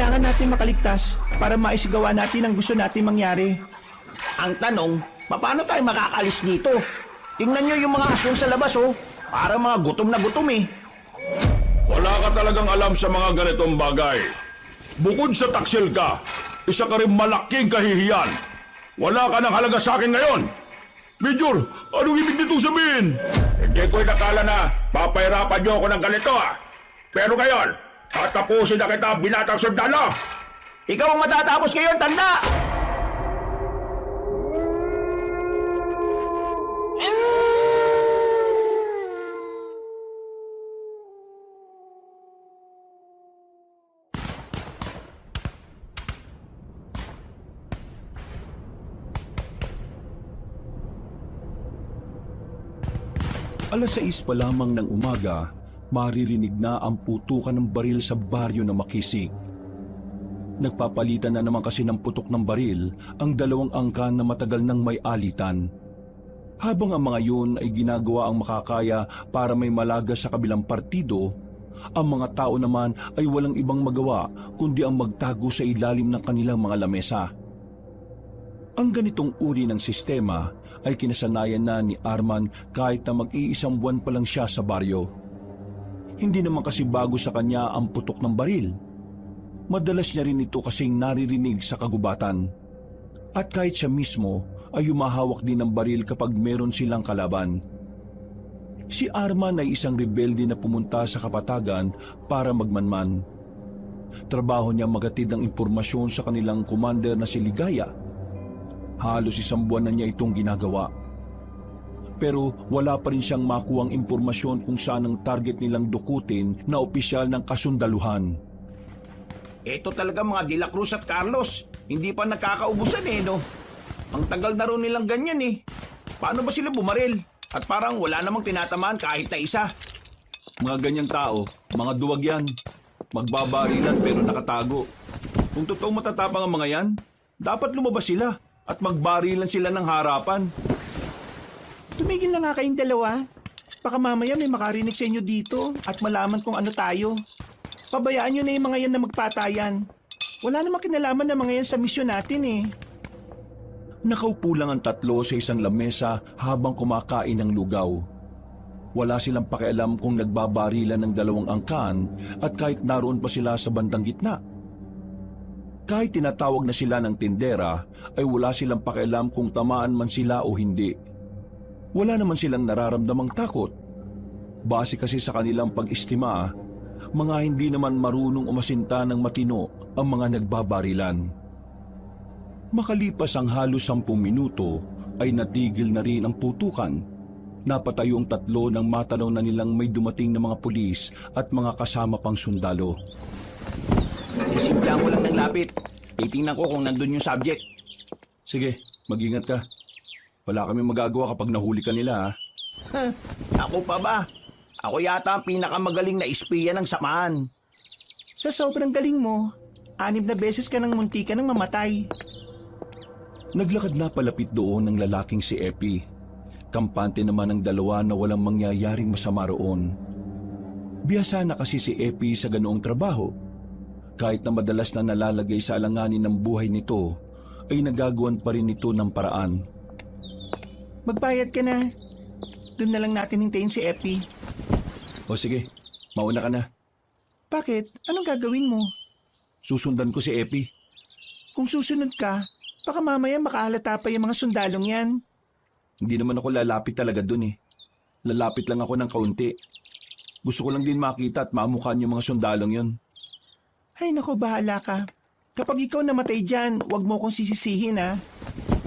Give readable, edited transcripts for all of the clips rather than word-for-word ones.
kailangan natin makaligtas para maisigawa natin ang gusto natin mangyari. Ang tanong, paano tayo makakalis dito? Tingnan nyo yung mga asun sa labas, oh. Para mga gutom na gutom eh. Wala ka talagang alam sa mga ganitong bagay. Bukod sa taksil ka, isa ka rin malaking kahihiyan. Wala ka ng halaga sa akin ngayon. Major, anong ibig nito sabihin? Hindi ko inakala na papahirapan niyo ako ng ganito ah. Pero ngayon, tatapusin na kita binatang sundalo. Ikaw ang matatapos ngayon, tanda! Alas 6 pa lamang ng umaga, maririnig na ang putukan ng baril sa baryo ng Makisig. Nagpapalitan na naman kasi ng putok ng baril ang dalawang angkan na matagal nang may alitan. Habang ang mga yun ay ginagawa ang makakaya para may malaga sa kabilang partido, ang mga tao naman ay walang ibang magawa kundi ang magtago sa ilalim ng kanilang mga lamesa. Ang ganitong uri ng sistema ay kinasanayan na ni Arman kahit na mag-iisang buwan pa lang siya sa baryo. Hindi naman kasi bago sa kanya ang putok ng baril. Madalas niya rin ito kasing naririnig sa kagubatan. At kahit siya mismo ay humahawak din ng baril kapag meron silang kalaban. Si Arman ay isang rebelde na pumunta sa kapatagan para magmanman. Trabaho niya magatid ng impormasyon sa kanilang commander na si Ligaya. Halos isang buwan na niya itong ginagawa. Pero wala pa rin siyang makuhang impormasyon kung saan ang target nilang dukutin na opisyal ng kasundaluhan. Ito talaga mga De La Cruz at Carlos. Hindi pa nakakaubusan eh, no? Ang tagal na rin nilang ganyan eh. Paano ba sila bumaril? At parang wala namang tinatamaan kahit na isa. Mga ganyang tao, mga duwag yan. Magbabarilan pero nakatago. Kung totoong matatapang ang mga yan, dapat lumabas sila at magbarilan sila ng harapan. Tumigil na nga kayong dalawa. Baka mamaya may makarinig sa inyo dito at malaman kung ano tayo. Pabayaan nyo na yung mga yan na magpatayan. Wala namang kinalaman ng mga yan sa misyon natin eh. Nakaupo lang ang tatlo sa isang lamesa habang kumakain ng lugaw. Wala silang pakialam kung nagbabarilan ng dalawang angkan at kahit naroon pa sila sa bandang gitna. Kahit tinatawag na sila ng tindera, ay wala silang pakialam kung tamaan man sila o hindi. Wala naman silang nararamdamang takot. Base kasi sa kanilang pag-istima, mga hindi naman marunong umasinta ng matino ang mga nagbabarilan. Makalipas ang halos 10 minuto, ay natigil na rin ang putukan. Napatayo ang tatlo nang matanaw na nilang may dumating na mga pulis at mga kasama pang sundalo. Sisimplahan ko lang ng lapit. Titingnan ko kung nandun yung subject. Sige, mag-ingat ka. Wala kami magagawa kapag nahuli ka nila, ha? Ako pa ba? Ako yata ang pinakamagaling na espiya ng samahan. Sa sobrang galing mo, 6 na beses ka nang munti ka nang mamatay. Naglakad na palapit doon ng lalaking si Epi. Kampante naman ang dalawa na walang mangyayaring masama roon. Bihasa na kasi si Epi sa ganoong trabaho. Kahit na madalas na nalalagay sa alanganin ng buhay nito, ay nagagawan pa rin ito ng paraan. Magbayad ka na. Doon na lang natin hintayin si Epi. O sige, mauna ka na. Bakit? Anong gagawin mo? Susundan ko si Epi. Kung susunod ka, baka mamaya makahalata pa yung mga sundalong yan. Hindi naman ako lalapit talaga dun eh. Lalapit lang ako ng kaunti. Gusto ko lang din makita at mamukhaan yung mga sundalong yon. Ay nako, bahala ka. Kapag ikaw namatay dyan, huwag mo kong sisisihin ha.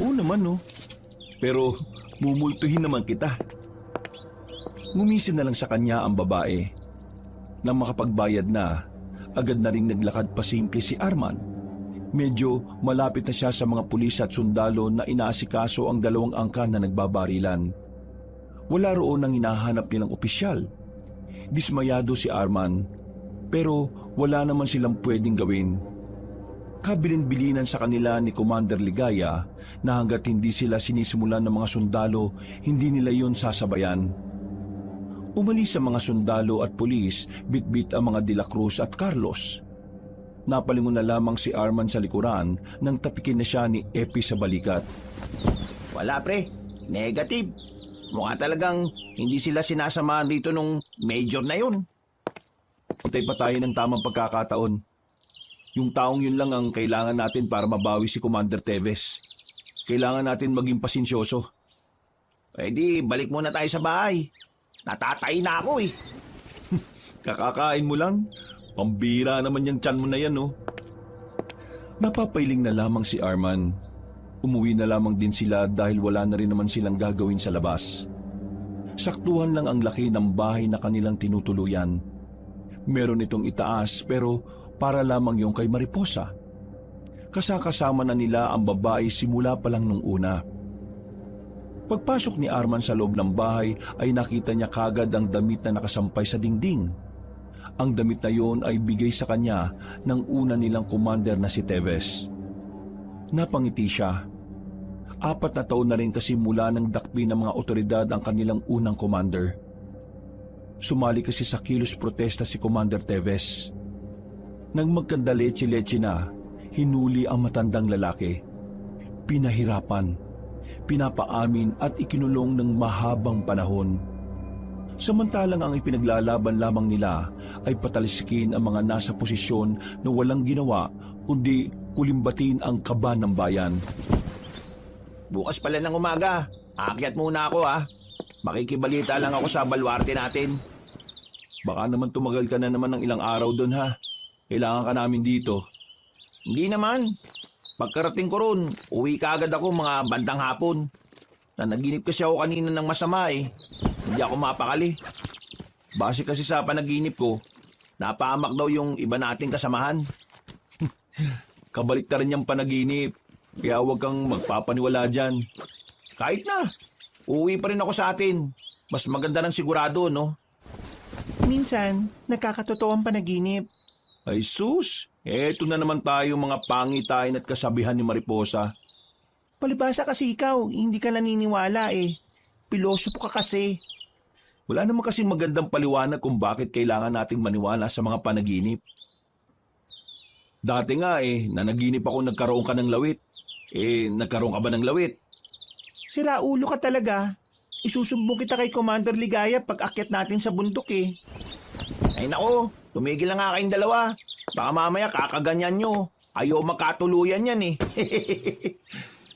Oo naman no. Pero mumultuhin naman kita. Ngumisin na lang sa kanya ang babae. Nang makapagbayad na, agad na ring naglakad pa simple si Arman. Medyo malapit na siya sa mga pulis at sundalo na inaasikaso ang dalawang angkan na nagbabarilan. Wala roon ang hinahanap nilang opisyal. Dismayado si Arman, pero wala naman silang pwedeng gawin. Kabilin-bilinan sa kanila ni Commander Ligaya na hanggat hindi sila sinisimulan ng mga sundalo, hindi nila yon sasabayan. Umalis sa mga sundalo at pulis, bit-bit ang mga De La Cruz at Carlos. Napalingon na lamang si Arman sa likuran nang tapikin na siya ni Epi sa balikat. Wala pre, negative. Mukha talagang hindi sila sinasamahan dito nung major na yun. Antay pa tayo ng tamang pagkakataon. Yung taong yun lang ang kailangan natin para mabawi si Commander Teves. Kailangan natin maging pasensyoso. Eh di, balik muna tayo sa bahay. Natatay na ako eh. Kakakain mo lang. Pambira naman yung tiyan mo na yan, no? Napapailing na lamang si Arman. Umuwi na lamang din sila dahil wala na rin naman silang gagawin sa labas. Saktuhan lang ang laki ng bahay na kanilang tinutuluyan. Meron itong itaas pero para lamang yung kay Mariposa. Kasakasama na nila ang babae simula pa lang nung una. Pagpasok ni Arman sa loob ng bahay ay nakita niya kagad ang damit na nakasampay sa dingding. Ang damit na yon ay bigay sa kanya ng una nilang commander na si Teves. Napangiti siya. 4 na taon na rin kasi mula ng dakpi ng mga otoridad ang kanilang unang commander. Sumali kasi sa kilos protesta si Commander Teves. Nang magkandaleche-leche na, hinuli ang matandang lalaki. Pinahirapan, pinapaamin at ikinulong ng mahabang panahon. Samantalang ang ipinaglalaban lamang nila ay patalisikin ang mga nasa posisyon na walang ginawa kundi kulimbatin ang kaba ng bayan. Bukas pala ng umaga, aakyat muna ako ha. Makikibalita lang ako sa baluarte natin. Baka naman tumagal ka na naman ng ilang araw doon ha. Kailangan ka namin dito. Hindi naman. Pagkarating ko ron, uwi ka agad ako mga bandang hapon. Nanaginip kasi ako kanina ng masama eh. Hindi ako mapakali. Base kasi sa panaginip ko, napahamak daw yung iba nating kasamahan. Kabalik na rin yung panaginip. Kaya huwag kang magpapaniwala dyan. Kahit na, uwi pa rin ako sa atin. Mas maganda ng sigurado, no? Minsan, nakakatotoo ang panaginip. Ay sus, eto na naman tayo mga pangitain at kasabihan ni Mariposa. Palibasa kasi ikaw, hindi ka naniniwala eh. Pilosopo ka kasi. Wala naman kasing magandang paliwanag kung bakit kailangan nating maniwala sa mga panaginip. Dati nga nanaginip ako nagkaroon ka ng lawit. Nagkaroon ka ba ng lawit? Sira ulo ka talaga. Isusumbong kita kay Commander Ligaya pag akyat natin sa bundok eh. Ay nako, tumigil na nga kayong dalawa. Baka mamaya kakaganyan nyo. Ayaw makatuluyan yan eh.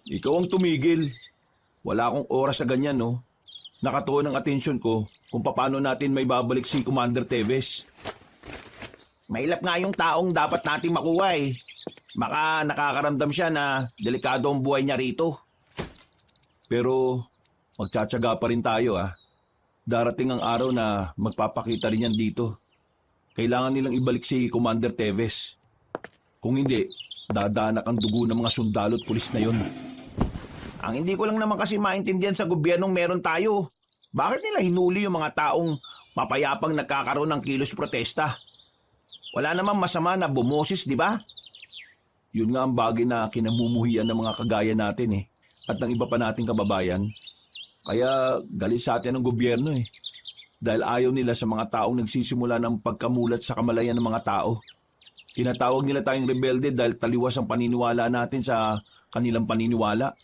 Ikaw ang tumigil. Wala akong oras sa ganyan, no? Nakatuon ang atensyon ko kung paano natin may babalik si Commander Teves. Mailap nga yung taong dapat nating makuha eh. Baka nakakaramdam siya na delikado ang buhay niya rito. Pero magtsatsaga pa rin tayo Darating ang araw na magpapakita rin yan dito. Kailangan nilang ibalik si Commander Teves. Kung hindi, dadanak ang dugo ng mga sundalo at pulis na yon. Ang hindi ko lang naman kasi maintindihan sa gobyernong meron tayo. Bakit nila hinuli yung mga taong mapayapang nagkakaroon ng kilos protesta? Wala namang masama na bumoses, di ba? Yun nga ang bagay na kinamumuhian ng mga kagaya natin at ng iba pa nating kababayan. Kaya galit sa atin ang gobyerno Dahil ayaw nila sa mga taong nagsisimula ng pagkamulat sa kamalayan ng mga tao. Tinatawag nila tayong rebelde dahil taliwas ang paniniwala natin sa kanilang paniniwala.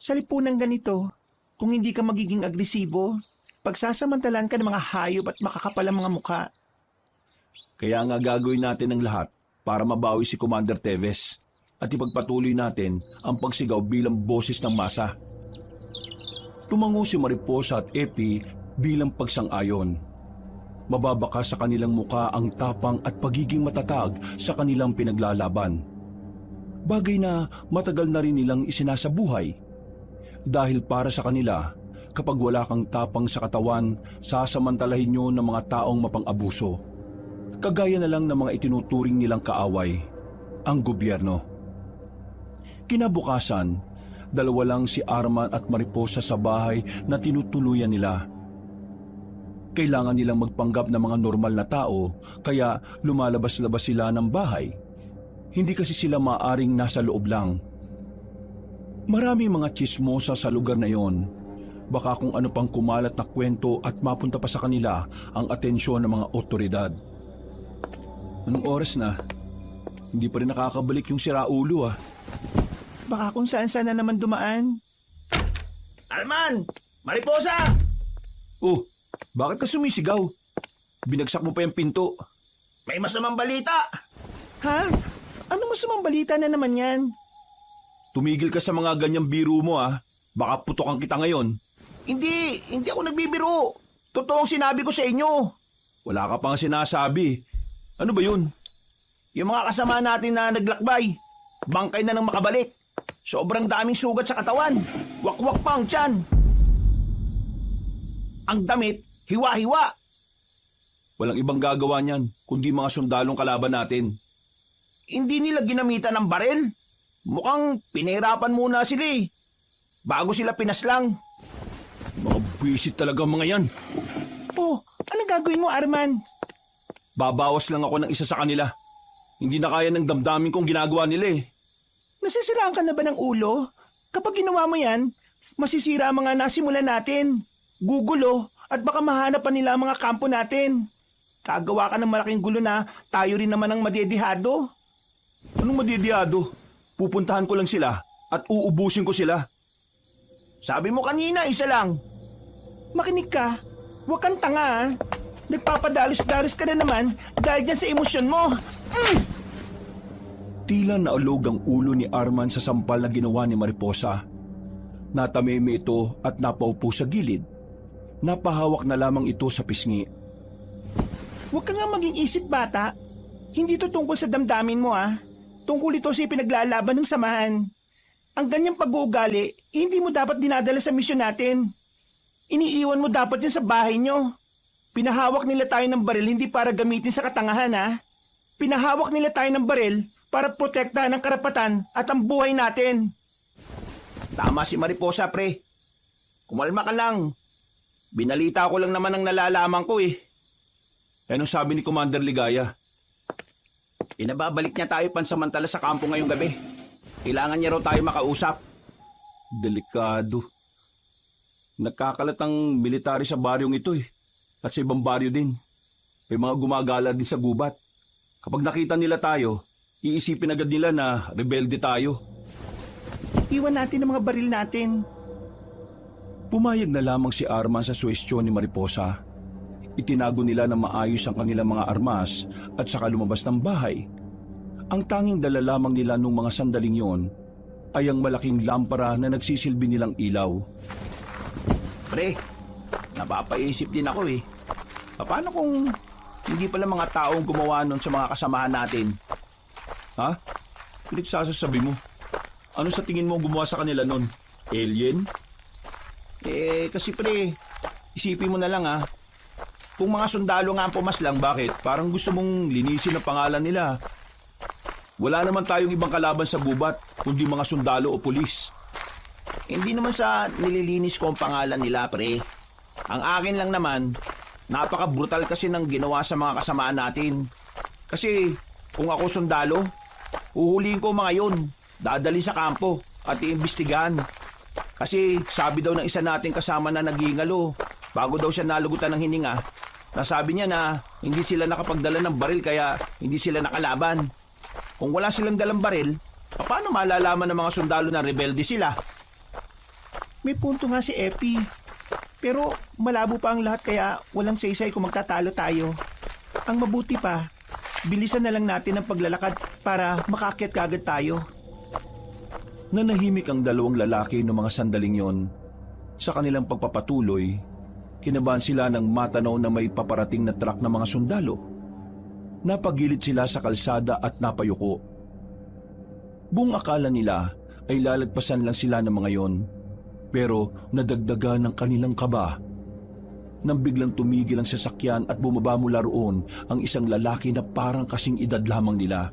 Sa lipunang ganito, kung hindi ka magiging agresibo, pagsasamantalaan ka ng mga hayop at makakapalang mga mukha. Kaya nga gagawin natin ang lahat para mabawi si Commander Teves at ipagpatuloy natin ang pagsigaw bilang boses ng masa. Tumango si Mariposa at Epi bilang pagsang-ayon. Mababaka sa kanilang muka ang tapang at pagiging matatag sa kanilang pinaglalaban. Bagay na matagal na rin nilang isinasabuhay. Dahil para sa kanila, kapag wala kang tapang sa katawan, sasamantalahin nyo ng mga taong mapang-abuso. Kagaya na lang ng mga itinuturing nilang kaaway, ang gobyerno. Kinabukasan, 2 lang si Arman at Mariposa sa bahay na tinutuluyan nila. Kailangan nilang magpanggap ng mga normal na tao, kaya lumalabas-labas sila ng bahay. Hindi kasi sila maaring nasa loob lang. Maraming mga tsismosa sa lugar na yon. Baka kung ano pang kumalat na kwento at mapunta pa sa kanila ang atensyon ng mga otoridad. Anong oras na? Hindi pa rin nakakabalik yung siraulo Baka kung saan-saan na naman dumaan. Arman! Mariposa! Oh, bakit ka sumisigaw? Binagsak mo pa yung pinto. May masamang balita! Ha? Ano masamang balita na naman yan? Tumigil ka sa mga ganyang biro mo Baka putokan kita ngayon. Hindi ako nagbibiro. Totoong sinabi ko sa inyo. Wala ka pang sinasabi. Ano ba yun? Yung mga kasama natin na naglakbay, bangkay na nang makabalik. Sobrang daming sugat sa katawan. Wakwak pa ang tiyan. Ang damit, hiwa-hiwa. Walang ibang gagawa niyan, kundi mga sundalong kalaban natin. Hindi nila ginamitan ng barel. Mukhang pinahirapan muna sila bago sila pinaslang. Mga buwisit talaga mga yan. Oh, ano gagawin mo, Arman? Babawas lang ako ng isa sa kanila. Hindi na kaya ng damdamin kong ginagawa nila Nasisiraan ka na ba ng ulo? Kapag ginawa mo yan, masisira ang mga nasimulan natin. Gugulo at baka mahanap pa nila ang mga kampo natin. Kagawa ka ng malaking gulo na tayo rin naman ang madedihado. Anong madidiyado? Pupuntahan ko lang sila at uubusin ko sila. Sabi mo kanina, isa lang. Makinig ka. Huwag kang tanga. Nagpapadalos-dalos ka na naman dahil dyan sa emosyon mo. Tila naulog ang ulo ni Arman sa sampal na ginawa ni Mariposa. Natameme ito at napaupo sa gilid. Napahawak na lamang ito sa pisngi. Huwag ka nga maging isip bata. Hindi to tungkol sa damdamin mo Tungkol ito sa ipinaglalaban ng samahan. Ang ganyang pag-uugali, hindi mo dapat dinadala sa misyon natin. Iniiwan mo dapat yan sa bahay nyo. Pinahawak nila tayo ng baril hindi para gamitin sa katangahan Pinahawak nila tayo ng baril para protektahan ang karapatan at ang buhay natin. Tama si Mariposa, pre. Kumalma ka lang. Binalita ko lang naman ang nalalaman ko Anong sabi ni Commander Ligaya? Inababalik niya tayo pansamantala sa kampo ngayong gabi. Kailangan niya raw tayo makausap. Delikado. Nagkakalat ang military sa baryong ito At sa ibang baryo din. May mga gumagala din sa gubat. Kapag nakita nila tayo, iisipin agad nila na rebelde tayo. Iwan natin ang mga baril natin. Pumayag na lamang si Arman sa suwestyon ni Mariposa. Itinago nila na maayos ang kanilang mga armas at saka lumabas ng bahay. Ang tanging dala lamang nila nung mga sandaling yon ay ang malaking lampara na nagsisilbi nilang ilaw. Pre, napapaisip din ako Paano kung hindi pala mga taong gumawa nun sa mga kasamahan natin? Ha? Pinagsasasabi mo? Ano sa tingin mo gumawa sa kanila nun? Alien? Kasi pre, isipin mo na lang Kung mga sundalo nga ang pumaslang, bakit? Parang gusto mong linisin ang pangalan nila. Wala naman tayong ibang kalaban sa gubat, kundi mga sundalo o pulis. Hindi naman sa nililinis ko ang pangalan nila, pre. Ang akin lang naman, napaka-brutal kasi ng ginawa sa mga kasamaan natin. Kasi kung ako sundalo, uhulihin ko mga yun, dadalhin sa kampo at iimbestigahan. Kasi sabi daw ng isa nating kasama na naghihingalo, bago daw siya nalugutan ng hininga, nasabi niya na hindi sila nakapagdala ng baril kaya hindi sila nakalaban. Kung wala silang dalang baril, paano malalaman ng mga sundalo na rebelde sila? May punto nga si Epi. Pero malabo pa ang lahat kaya walang saysay kung magtatalo tayo. Ang mabuti pa, bilisan na lang natin ang paglalakad para makaakyat kaagad tayo. Nanahimik ang dalawang lalaki ng mga sandaling yon. Sa kanilang pagpapatuloy, kinabahan sila ng matanaw na may paparating na truck ng mga sundalo. Napagilid sila sa kalsada at napayuko. Buong akala nila ay lalagpasan lang sila ng mga yon. Pero nadagdagan ng kanilang kaba. Nang biglang tumigil ang sasakyan at bumaba mula roon ang isang lalaki na parang kasing edad lamang nila.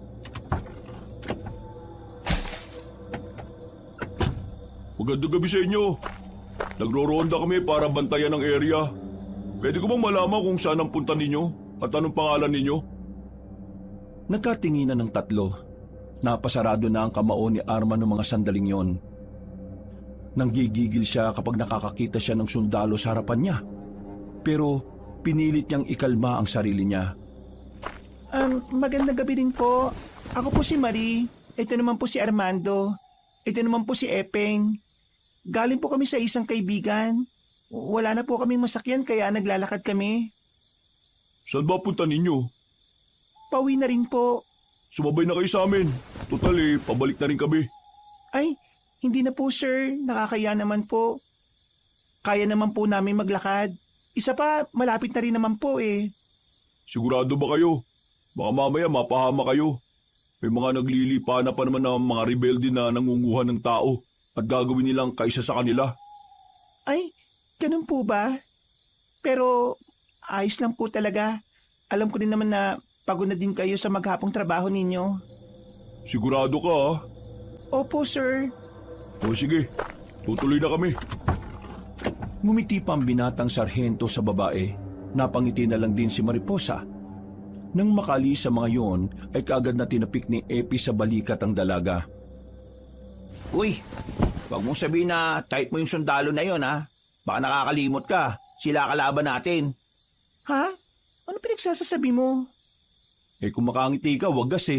Magandang gabi sa inyo. Nagro-ronda kami para bantayan ang area. Pwede ko bang malaman kung saan ang punta ninyo at anong pangalan ninyo? Nagkatinginan ng tatlo. Napasarado na ang kamao ni Arman ng mga sandaling yon. Nanggigigil siya kapag nakakakita siya ng sundalo sa harapan niya. Pero pinilit niyang ikalma ang sarili niya. Magandang gabi din po. Ako po si Marie. Ito naman po si Armando. Ito naman po si Epeng. Galing po kami sa isang kaibigan. Wala na po kaming masakyan kaya naglalakad kami. Saan ba punta ninyo? Pauwi na rin po. Sumabay na kayo sa amin. Total pabalik na rin kami. Ay, hindi na po sir. Nakakaya naman po. Kaya naman po namin maglakad. Isa pa, malapit na rin naman po eh. Sigurado ba kayo? Baka mamaya mapahama kayo. May mga naglilipa na pa naman ng mga rebelde na nangunguha ng tao at gagawin nilang kaisa sa kanila. Ay, ganun po ba? Pero ayos lang po talaga. Alam ko din naman na pagod na din kayo sa maghapong trabaho ninyo. Sigurado ka ha? Opo sir. O sige, tutuloy na kami. Ngumiti pa ang binatang sarhento sa babae. Napangiti na lang din si Mariposa. Nang makalis sa mga yon, ay kaagad na tinapik ni Epi sa balikat ang dalaga. Uy, wag mong sabihin na type mo yung sundalo na yon ha. Baka nakakalimot ka. Sila kalaban natin. Ha? Ano pinagsasasabi mo? Kung makangiti ka, wagas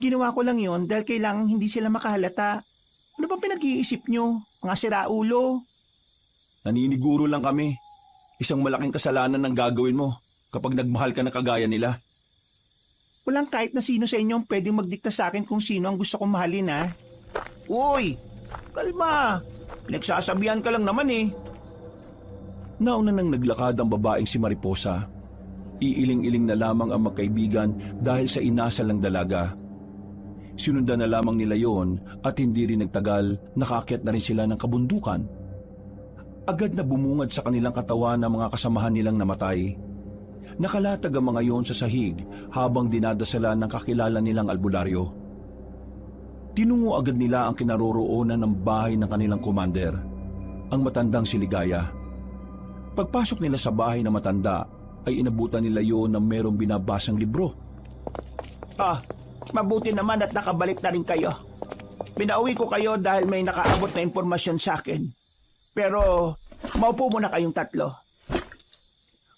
Ginawa ko lang yon dahil kailangang hindi sila makahalata. Ano bang pinag-iisip nyo? Mga siraulo? Naniniguro lang kami. Isang malaking kasalanan ang gagawin mo kapag nagmahal ka na kagaya nila. Walang kahit na sino sa inyo ang pwedeng magdikta sa akin kung sino ang gusto kong mahalin ha. Uy, kalma. Pinagsasabihan ka lang naman eh. Nauna nang naglakad ang babaeng si Mariposa. Iiling-iling na lamang ang magkaibigan dahil sa inasal ng dalaga. Sinundan na lamang nila yon at hindi rin nagtagal nakaakyat na rin sila ng kabundukan. Agad na bumungad sa kanilang katawan ang mga kasamahan nilang namatay. Nakalatag ang mga yon sa sahig habang dinadasalan ng kakilala nilang albularyo. Tinungo agad nila ang kinaroroonan ng bahay ng kanilang commander, ang matandang si Ligaya. Pagpasok nila sa bahay na matanda, ay inabutan nila yon ng merong binabasang libro. Mabuti naman at nakabalik na rin kayo. Pinauwi ko kayo dahil may nakaabot na impormasyon sa akin. Pero maupo muna kayong tatlo.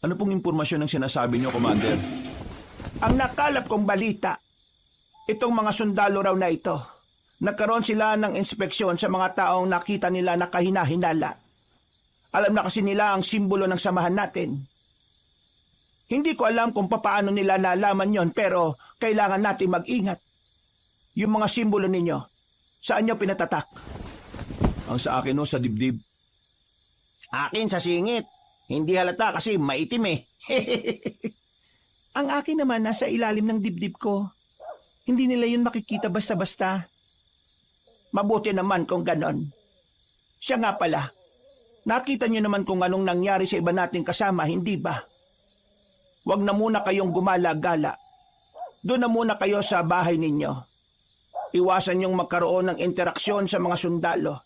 Ano pong impormasyon ang sinasabi niyo, Commander? Ang nakalap kong balita, itong mga sundalo raw na ito, nagkaroon sila ng inspeksyon sa mga taong nakita nila na kahina-hinala. Alam na kasi nila ang simbolo ng samahan natin. Hindi ko alam kung paano nila nalaman yon pero kailangan natin mag-ingat. Yung mga simbolo ninyo, saan nyo pinatatak? Ang sa akin sa dibdib. Akin sa singit. Hindi halata kasi maitim eh. Ang akin naman nasa ilalim ng dibdib ko. Hindi nila yun makikita basta-basta. Mabuti naman kung ganon. Siya nga pala, nakita niyo naman kung anong nangyari sa iba nating kasama, hindi ba? Huwag na muna kayong gumala-gala. Doon na muna kayo sa bahay ninyo. Iwasan niyong magkaroon ng interaksyon sa mga sundalo.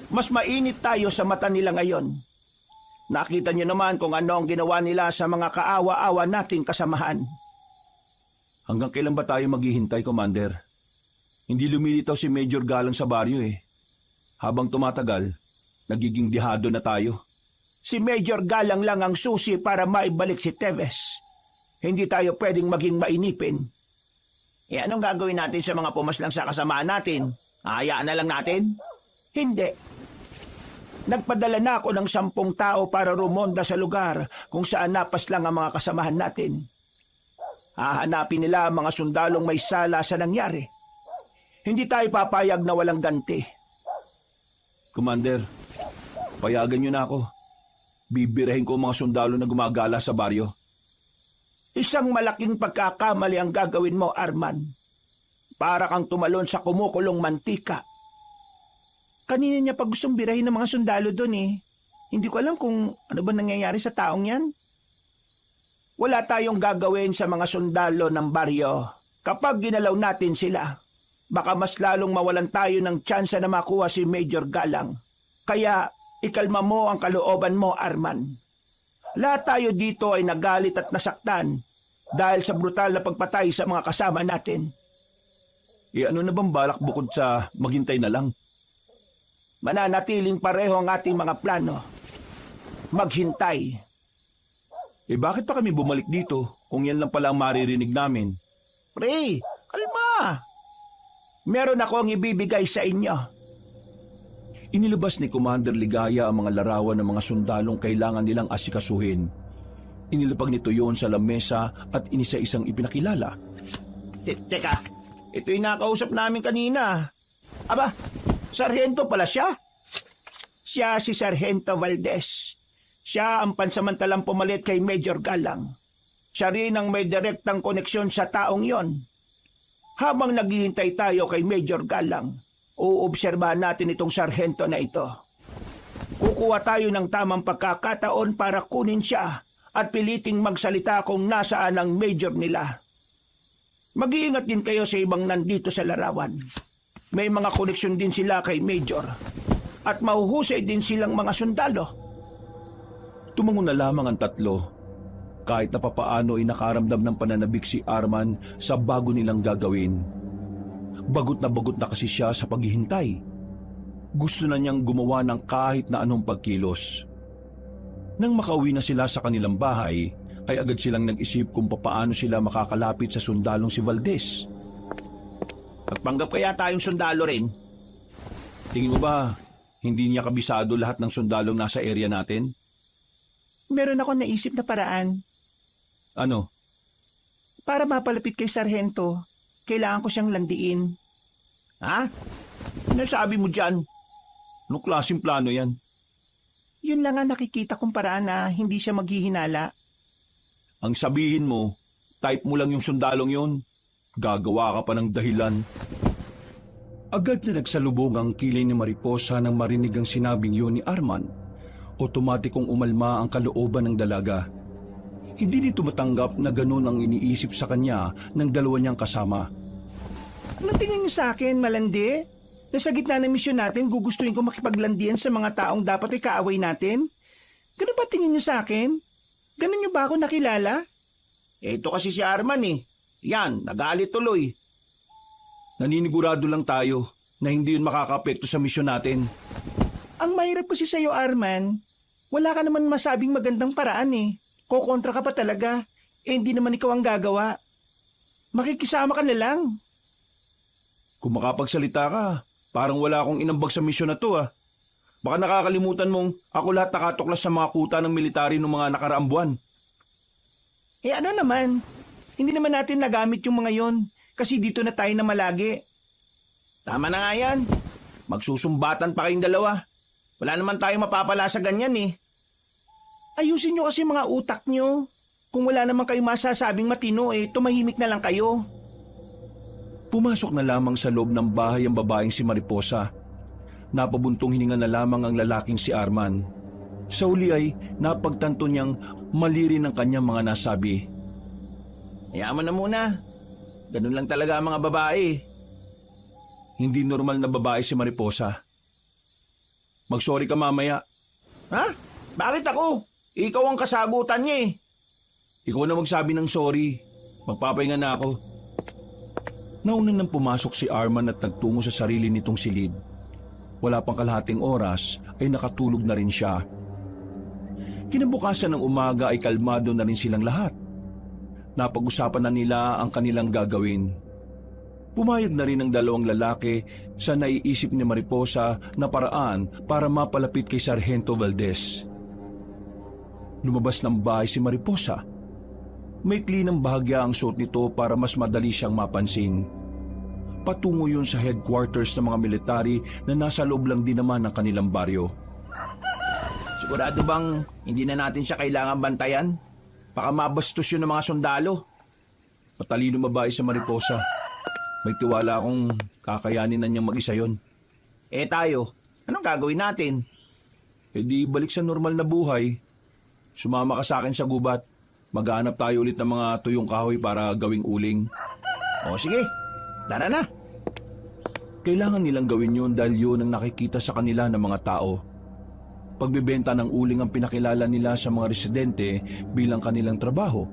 Mas mainit tayo sa mata nila ngayon. Nakita niyo naman kung ano ang ginawa nila sa mga kaawa-awa nating kasamahan. Hanggang kailan ba tayo maghihintay, Commander? Hindi lumilitaw si Major Galang sa baryo Habang tumatagal, nagiging dihado na tayo. Si Major Galang lang ang susi para maibalik si Teves. Hindi tayo pwedeng maging mainipin. Anong gagawin natin sa mga pumaslang sa kasamaan natin? Hayaan na lang natin? Hindi. Nagpadala na ako ng 10 tao para rumonda sa lugar kung saan napaslang ang mga kasamahan natin. Hahanapin nila ang mga sundalong may sala sa nangyari. Hindi tayo papayag na walang ganti. Commander, payagan niyo na ako. Bibirahin ko ang mga sundalo na gumagala sa baryo. Isang malaking pagkakamali ang gagawin mo, Arman. Para kang tumalon sa kumukulong mantika. Kanina niya pa gustong birahin ng mga sundalo doon Hindi ko alam kung ano ba nangyayari sa taong yan. Wala tayong gagawin sa mga sundalo ng baryo. Kapag ginalaw natin sila, baka mas lalong mawalan tayo ng tsansa na makuha si Major Galang. Kaya ikalma mo ang kalooban mo, Arman. Lahat tayo dito ay nagalit at nasaktan dahil sa brutal na pagpatay sa mga kasama natin. Ano na bang balak bukod sa maghintay na lang? Mananatiling pareho ang ating mga plano. Maghintay. Bakit pa kami bumalik dito kung yan lang pala ang maririnig namin? Pre, kalma. Meron akong ibibigay sa inyo. Inilabas ni Commander Ligaya ang mga larawan ng mga sundalong kailangan nilang asikasuhin. Inilapag nito yon sa lamesa at inisa-isang ipinakilala. Teka, ito yung nakausap namin kanina. Aba, sarhento pala siya. Siya si Sargento Valdez. Siya ang pansamantalang pumalit kay Major Galang. Siya rin ang may direktang koneksyon sa taong yon. Habang naghihintay tayo kay Major Galang, uobserbahan natin itong sarhento na ito. Kukuha tayo ng tamang pagkakataon para kunin siya at piliting magsalita kung nasaan ang major nila. Mag-iingat din kayo sa ibang nandito sa larawan. May mga koneksyon din sila kay Major at mahuhusay din silang mga sundalo. Tumango na lamang ang tatlo. Kahit na papaano ay nakaramdam ng pananabik si Arman sa bago nilang gagawin. Bagot na kasi siya sa paghihintay. Gusto na niyang gumawa ng kahit na anong pagkilos. Nang makauwi na sila sa kanilang bahay, ay agad silang nag-isip kung papaano sila makakalapit sa sundalong si Valdez. Nagpanggap kaya tayong sundalo rin? Tingin mo ba, hindi niya kabisado lahat ng sundalong nasa area natin? Meron ako naisip na paraan. Ano? Para mapalapit kay Sargento, kailangan ko siyang landiin. Ha? Ano sabi mo dyan? Anong klaseng plano yan? Yun lang ang nakikita kong paraan na hindi siya maghihinala. Ang sabihin mo, type mo lang yung sundalong yon. Gagawa ka pa ng dahilan. Agad na nagsalubong ang kilay ni Mariposa nang marinig ang sinabing yun ni Arman. Otomatikong umalma ang kalooban ng dalaga. Hindi nito matanggap na ganun ang iniisip sa kanya ng dalawa niyang kasama. Ano tingin niyo sa akin, malandi? Na sa gitna ng misyon natin, gugustuhin ko makipaglandian sa mga taong dapat ay kaaway natin? Ganun ba tingin niyo sa akin? Ganun niyo ba ako nakilala? Ito kasi si Arman eh. Yan, nagalit tuloy. Naninigurado lang tayo na hindi yun makakaapekto sa misyon natin. Ang mahirap kasi sa'yo, Arman, wala ka naman masabing magandang paraan eh. Kokontra ka pa talaga. Hindi naman ikaw ang gagawa. Makikisama ka na lang. Kung makapagsalita ka, parang wala akong inambag sa misyon na to ah. Baka nakakalimutan mong ako lahat nakatuklas sa mga kuta ng military ng mga nakaraang buwan. Eh ano naman? Hindi naman natin nagamit yung mga yon kasi dito na tayo na malagi. Tama na nga yan. Magsusumbatan pa kayong dalawa. Wala naman tayo mapapala sa ganyan eh. Ayusin nyo kasi mga utak nyo. Kung wala naman kayo masasabing matino eh, tumahimik na lang kayo. Pumasok na lamang sa loob ng bahay ang babaeng si Mariposa. Napabuntong hininga na lamang ang lalaking si Arman. Sa uli ay napagtanto niyang mali rin ang kanyang mga nasabi. Yaman na muna. Ganun lang talaga ang mga babae. Hindi normal na babae si Mariposa. Magsorry ka mamaya. Ha? Bakit ako? Ikaw ang kasagutan niya eh. Ikaw na magsabi ng sorry. Magpapahinga na ako. Nauna nang pumasok si Arman at nagtungo sa sarili nitong silid. Wala pang kalahating oras ay nakatulog na rin siya. Kinabukasan ng umaga ay kalmado na rin silang lahat. Napag-usapan na nila ang kanilang gagawin. Pumayag na rin ang dalawang lalaki sa naiisip ni Mariposa na paraan para mapalapit kay Sargento Valdez. Lumabas ng bahay si Mariposa. Maikli ng bahagya ang suot nito para mas madali siyang mapansin. Patungo yun sa headquarters ng mga military na nasa loob lang din naman ng kanilang baryo. Sigurado bang hindi na natin siya kailangan bantayan? Baka mabastos yun ng mga sundalo. Matalino babae sa Mariposa. May tiwala akong kakayanin na niyang mag-isa yon. Eh tayo, anong gagawin natin? E di balik sa normal na buhay. Sumama ka sa akin sa gubat. Maghanap tayo ulit ng mga tuyong kahoy para gawing uling. O sige, tara na. Kailangan nilang gawin yun dahil yun ang nakikita sa kanila ng mga tao. Pagbebenta ng uling ang pinakilala nila sa mga residente bilang kanilang trabaho.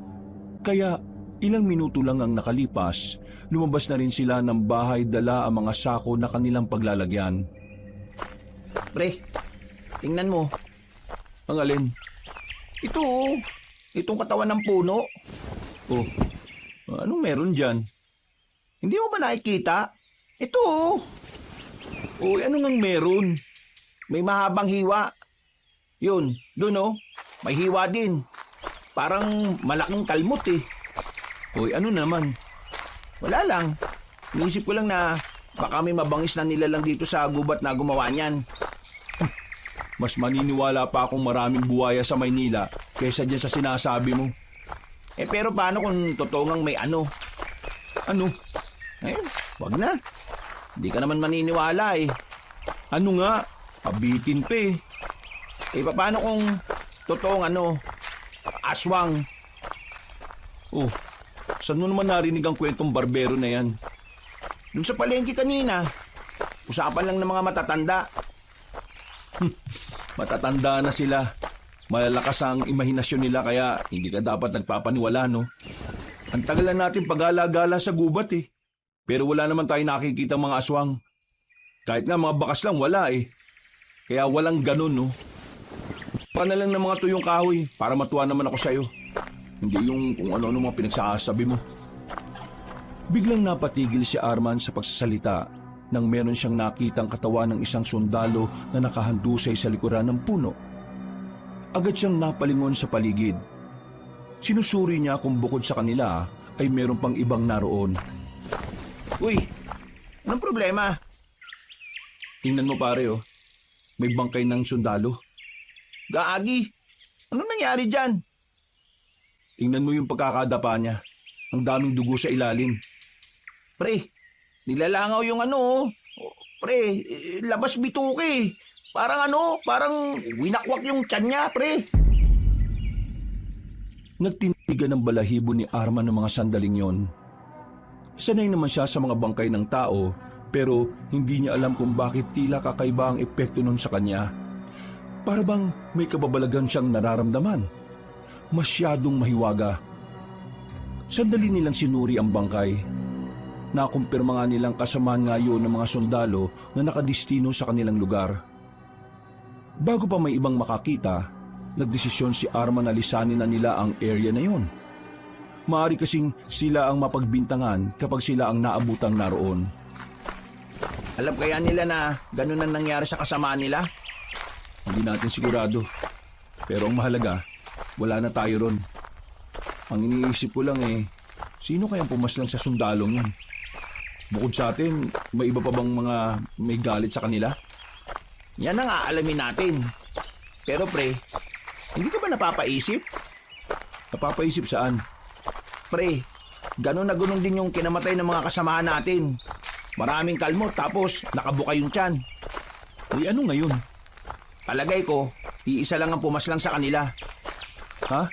Kaya ilang minuto lang ang nakalipas, lumabas na rin sila ng bahay dala ang mga sako na kanilang paglalagyan. Pre, tingnan mo. Ang alin? Itong katawan ng puno. Oh, anong meron dyan? Hindi mo ba nakikita? Ito oh. Uy, ano ngang meron? May mahabang hiwa. Yun, dun oh. May hiwa din. Parang malaking kalmot eh. Uy, ano naman? Wala lang. Niisip ko lang na baka may mabangis na nila lang dito sa gubat na gumawa niyan. Mas maniniwala pa akong maraming buwaya sa Maynila kaysa dyan sa sinasabi mo. Pero paano kung totoo ngang may ano? Ano? Wag na. Hindi ka naman maniniwala eh. Ano nga? Abitin pa eh. Paano kung totoong aswang? Oh, saan mo naman narinig ang kwentong barbero na yan? Dun sa palengke kanina. Usapan lang ng mga matatanda. Matatanda na sila. Malalakas ang imahinasyon nila kaya hindi ka dapat nagpapaniwala, no? Ang tagal na natin pag-alagala sa gubat eh. Pero wala naman tayo nakikita mga aswang. Kahit nga mga bakas lang, wala eh. Kaya walang ganun, no? Para lang ng mga tuyong kahoy para matuwa naman ako sa'yo. Hindi yung kung ano-ano mga pinagsasabi mo. Biglang napatigil si Arman sa pagsasalita nang meron siyang nakitang katawan ng isang sundalo na nakahandusay sa likuran ng puno. Agad siyang napalingon sa paligid. Sinusuri niya kung bukod sa kanila ay meron pang ibang naroon. Uy, anong problema? Tingnan mo pare oh, may bangkay ng sundalo. Gaagi, anong nangyari dyan? Tingnan mo yung pagkakadapa niya. Ang daming dugo sa ilalim. Pre, nilalangaw yung Pre, labas bituke. Parang winakwak yung tiyan niya, pre. Nagtindigan ng balahibo ni Arman ng mga sandaling yon. Sanay naman siya sa mga bangkay ng tao pero hindi niya alam kung bakit tila kakaiba ang epekto nun sa kanya. Para bang may kababalagan siyang nararamdaman. Masyadong mahiwaga. Sandali nilang sinuri ang bangkay. Nakumpirma nga nilang kasamaan nga yun ng mga sundalo na nakadistino sa kanilang lugar. Bago pa may ibang makakita, nagdesisyon si Arman na lisanin na nila ang area na yon. Maaari kasing sila ang mapagbintangan kapag sila ang naabutang naroon. Alam kaya nila na ganun ang nangyari sa kasamaan nila? Hindi natin sigurado. Pero ang mahalaga, wala na tayo ron. Ang iniisip ko lang sino kayang pumaslang sa sundalong yun? Bukod sa atin, may iba pa bang mga may galit sa kanila? Yan ang aalamin natin. Pero pre, hindi ka ba napapaisip? Napapaisip saan? Pre, ganun na ganun din yung kinamatay ng mga kasamahan natin. Maraming kalmot tapos nakabuka yung tiyan. Uy, ano ngayon? Palagay ko, iisa lang ang pumaslang sa kanila. Ha?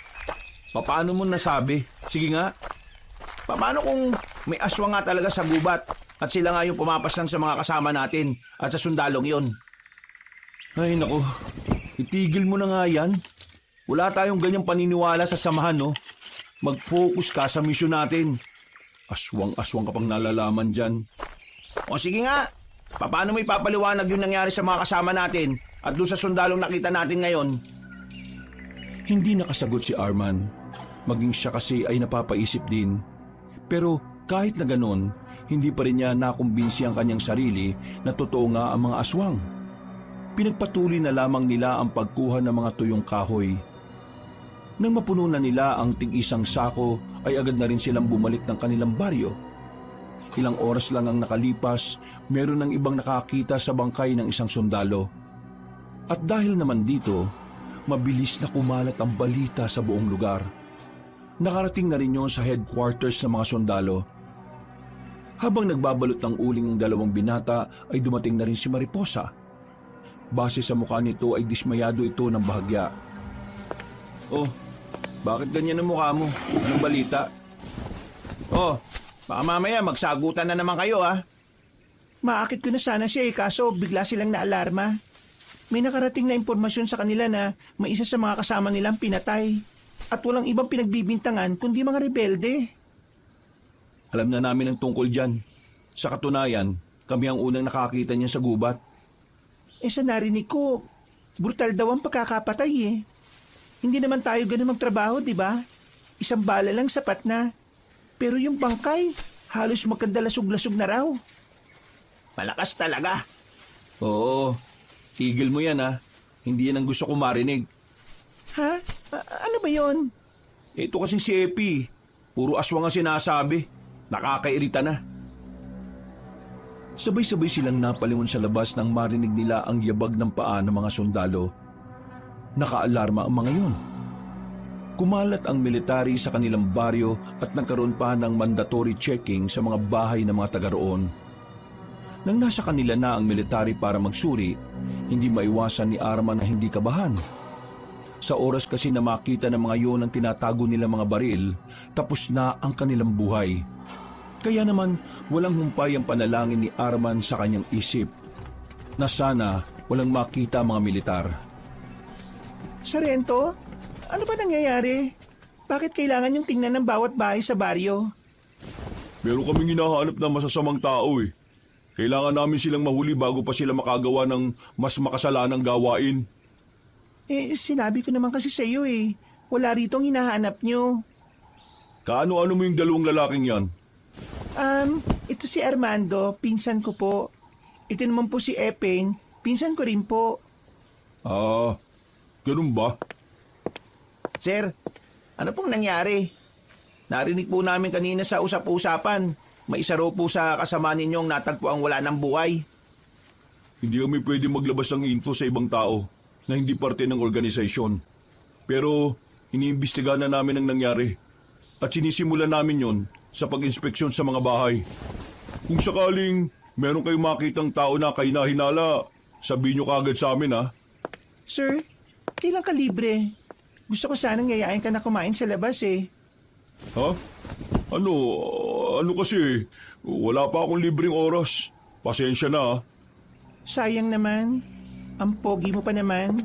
Paano mo nasabi? Sige nga. Paano kung may aswang nga talaga sa gubat at sila nga yung pumapaslang sa mga kasama natin at sa sundalong yon? Ay nako, itigil mo na nga yan. Wala tayong ganyang paniniwala sa samahan, no? Mag-focus ka sa misyon natin. Aswang-aswang ka pang nalalaman dyan. O sige nga, paano mo ipapaliwanag yung nangyari sa mga kasama natin at doon sa sundalong nakita natin ngayon? Hindi nakasagot si Arman. Maging siya kasi ay napapaisip din. Pero kahit na ganon, hindi pa rin niya nakumbinsi ang kanyang sarili na totoo nga ang mga aswang. Pinagpatuloy na lamang nila ang pagkuha ng mga tuyong kahoy. Nang mapuno na nila ang tig-isang sako ay agad na rin silang bumalik ng kanilang baryo. Ilang oras lang ang nakalipas, meron ng ibang nakakita sa bangkay ng isang sundalo. At dahil naman dito, mabilis na kumalat ang balita sa buong lugar. Nakarating na rin yon sa headquarters ng mga sundalo. Habang nagbabalot ng uling ng dalawang binata ay dumating na rin si Mariposa. Base sa mukha nito ay dismayado ito ng bahagya. Oh, bakit ganyan ang mukha mo? Anong balita? Oh, baka mamaya magsagutan na naman kayo ha. Maakit ko na sana siya kaso bigla silang naalarma. May nakarating na impormasyon sa kanila na may isa sa mga kasama nilang pinatay. At walang ibang pinagbibintangan kundi mga rebelde. Alam na namin ang tungkol dyan. Sa katunayan, kami ang unang nakakita niya sa gubat. Sa narinig ko, brutal daw ang pagkakapatay. Hindi naman tayo ganun magtrabaho, di ba? Isang bala lang sapat na. Pero yung bangkay, Halos magkandalasog-lasog na raw. Malakas talaga. Oo, tigil mo yan ha. Hindi yan ang gusto ko marinig. Ha? Ano ba yon? Ito kasing si Epi, puro aswang ang sinasabi. Nakakairita na. Sabay-sabay silang napalingon sa labas nang marinig nila ang yabag ng paa ng mga sundalo. Nakaalarma ang mga yun. Kumalat ang military sa kanilang baryo at nagkaroon pa ng mandatory checking sa mga bahay ng mga taga roon. Nang nasa kanila na ang military para magsuri, hindi maiwasan ni Arman na hindi kabahan. Sa oras kasi na makita ng mga yon ang tinatago nilang mga baril, tapos na ang kanilang buhay. Kaya naman walang humpay ang panalangin ni Arman sa kanyang isip na sana walang makita ang mga militar. Sarento? Ano ba nangyayari? Bakit kailangan yung tingnan ng bawat bahay sa baryo? Meron kaming hinahanap na masasamang tao eh. Kailangan namin silang mahuli bago pa sila makagawa ng mas makasalanang gawain. Sinabi ko naman kasi sa iyo eh. Wala rito ang hinahanap nyo. Kaano-ano mo yung dalawang lalaking yan? Ito si Armando, pinsan ko po. Ito naman po si Epeng, pinsan ko rin po. Ah, ganun ba? Sir, ano pong nangyari? Narinig po namin kanina sa usap-usapan. May isa raw po sa kasama ninyong natagpo ang wala ng buhay. Hindi kami pwede maglabas ng info sa ibang tao na hindi parte ng organisasyon. Pero iniimbestigahan na namin ang nangyari at sinisimula namin yon sa pag-inspeksyon sa mga bahay. Kung sakaling meron kayong makitang tao na kahinahinala, sabihin nyo kaagad sa amin ha. Sir, kailan ka libre? Gusto ko sanang yayain ka na kumain sa labas eh. Ha? Ano kasi, wala pa akong libreng oras. Pasensya na ha. Sayang naman. Ang pogi mo pa naman.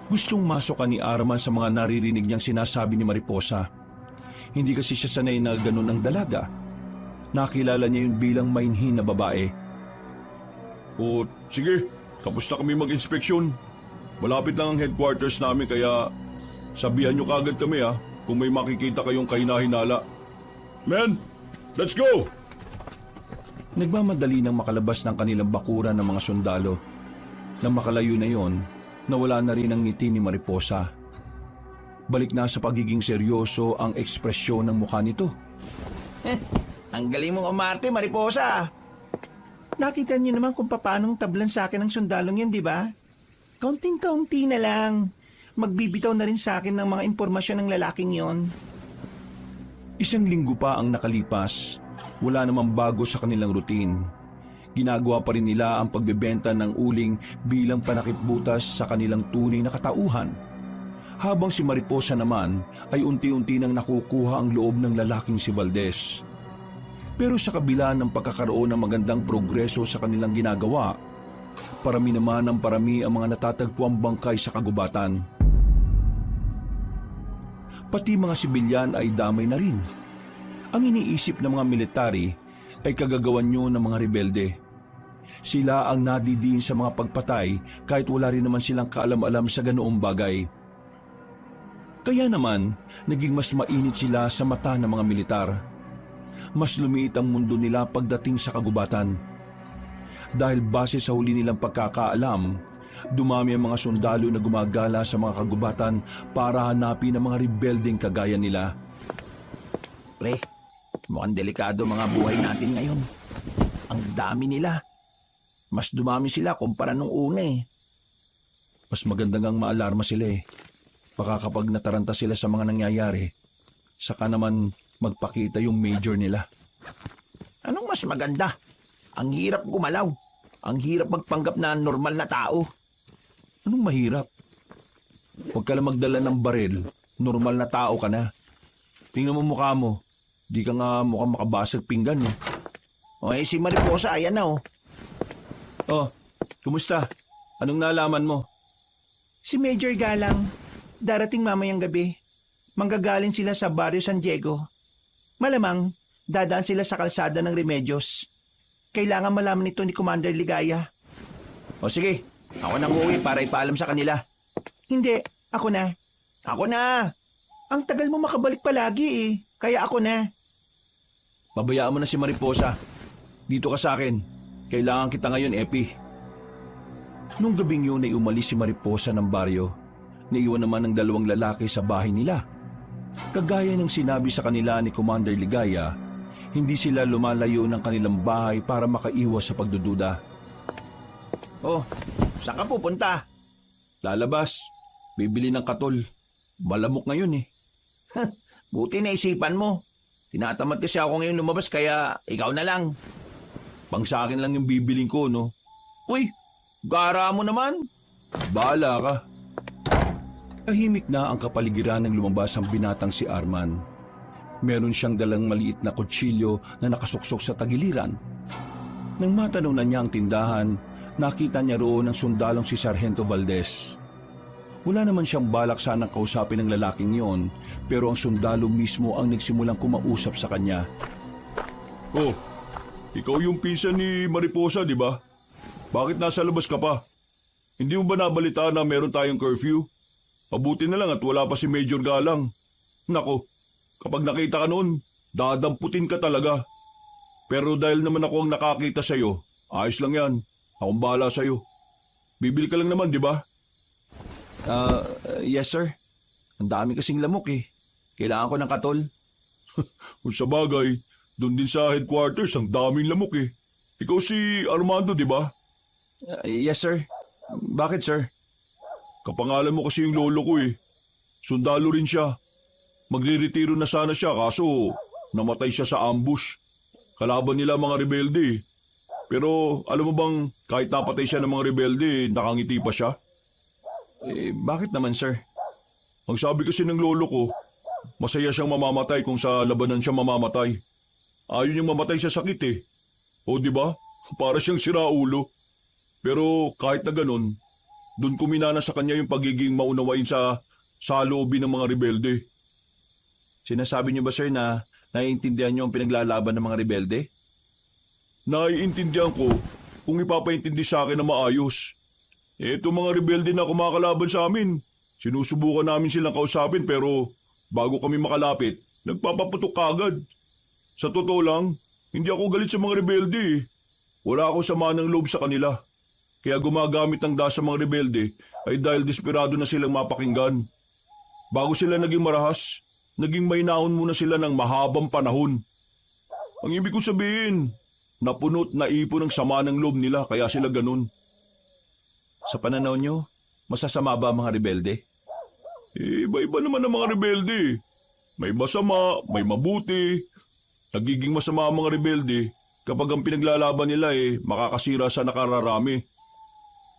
Gustong masok ni Arman sa mga naririnig niyang sinasabi ni Mariposa. Hindi kasi siya sanay na ganun ang dalaga. Nakilala niya yun bilang mainhin na babae. O sige, tapos na kami mag-inspeksyon. Malapit lang ang headquarters namin kaya sabihan nyo kagad kami ha kung may makikita kayong kahinahinala. Men, let's go! Nagmamadali nang makalabas ng kanilang bakuran ng mga sundalo. Nang makalayo na yon, nawala na rin ang ngiti ni Mariposa. Balik na sa pagiging seryoso ang ekspresyon ng mukha nito. Ang galing mong umarte, Mariposa. Nakita niyo naman kung paanong tablan sa akin ng sundalong yan, di ba? Kaunting-kaunti na lang. Magbibitaw na rin sa akin ng mga impormasyon ng lalaking yon. Isang linggo pa ang nakalipas. Wala namang bago sa kanilang routine. Ginagawa pa rin nila ang pagbebenta ng uling bilang panakipbutas sa kanilang tunay na katauhan. Habang si Mariposa naman ay unti-unti nang nakukuha ang loob ng lalaking si Valdez. Pero sa kabila ng pagkakaroon ng magandang progreso sa kanilang ginagawa, parami naman ang parami ang mga natatagpuang bangkay sa kagubatan. Pati mga sibilyan ay damay na rin. Ang iniisip ng mga military ay kagagawan nyo ng mga rebelde. Sila ang nadidiin sa mga pagpatay kahit wala rin naman silang kaalam-alam sa ganoong bagay. Kaya naman, naging mas mainit sila sa mata ng mga militar. Mas lumiit ang mundo nila pagdating sa kagubatan. Dahil base sa huli nilang pagkakaalam, dumami ang mga sundalo na gumagala sa mga kagubatan para hanapin ang mga rebeldeng kagaya nila. Pre, mukhang delikado mga buhay natin ngayon. Ang dami nila. Mas dumami sila kumpara nung una eh. Mas magandang ang maalarma sila eh. Baka kapag nataranta sila sa mga nangyayari, saka naman magpakita yung major nila. Anong mas maganda? Ang hirap gumalaw. Ang hirap magpanggap na normal na tao. Anong mahirap? Huwag ka lang magdala ng baril, normal na tao ka na. Tingnan mo mukha mo, di ka nga mukhang makabasag pinggan eh. O si Mariposa, ayan na oh. Oh, kumusta? Anong nalaman mo? Si Major Galang, darating mamayang gabi. Manggagaling sila sa Barrio San Diego. Malamang, dadaan sila sa kalsada ng Remedios. Kailangan malaman nito ni Commander Ligaya. O sige, ako nang uuwi para ipaalam sa kanila. Hindi, ako na. Ako na! Ang tagal mo makabalik palagi eh, kaya ako na. pabayaan mo na si Mariposa. Dito ka sa akin. Kailangan kita ngayon, Epi. Nung gabing yun ay umalis si Mariposa ng baryo. Naiwan naman ng dalawang lalaki sa bahay nila. Kagaya ng sinabi sa kanila ni Commander Ligaya, hindi sila lumalayo ng kanilang bahay para makaiwas sa pagdududa. Oh, saan ka pupunta? Lalabas, bibili ng katol. Malamok ngayon eh. Buti na isipan mo. Tinatamad kasi ako ngayon lumabas kaya ikaw na lang. Pang sa akin lang yung bibiling ko, no? Uy, gara mo naman. Bahala ka. Tahimik na ang kapaligiran ng lumabas ang binatang si Arman. Meron siyang dalang maliit na kutsilyo na nakasuksok sa tagiliran. Nang matanong na niya ang tindahan, nakita niya roon ang sundalong si Sargento Valdez. Wala naman siyang balak sanang kausapin ng lalaking yon, pero ang sundalo mismo ang nagsimulang kumausap sa kanya. Oh, ikaw yung pinsan ni Mariposa, di ba? Bakit nasa labas ka pa? Hindi mo ba nabalitaan na meron tayong curfew? Mabuti na lang at wala pa si Major Galang. Nako, kapag nakita ka noon, dadamputin ka talaga. Pero dahil naman ako ang nakakita sa'yo, ayos lang yan. Akong bahala sa'yo. Bibili ka lang naman, di ba? Yes sir. Ang dami kasing lamok eh. Kailangan ko ng katol. Kung sa bagay, doon din sa headquarters, ang daming lamok eh. Ikaw si Armando, di ba? Yes sir. Bakit sir? Kapangalan mo kasi yung lolo ko eh. Sundalo rin siya. Magre-retiro na sana siya kaso namatay siya sa ambush. Kalaban nila mga rebelde eh. Pero alam mo bang kahit napatay siya ng mga rebelde, nakangiti pa siya? Bakit naman sir? Ang sabi kasi ng lolo ko, masaya siyang mamamatay kung sa labanan siya mamamatay. Ayaw niyang mamatay sa sakit eh. O di ba? Para siyang siraulo. Pero kahit na ganun, doon kuminana sa kanya yung pagiging maunawain sa saloobin ng mga rebelde. Sinasabi niyo ba sir na naiintindihan niyo ang pinaglalaban ng mga rebelde? Naiintindihan ko kung ipapaintindi sa akin na maayos. Eto mga rebelde na kumakalaban sa amin. Sinusubukan namin silang kausapin pero bago kami makalapit, nagpapaputok kagad. Sa totoo lang, hindi ako galit sa mga rebelde eh. Wala akong sama ng loob sa kanila. Kaya gumagamit ng dahas sa mga rebelde ay dahil desperado na silang mapakinggan. Bago sila naging marahas, naging mahinahon muna sila ng mahabang panahon. Ang ibig ko sabihin, napunot na ipon ng sama ng loob nila kaya sila ganun. Sa pananaw niyo, masasama ba ang mga rebelde? Iba-iba naman ang mga rebelde. May masama, may mabuti. Nagiging masama ang mga rebelde kapag ang pinaglalaban nila makakasira sa nakararami.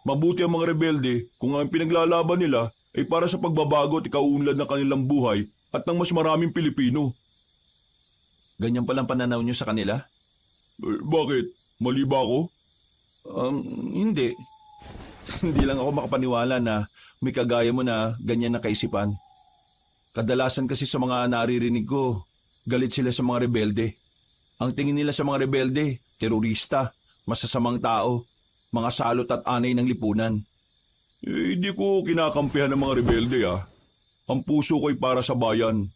Mabuti ang mga rebelde kung ang pinaglalaban nila ay para sa pagbabago at ikaunlad ng kanilang buhay at ng mas maraming Pilipino. Ganyan palang pananaw niyo sa kanila? Bakit? Mali ba ako? Hindi. Hindi lang ako makapaniwala na may kagaya mo na ganyan na kaisipan. Kadalasan kasi sa mga naririnig ko, galit sila sa mga rebelde. Ang tingin nila sa mga rebelde, terorista, masasamang tao, mga salot at anay ng lipunan. Hindi ko kinakampihan ng mga rebelde ah. Ang puso ko'y para sa bayan.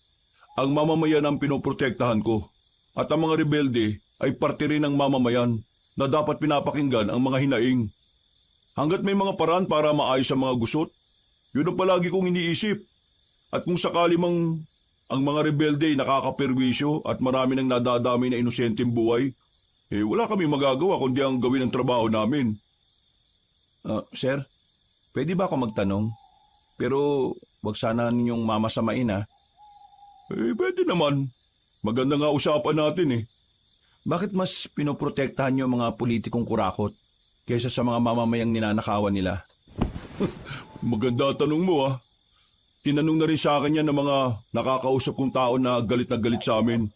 Ang mamamayan ang pinoprotektahan ko. At ang mga rebelde ay parte rin ng mamamayan na dapat pinapakinggan ang mga hinaing. Hanggat may mga paraan para maayos ang mga gusot, yun ang palagi kong iniisip. At kung sakali mang ang mga rebelde ay nakakaperwisyo at marami nang nadadami na inosenteng buhay, wala kami magagawa kundi ang gawin ang trabaho namin. Sir, pwede ba ako magtanong? Pero wag sana ninyong mamasamain ha. Pwede naman. Maganda nga usapan natin eh. Bakit mas pinoprotektahan niyo ang mga politikong kurakot kaysa sa mga mamamayang ninanakawan nila? Maganda tanong mo ah. Tinanong na rin sa akin yan ng mga nakakausap kong tao na galit sa amin.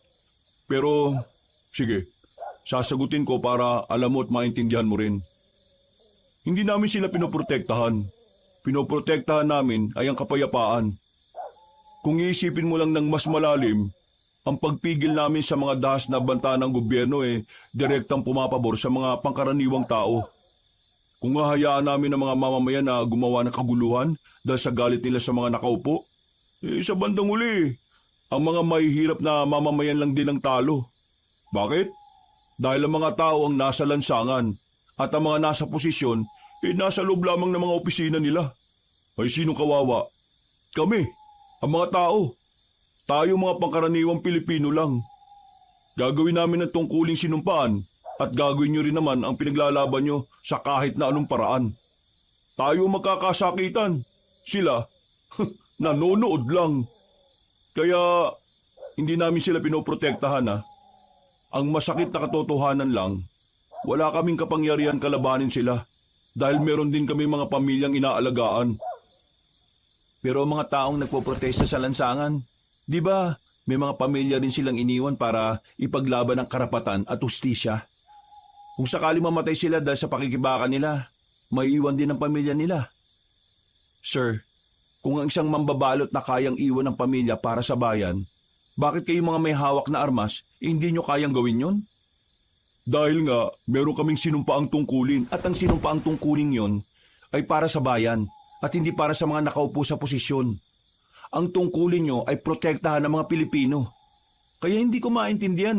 Pero, sige, sasagutin ko para alam mo at maintindihan mo rin. Hindi namin sila pinoprotektahan. Pinoprotektahan namin ay ang kapayapaan. Kung iisipin mo lang ng mas malalim, ang pagpigil namin sa mga dahas na banta ng gobyerno direktang pumapabor sa mga pangkaraniwang tao. Kung hahayaan namin ang mga mamamayan na gumawa ng kaguluhan dahil sa galit nila sa mga nakaupo, sa bandang uli, ang mga mahihirap na mamamayan lang din ang talo. Bakit? Dahil ang mga tao ang nasa lansangan at ang mga nasa posisyon nasa loob lamang ng mga opisina nila. Ay sinong kawawa? Kami, ang mga tao. Tayo mga pangkaraniwang Pilipino lang. Gagawin namin ang tungkuling sinumpaan at gagawin nyo rin naman ang pinaglalaban nyo sa kahit na anong paraan. Tayo magkakasakitan. Sila, nanonood lang. Kaya hindi namin sila pinoprotektahan ha. Ang masakit na katotohanan lang, wala kaming kapangyarihan kalabanin sila dahil meron din kami mga pamilyang inaalagaan. Pero ang mga taong nagpoprotesta sa lansangan, di ba may mga pamilya rin silang iniwan para ipaglaban ang karapatan at hustisya? Kung sakaling mamatay sila dahil sa pakikibaka nila, may iwan din ang pamilya nila. Sir, kung ang isang mambabalot na kayang iwan ng pamilya para sa bayan, bakit kayo mga may hawak na armas, hindi nyo kayang gawin yon? Dahil nga, meron kaming sinumpaang tungkulin. At ang sinumpaang tungkulin yon ay para sa bayan at hindi para sa mga nakaupo sa posisyon. Ang tungkulin nyo ay protektahan ng mga Pilipino. Kaya hindi ko maintindihan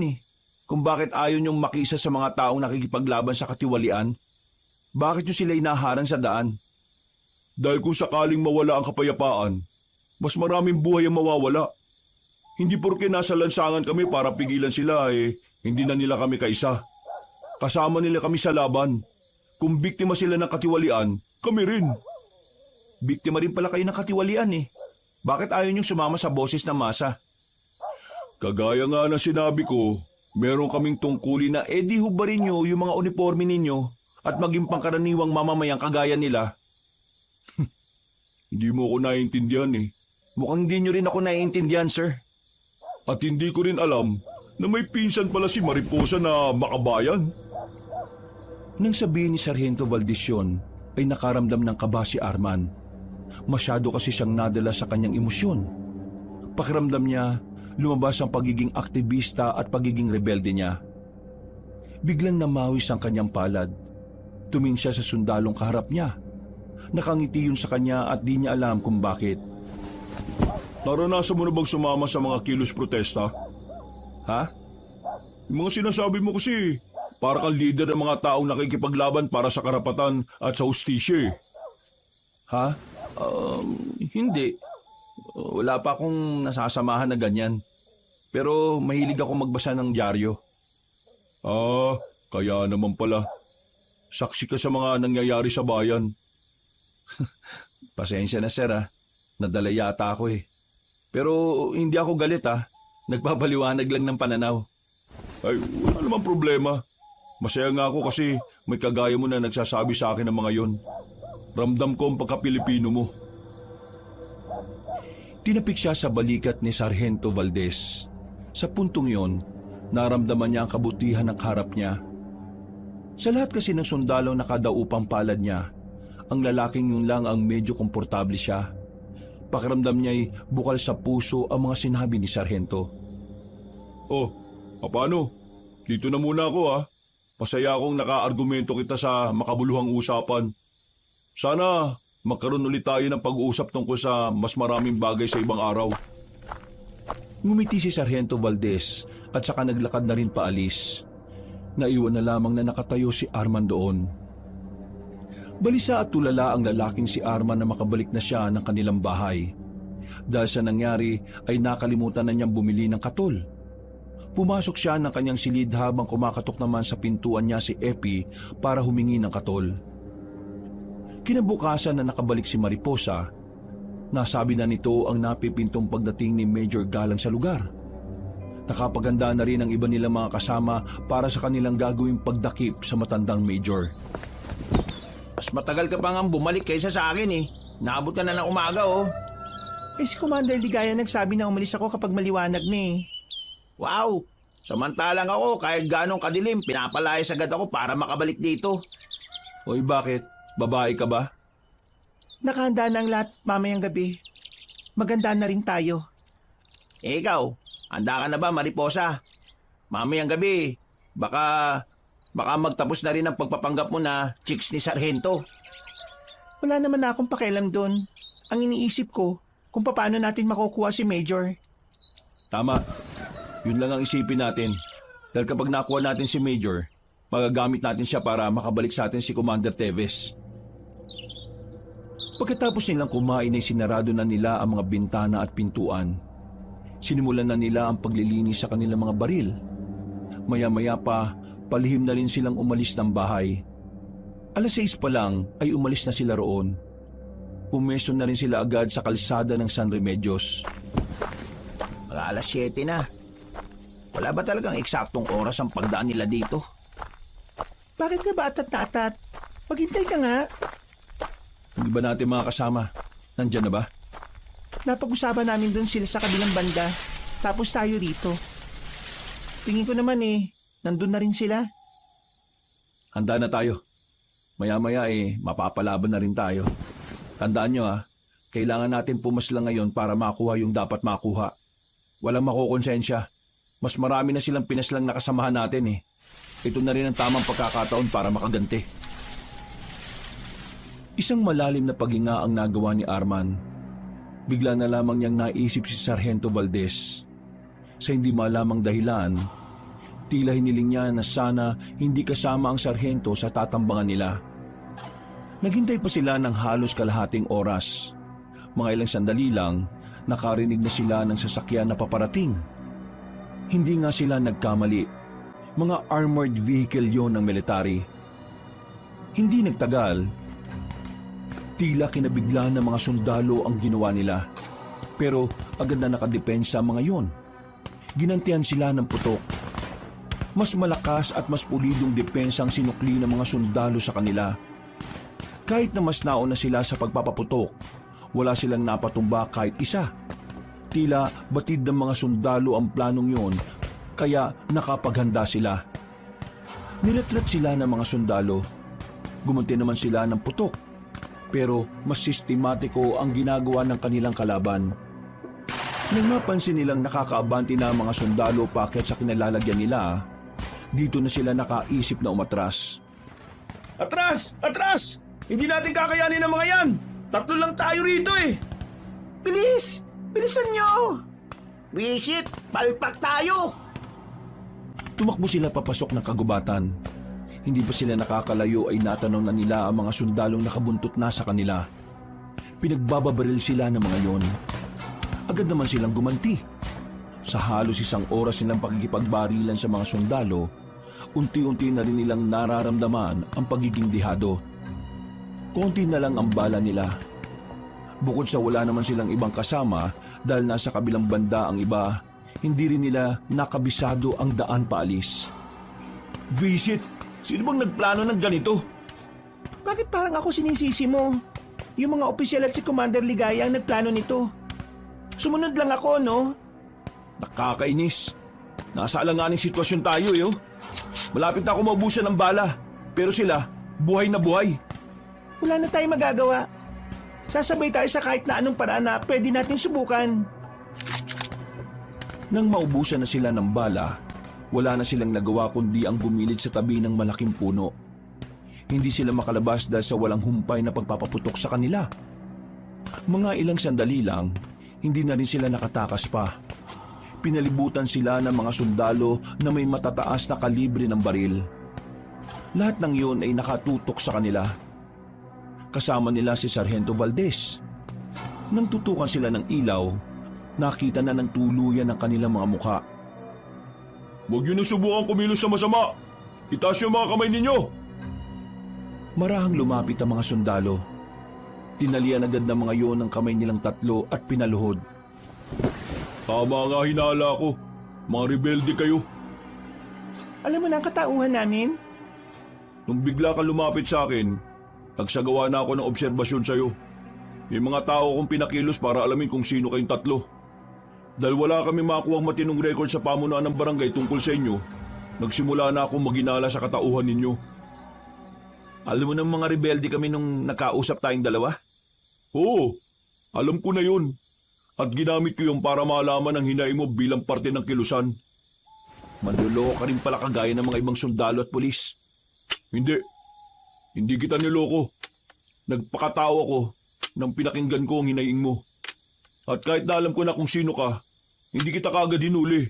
kung bakit ayaw nyong makisa sa mga taong nakikipaglaban sa katiwalian. Bakit nyo sila inaharang sa daan? Dahil kung sakaling mawala ang kapayapaan, mas maraming buhay ang mawawala. Hindi porke nasa lansangan kami para pigilan sila hindi na nila kami kaisa. Kasama nila kami sa laban. Kung biktima sila ng katiwalian, kami rin. Biktima rin pala kayo ng katiwalian Bakit ayaw niyong sumama sa boses ng masa? Kagaya nga na sinabi ko, meron kaming tungkulin na di hubarin niyo yung mga uniforme ninyo at maging pangkaraniwang mamamayang kagaya nila. Hindi mo ko naiintindihan Mukhang hindi niyo rin ako naiintindihan, sir. At hindi ko rin alam na may pinsan pala si Mariposa na makabayan. Nang sabihin ni Sargento Valdez yun, ay nakaramdam ng kaba si Arman. Masyado kasi siyang nadala sa kanyang emosyon. Pakiramdam niya, lumabas ang pagiging aktivista at pagiging rebelde niya. Biglang namawis ang kanyang palad. Tumingin siya sa sundalong kaharap niya. Nakangiti yun sa kanya at di niya alam kung bakit. Naranasan mo na bang sumama sa mga kilos protesta? Ha? Yung mga sinasabi mo kasi, para kang leader ng mga taong nakikipaglaban para sa karapatan at sa hustisya Ha? Hindi. Wala pa akong nasasamahan na ganyan. Pero mahilig ako magbasa ng dyaryo. Kaya naman pala. Saksi ka sa mga nangyayari sa bayan. Pasensya na sir Nadala yata ako Pero hindi ako galit Nagpapaliwanag lang ng pananaw. Ay, wala namang problema. Masaya nga ako kasi may kagaya mo na nagsasabi sa akin ng mga yon. Ramdam ko ang pagka-Pilipino mo. Tinapik siya sa balikat ni Sargento Valdez. Sa puntong yon, naramdaman niya ang kabutihan ng harap niya. Sa lahat kasi ng sundalo na kadaupang palad niya, ang lalaking yun lang ang medyo komportable siya. Pakiramdam niya'y bukal sa puso ang mga sinabi ni Sargento. Paano? Dito na muna ako Masaya akong naka-argumento kita sa makabuluhang usapan. Sana magkaroon ulit tayo ng pag-uusap tungkol sa mas maraming bagay sa ibang araw. Ngumiti si Sargento Valdez at saka naglakad na rin paalis. Naiwan na lamang na nakatayo si Arman doon. Balisa at tulala ang lalaking si Arman na makabalik na siya ng kanilang bahay. Dahil sa nangyari ay nakalimutan na niyang bumili ng katol. Pumasok siya ng kanyang silid habang kumakatok naman sa pintuan niya si Epi para humingi ng katol. Kinabukasan na nakabalik si Mariposa, nasabi na nito ang napipintong pagdating ni Major Galang sa lugar. Nakapaganda na rin ang iba nilang mga kasama para sa kanilang gagawing pagdakip sa matandang Major. Mas matagal ka pa nga bumalik kaysa sa akin Naabot ka na ng umaga Si Commander Ligaya nagsabi na umalis ako kapag maliwanag na Wow! Samantalang ako kahit ganong kadilim, pinapalayas agad ako para makabalik dito. Hoy, bakit? Babae ka ba? Nakahanda na ang lahat mamayang gabi. Maganda na rin tayo. Ikaw, handa ka na ba, Mariposa? Mamayang gabi, baka magtapos na rin ang pagpapanggap mo na chicks ni Sargento. Wala naman na akong pakialam doon. Ang iniisip ko, kung paano natin makukuha si Major. Tama. Yun lang ang isipin natin. Dahil kapag nakuha natin si Major, magagamit natin siya para makabalik sa atin si Commander Teves. Pagkatapos nilang kumain ay sinarado na nila ang mga bintana at pintuan. Sinimulan na nila ang paglilinis sa kanilang mga baril. Maya-maya pa, palihim na rin silang umalis ng bahay. 6:00 pa lang ay umalis na sila roon. Pumeso na rin sila agad sa kalsada ng San Remedios. Mga 7:00 na. Wala ba talagang eksaktong oras ang pagdaan nila dito? Bakit ka ba atat-atat? Maghintay ka nga. Hindi ba natin mga kasama? Nandyan na ba? Napag-usapan namin doon sila sa kabilang banda. Tapos tayo rito. Tingin ko naman nandun na rin sila. Handa na tayo. Maya-maya mapapalaban na rin tayo. Tandaan nyo kailangan natin pumaslang ngayon para makuha yung dapat makuha. Walang makukonsensya. Mas marami na silang pinaslang na kasamahan natin Ito na rin ang tamang pagkakataon para makaganti. Isang malalim na paghinga ang nagawa ni Arman. Bigla na lamang niyang naisip si Sargento Valdez. Sa hindi malamang dahilan, tila hiniling niya na sana hindi kasama ang sarhento sa tatambangan nila. Naghintay pa sila ng halos kalahating oras. Mga ilang sandali lang, nakarinig na sila ng sasakyan na paparating. Hindi nga sila nagkamali. Mga armored vehicle yon ng military. Hindi nagtagal, tila kinabigla ng mga sundalo ang ginawa nila. Pero agad na nakadepensa ang mga yon. Ginantihan sila ng putok. Mas malakas at mas pulidong depensa ang sinukli ng mga sundalo sa kanila. Kahit na mas nauna sila sa pagpapaputok, wala silang napatumba kahit isa. Tila batid ng mga sundalo ang planong yon, kaya nakapaghanda sila. Niretret sila ng mga sundalo. Gumunti naman sila ng putok, pero mas sistematiko ang ginagawa ng kanilang kalaban. Nang mapansin nilang nakakaabanti na ang mga sundalo paakyat sa kinalalagyan nila, dito na sila nakaisip na umatras. Atras! Atras! Hindi natin kakayanin ang mga yan! 3 lang tayo rito Bilis! Bilisan nyo! Visit! Palpak tayo! Tumakbo sila papasok ng kagubatan. Hindi pa sila nakakalayo ay natanong na nila ang mga sundalong nakabuntot na sa kanila. Pinagbababaril sila ng mga yon. Agad naman silang gumanti. Sa halos 1 oras nilang pakikipagbarilan sa mga sundalo, unti-unti na rin nilang nararamdaman ang pagiging dihado. Konti na lang ang bala nila. Bukod sa wala naman silang ibang kasama dahil nasa kabilang banda ang iba, hindi rin nila nakabisado ang daan paalis. Visit! Sino bang nagplano ng ganito? Bakit parang ako sinisisi mo? Yung mga opisyal at si Commander Ligaya ang nagplano nito. Sumunod lang ako, no? Nakakainis. Nasa alanganing sitwasyon tayo Malapit na ako maubusan ng bala. Pero sila, buhay na buhay. Wala na tayong magagawa. Sasabay tayo sa kahit na anong paraan na pwede natin subukan. Nang maubusan na sila ng bala, wala na silang nagawa kundi ang gumilid sa tabi ng malaking puno. Hindi sila makalabas dahil sa walang humpay na pagpapaputok sa kanila. Mga ilang sandali lang, hindi na rin sila nakatakas pa. Pinalibutan sila ng mga sundalo na may matataas na kalibre ng baril. Lahat ng iyon ay nakatutok sa kanila. Kasama nila si Sargento Valdez. Nang tutukan sila ng ilaw, nakita na ng tuluyan ang kanilang mga mukha. Huwag niyo na subukan kumilos na masama. Itaas yung mga kamay ninyo. Marahang lumapit ang mga sundalo. Tinalian agad ng mga yon ang kamay nilang 3 at pinaluhod. Tama nga hinala ko. Mga rebelde kayo. Alam mo na ang katauhan namin? Nung bigla ka lumapit sa akin, nagsagawa na ako ng obserbasyon sa'yo. May mga tao kong pinakilos para alamin kung sino kayong 3. Dahil wala kami makuhang matinong record sa pamunuan ng barangay tungkol sa inyo, nagsimula na akong maginala sa katauhan ninyo. Alam mo ng mga rebelde kami nung nakausap tayong 2? Oo, alam ko na yun. At ginamit ko yung para malaman ang hinaing mo bilang parte ng kilusan. Manluloko ka rin pala kagaya ng mga ibang sundalo at pulis. Hindi kita niloko. Nagpakatao ako nang pinakinggan ko ang hinaing mo. At kahit na alam ko na kung sino ka, hindi kita kaagad hinuli.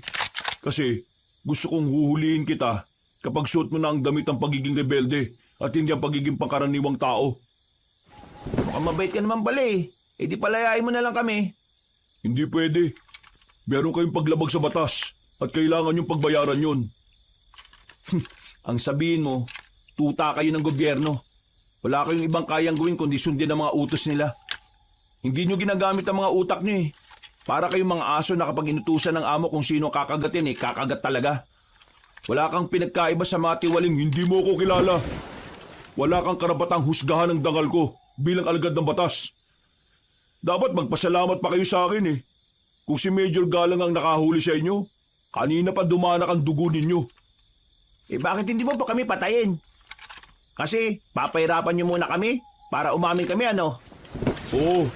Kasi Gusto kong huhulihin kita kapag suot mo na ang damit ng pagiging rebelde at hindi ang pagiging pangkaraniwang tao. Mukhang mabait ka naman pala eh. E di palayain mo na lang kami. Hindi pwede. Meron kayong paglabag sa batas at kailangan yung pagbayaran yun. Ang sabihin mo, tuta kayo ng gobyerno. Wala kayong ibang kayang gawin kundi sundin ang mga utos nila. Hindi nyo ginagamit ang mga utak nyo eh. Para kayong mga aso na kapag inutusan ng amo kung sino kakagatin kakagat talaga. Wala kang pinagkaiba sa mga tiwaling hindi mo ko kilala. Wala kang karapatang husgahan ng dangal ko bilang alagad ng batas. Dapat magpasalamat pa kayo sa akin eh. Kung si Major Galang ang nakahuli sa inyo, kanina pa dumanak ang dugo ninyo. Bakit hindi mo pa kami patayin? Kasi papahirapan nyo muna kami para umamin kami ano? Oo,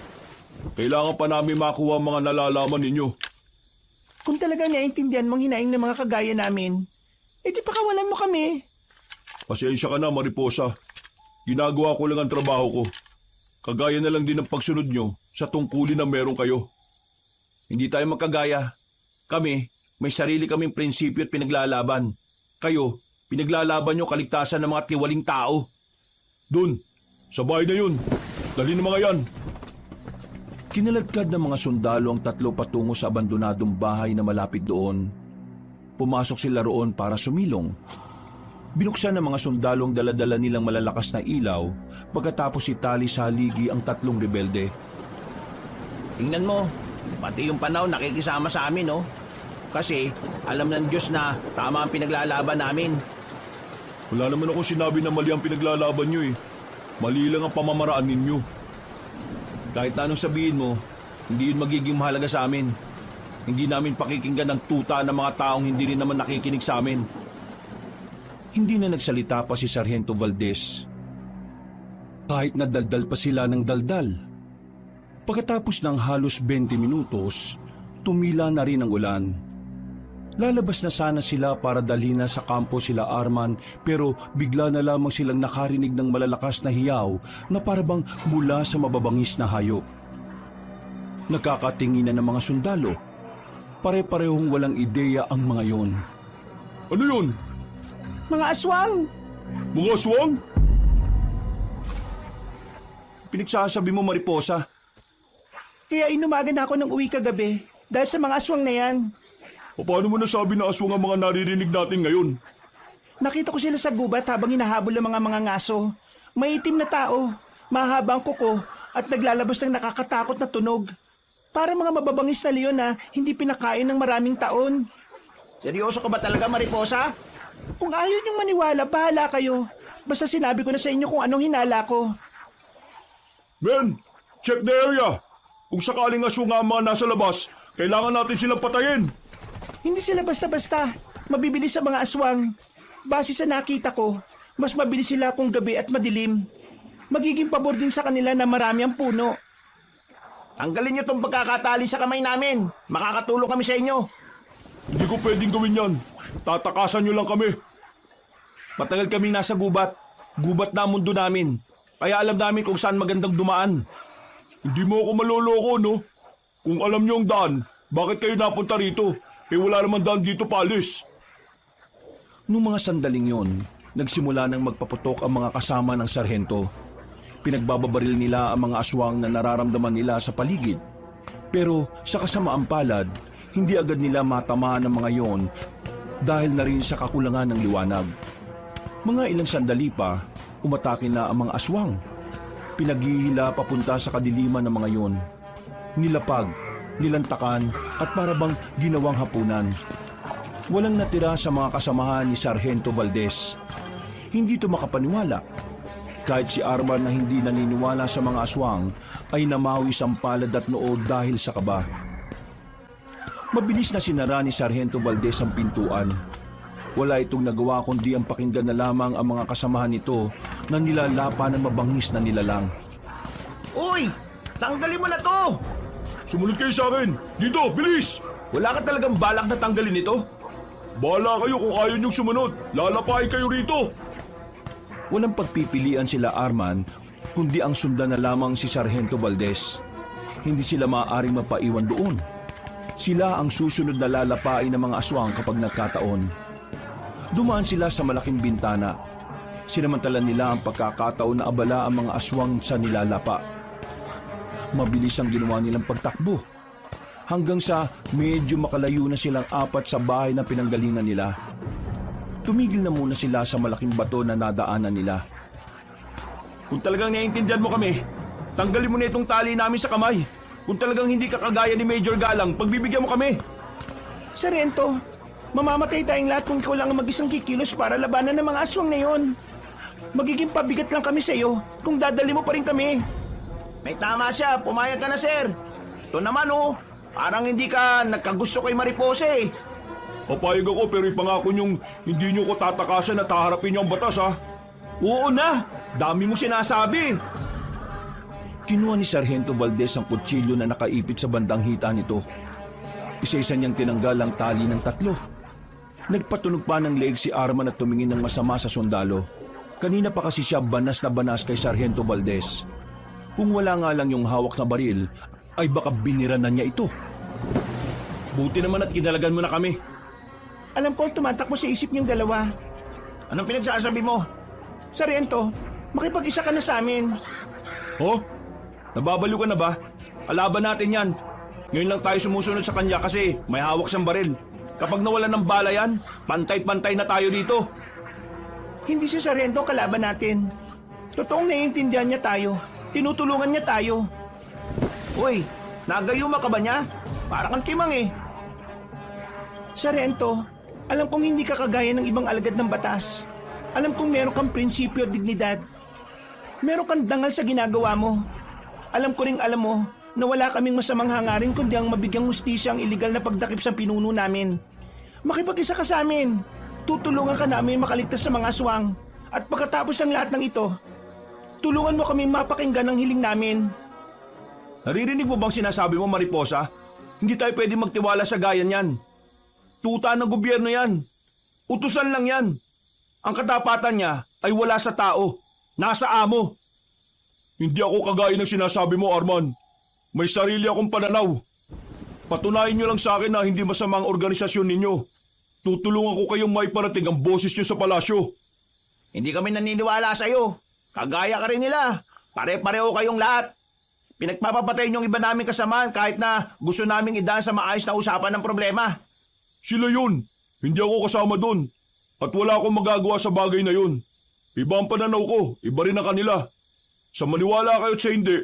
kailangan pa namin makuha ang mga nalalaman ninyo. Kung talagang naiintindihan mong hinaing ng mga kagaya namin, di pakawalan mo kami. Pasensya ka na, Mariposa. Ginagawa ko lang ang trabaho ko. Kagaya na lang din ang pagsunod nyo sa tungkulin na meron kayo. Hindi tayo magkagaya. Kami, may sarili kaming prinsipyo at pinaglalaban. Kayo, pinaglalaban nyo kaligtasan ng mga tiwaling tao. Dun, sa bahay na yun. Dali ng mga yan. Kinaladkad ng mga sundalo ang tatlo patungo sa abandonadong bahay na malapit doon. Pumasok sila roon para sumilong. Binuksan ng mga sundalo ang dala-dala nilang malalakas na ilaw pagkatapos itali sa haligi ang tatlong rebelde. Tingnan mo, pati yung Panaw nakikisama sa amin, no? Kasi alam ng Diyos na tama ang pinaglalaban namin. Wala naman akong sinabi na mali ang pinaglalaban nyo eh. Mali lang ang pamamaraan ninyo. Kahit anong sabihin mo, hindi yun magiging mahalaga sa amin. Hindi namin pakikinggan ang tuta ng mga taong hindi rin naman nakikinig sa amin. Hindi na nagsalita pa si Sargento Valdez. Kahit nadaldal pa sila ng daldal. Pagkatapos ng halos 20 minutos, tumila na rin ang ulan. Lalabas na sana sila para dalhin na sa kampo sila Arman pero bigla na lamang silang nakarinig ng malalakas na hiyaw na parabang mula sa mababangis na hayop. Nagkakatinginan ng mga sundalo. Pare-parehong walang ideya ang mga yon. Ano yun? Mga aswang! Mga aswang? Pinagsasabi mo, Mariposa. Kaya inumagan ako ng uwi kagabi dahil sa mga aswang na yan. O paano mo nasabi na aswang ang mga naririnig natin ngayon? Nakita ko sila sa gubat habang hinahabol ang mga ngaso. May itim na tao, mahaba ang kuko at naglalabas ng nakakatakot na tunog. Para mga mababangis na leon na hindi pinakain ng maraming taon. Seryoso ka ba talaga, Mariposa? Kung ayaw niyong maniwala, bahala kayo. Basta sinabi ko na sa inyo kung anong hinala ko. Men, check the area. Kung sakaling aswang ang mga nasa labas, kailangan natin silang patayin. Hindi sila basta-basta. Mabibilis sa mga aswang. Base sa nakita ko, mas mabilis sila kung gabi at madilim. Magiging pabor din sa kanila na marami ang puno. Tanggalin niyo tong pagkakatali sa kamay namin. Makakatulong kami sa inyo. Hindi ko pwedeng gawin yan. Tatakasan nyo lang kami. Matagal kaming nasa gubat. Gubat na ang mundo namin. Kaya alam namin kung saan magandang dumaan. Hindi mo ako maloloko, no? Kung alam nyo ang daan, bakit kayo napunta rito? Wala naman daan dito palis. Noong mga sandaling yon, nagsimula nang magpaputok ang mga kasama ng sarhento. Pinagbababaril nila ang mga aswang na nararamdaman nila sa paligid. Pero sa kasamaang palad, hindi agad nila matamaan ng mga yon dahil na rin sa kakulangan ng liwanag. Mga ilang sandali pa, umatake na ang mga aswang. Pinaghihila papunta sa kadiliman ng mga yon. Nilapag, nilantakan at parabang ginawang hapunan. Walang natira sa mga kasamahan ni Sargento Valdez. Hindi ito makapaniwala. Kahit si Arman na hindi naniniwala sa mga aswang ay namawis ang palad at noo dahil sa kaba. Mabilis na sinara ni Sargento Valdez ang pintuan. Wala itong nagawa kundi ang pakinggan na lamang ang mga kasamahan nito na nilalapa ng mabangis na nilalang. Uy! Tanggalin mo na to! Sumunod kayo sa akin! Dito, bilis! Wala ka talagang balak na tanggalin ito? Bahala kayo kung ayaw niyong sumunod. Lalapain kayo rito! Walang pagpipilian sila Arman, kundi ang sundan na lamang si Sargento Valdez. Hindi sila maaaring mapaiwan doon. Sila ang susunod na lalapain ng mga aswang kapag nagkataon. Dumaan sila sa malaking bintana. Sinamantala nila ang pagkakataon na abala ang mga aswang sa nilalapa. Mabilis ang ginawa nilang pagtakbo. Hanggang sa medyo makalayo na silang apat sa bahay na pinanggalingan nila. Tumigil na muna sila sa malaking bato na nadaanan nila. Kung talagang naiintindihan mo kami, tanggalin mo na itong tali namin sa kamay. Kung talagang hindi ka kagaya ni Major Galang, pagbibigyan mo kami. Sargento, mamamatay tayong lahat kung ikaw lang ang mag-isang kikilos para labanan ng mga aswang na yon. Magiging pabigat lang kami sa iyo kung dadali mo pa rin kami. May tama siya, pumayag ka na sir. Ito naman parang hindi ka nagkagusto kay Mariposa eh. Papayag ako pero ipangako niyong hindi niyo ko tatakasan at haharapin niyo ang batas ha. Oo na, dami mo sinasabi. Kinuha ni Sargento Valdez ang kutsilyo na nakaipit sa bandang hita nito. Isa-isa niyang tinanggal ang tali ng tatlo. Nagpatunog pa ng leeg si Arman at tumingin ng masama sa sundalo. Kanina pa kasi siya banas na banas kay Sargento Valdez. Kung wala nga lang yung hawak na baril, ay baka binira na niya ito. Buti naman at kinalagan mo na kami. Alam ko tumatakbo sa isip niyong dalawa. Anong pinagsasabi mo? Sargento, makipag-isa ka na sa amin. Oh? Nababalo ka na ba? Kalaban natin yan. Ngayon lang tayo sumusunod sa kanya kasi may hawak siyang baril. Kapag nawala ng bala yan, pantay-pantay na tayo dito. Hindi si Sargento kalaban natin. Totoong naiintindihan niya tayo. Tinutulungan niya tayo. Uy, nagayuma ka ba niya? Para kang timang eh. Sargento, alam kong hindi ka kagaya ng ibang alagad ng batas. Alam kong meron kang prinsipyo at dignidad. Meron kang dangal sa ginagawa mo. Alam ko ring alam mo na wala kaming masamang hangarin kundi ang mabigyang hustisya ang iligal na pagdakip sa pinuno namin. Makipag-isa ka sa amin. Tutulungan ka namin makaligtas sa mga aswang. At pagkatapos ng lahat ng ito, tulungan mo kami mapakinggan ang hiling namin. Naririnig mo bang sinasabi mo, Mariposa? Hindi tayo pwede magtiwala sa gayan yan. Tuta ng gobyerno yan. Utusan lang yan. Ang katapatan niya ay wala sa tao. Nasa amo. Hindi ako kagaya ng sinasabi mo, Arman. May sarili akong pananaw. Patunayan niyo lang sa akin na hindi masama ang organisasyon ninyo. Tutulungan ko kayong maiparating ang boses niyo sa palasyo. Hindi kami naniniwala sa'yo. Kagaya ka rin nila. Pare-pareho kayong lahat. Pinagpapapatay niyong iba namin kasamaan kahit na gusto naming idaan sa maayos na usapan ng problema. Sila yun. Hindi ako kasama dun. At wala akong magagawa sa bagay na yun. Iba ang pananaw ko. Iba rin ang kanila. Sa maniwala kayo at sa hindi.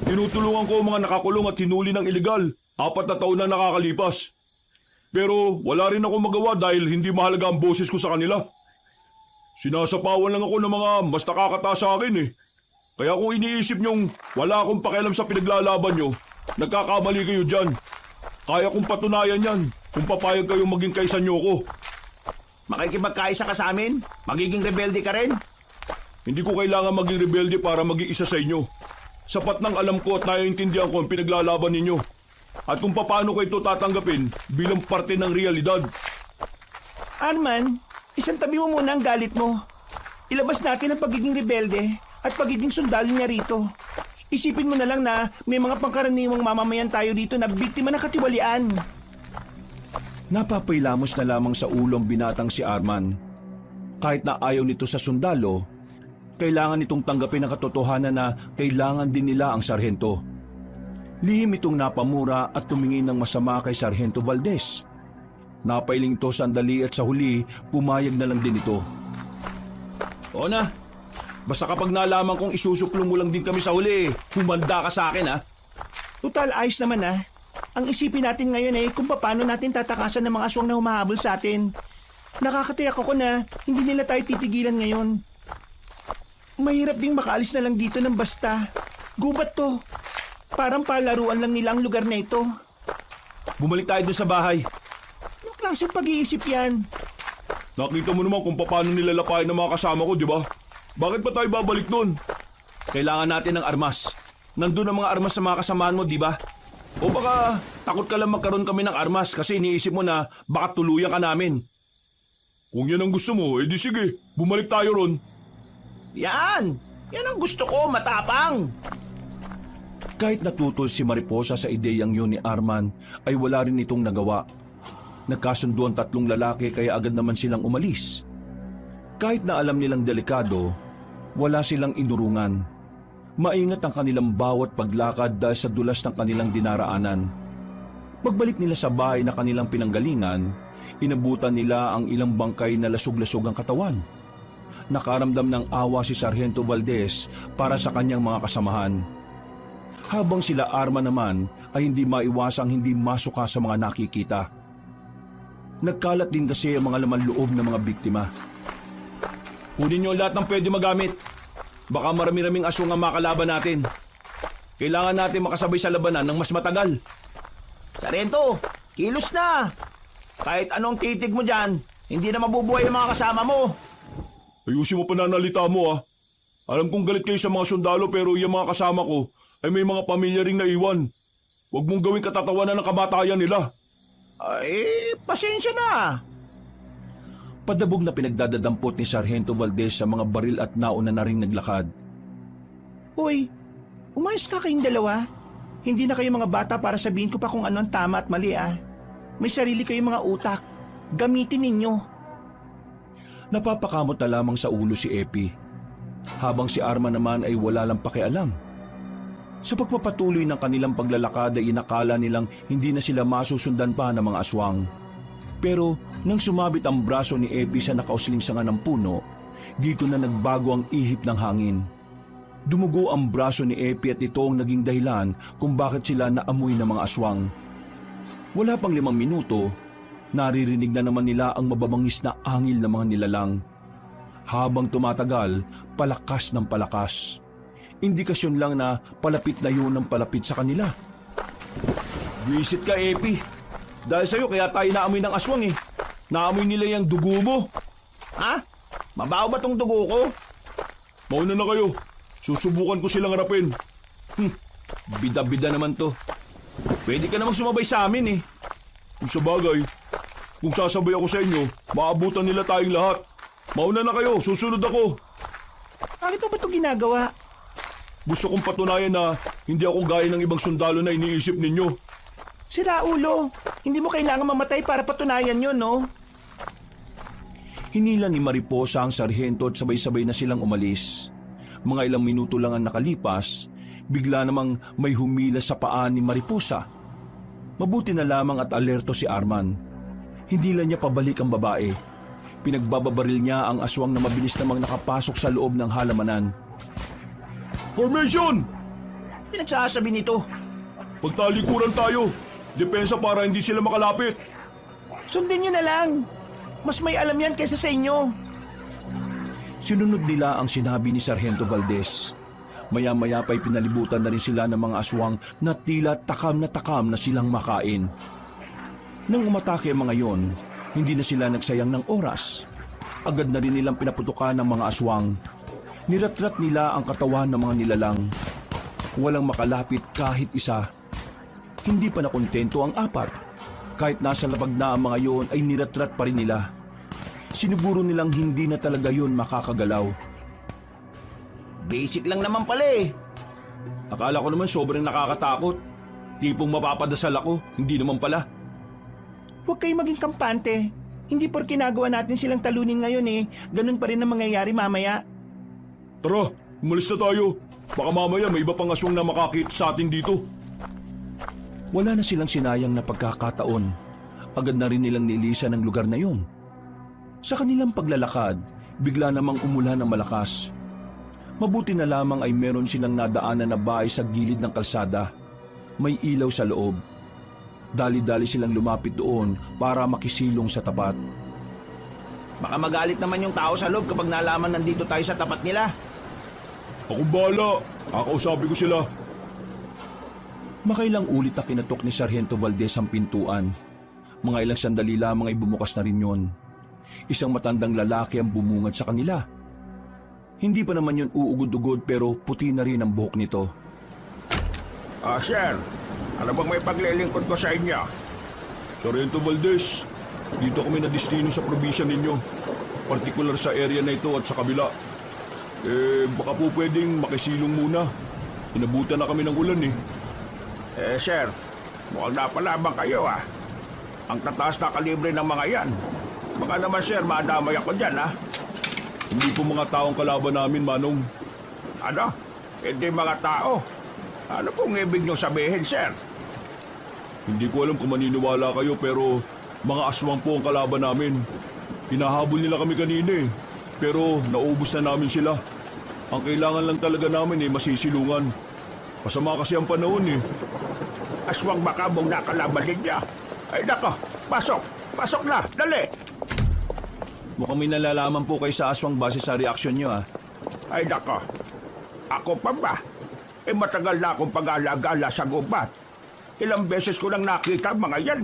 Tinutulungan ko ang mga nakakulong at hinuli ng iligal. 4 na taon na nakakalipas. Pero wala rin ako magawa dahil hindi mahalaga ang boses ko sa kanila. Sinasapawan lang ako ng mga mas nakakataas sa akin eh. Kaya kung iniisip nyong wala akong pakialam sa pinaglalaban nyo, nagkakamali kayo dyan. Kaya kong patunayan yan kung papayag kayong maging kaysa nyo ko. Makikipagkaisa ka sa amin? Magiging rebelde ka rin? Hindi ko kailangan maging rebelde para maging isa sa inyo. Sapat nang alam ko at naiintindihan ko ang pinaglalaban ninyo. At kung paano ko ito tatanggapin bilang parte ng realidad. Arman, isang tabi mo muna ang galit mo. Ilabas natin ang pagiging rebelde at pagiging sundalo niya rito. Isipin mo na lang na may mga pangkaraniwang mamamayan tayo dito na biktima ng katiwalian. Napapailamos na lamang sa ulong binatang si Arman. Kahit na ayaw nito sa sundalo, kailangan nitong tanggapin ang katotohanan na kailangan din nila ang sarhento. Lihim itong napamura at tumingin ng masama kay Sargento Valdez. Napailing ito sandali at sa huli, pumayag na lang din ito. Oo na, basta kapag nalaman kong isusuplong mo lang din kami sa huli, humanda ka sa akin ha. Total ayos naman ah. Ang isipin natin ngayon ay kung paano natin tatakasan ng mga aswang na humahabol sa atin. Nakakatiyak ako na hindi nila tayo titigilan ngayon. Mahirap ding makaalis na lang dito ng basta. Gubat to. Parang palaruan lang nila ang lugar na ito. Bumalik tayo dun sa bahay. Anong klaseng pag-iisip yan? Nakita mo naman kung paano nilalapain ng mga kasama ko, di ba? Bakit pa tayo babalik dun? Kailangan natin ng armas. Nandun ang mga armas sa mga kasamaan mo, di ba? O baka takot ka lang magkaroon kami ng armas kasi iniisip mo na baka tuluyan ka namin. Kung yan ang gusto mo, edi sige, bumalik tayo ron. Yan! Yan ang gusto ko, matapang! Kahit natutol si Mariposa sa ideyang yun ni Arman, ay wala rin itong nagawa. Nagkasundo ang tatlong lalaki kaya agad naman silang umalis. Kahit na alam nilang delikado, wala silang inurungan. Maingat ang kanilang bawat paglakad dahil sa dulas ng kanilang dinaraanan. Pagbalik nila sa bahay na kanilang pinanggalingan, inabutan nila ang ilang bangkay na lasog-lasog ang katawan. Nakaramdam ng awa si Sargento Valdez para sa kanyang mga kasamahan. Habang sila Arman naman ay hindi maiwasang hindi masuka sa mga nakikita. Nagkalat din kasi ang mga laman loob ng mga biktima. Kunin niyo lahat ng pwede magamit. Baka marami-raming aswang ang makalaban natin. Kailangan natin makasabay sa labanan ng mas matagal. Sargento, kilos na! Kahit anong titig mo dyan, hindi na mabubuhay ang mga kasama mo. Ayusin mo pananalita mo, ah. Alam kong galit kayo sa mga sundalo pero yung mga kasama ko ay may mga pamilya ring naiwan. Huwag mong gawing katatawanan ng kamatayan nila. Ay, pasensya na. Padabog na pinagdadadampot ni Sargento Valdez sa mga baril at nauna na ring naglakad. Hoy, umayos ka kayong dalawa. Hindi na kayo mga bata para sabihin ko pa kung ano ang tama at mali ah. May sarili kayong mga utak. Gamitin ninyo. Napapakamot na lamang sa ulo si Epi, habang si Arman naman ay wala lang pakialam. Sa pagpapatuloy ng kanilang paglalakad ay inakala nilang hindi na sila masusundan pa ng mga aswang. Pero nang sumabit ang braso ni Epi sa nakausling sanga ng puno, dito na nagbago ang ihip ng hangin. Dumugo ang braso ni Epi at ito ang naging dahilan kung bakit sila naamoy ng mga aswang. Wala pang 5 minuto, naririnig na naman nila ang mababangis na angil ng mga nilalang. Habang tumatagal, palakas ng palakas. Indikasyon lang na palapit na yun ng palapit sa kanila. Visit ka, Epi. Dahil sa'yo kaya tayo naamoy ng aswang eh. Naamoy nila yung dugo mo. Ha? Mabaho ba tong dugo ko? Mauna na kayo. Susubukan ko silang harapin. Bida-bida naman to. Pwede ka namang sumabay sa amin eh. Kung sa bagay, kung sasabay ako sa inyo, maabutan nila tayong lahat. Mauna na kayo, susunod ako. Bakit pa ba ito ginagawa? Gusto kong patunayan na hindi ako gaya ng ibang sundalo na iniisip ninyo. Sira ulo. Hindi mo kailangan mamatay para patunayan yun, no? Hinila ni Mariposa ang sarhento at sabay-sabay na silang umalis. Mga ilang minuto lang ang nakalipas, bigla namang may humila sa paa ni Mariposa. Mabuti na lamang at alerto si Arman. Hindi lang niya pabalik ang babae. Pinagbababaril niya ang aswang na mabilis namang nakapasok sa loob ng halamanan. Formation! Pinagsasabi nito. Pagtalikuran tayo. Depensa para hindi sila makalapit. Sundin nyo na lang. Mas may alam yan kaysa sa inyo. Sinunod nila ang sinabi ni Sargento Valdez. Maya-maya pa'y pinalibutan na rin sila ng mga aswang na tila takam na silang makain. Nang umatake ang mga yon, hindi na sila nagsayang ng oras. Agad na rin nilang pinaputukan ng mga aswang. Niratrat nila ang katawan ng mga nilalang. Walang makalapit kahit isa. Hindi pa nakontento ang 4. Kahit nasa lapag na ang mga yon ay niratrat pa rin nila. Siniguro nilang hindi na talaga yon makakagalaw. Basic lang naman pala eh. Akala ko naman sobrang nakakatakot. Tipong mapapadasal ako, hindi naman pala. Huwag kayo maging kampante. Hindi porke ginagawa natin silang talunin ngayon eh. Ganun pa rin ang mangyayari mamaya. Tara, umalis na tayo. Baka mamaya may iba pang aswang na makakita sa atin dito. Wala na silang sinayang na pagkakataon. Agad na rin nilang nilisan ang lugar na yon. Sa kanilang paglalakad, bigla namang umulan ng malakas. Mabuti na lamang ay meron silang nadaanan na bahay sa gilid ng kalsada. May ilaw sa loob. Dali-dali silang lumapit doon para makisilong sa tapat. Baka magalit naman yung tao sa loob kapag nalaman nandito tayo sa tapat nila. Akong bahala. Kakausapin ko sila. Makailang ulit na kinatok ni Sargento Valdez ang pintuan. Mga ilang sandali lamang ay bumukas na rin yon. Isang matandang lalaki ang bumungad sa kanila. Hindi pa naman yun uugod-ugod pero puti na rin ang buhok nito. Sir, ano bang may paglilingkod ko sa inyo? Sargento Valdez, dito kami na destino sa probinsya ninyo. Partikular sa area na ito at sa kabila. Baka po pwedeng makisilong muna. Inabutan na kami ng ulan eh. Sir, mukhang napalabang kayo Ang tataas na kalibre ng mga yan. Baka naman sir, madamay ako dyan Hindi po mga taong kalaban namin, Manong. Ano? Hindi mga tao. Ano pong ibig nyo sabihin, sir? Hindi ko alam kung maniniwala kayo pero mga aswang po ang kalaban namin. Hinahabol nila kami kanina eh. Pero naubos na namin sila. Ang kailangan lang talaga namin masisilungan. Masama kasi ang panahon eh. Aswang baka mong nakalaban ninyo. Ay nako, pasok! Pasok na! Dali! Mukhang may nalalaman po kayo sa aswang base sa reaksyon nyo Ay nako, ako pa ba? Matagal na akong pag-alagala sa gubat. Ilang beses ko lang nakita ang mga yan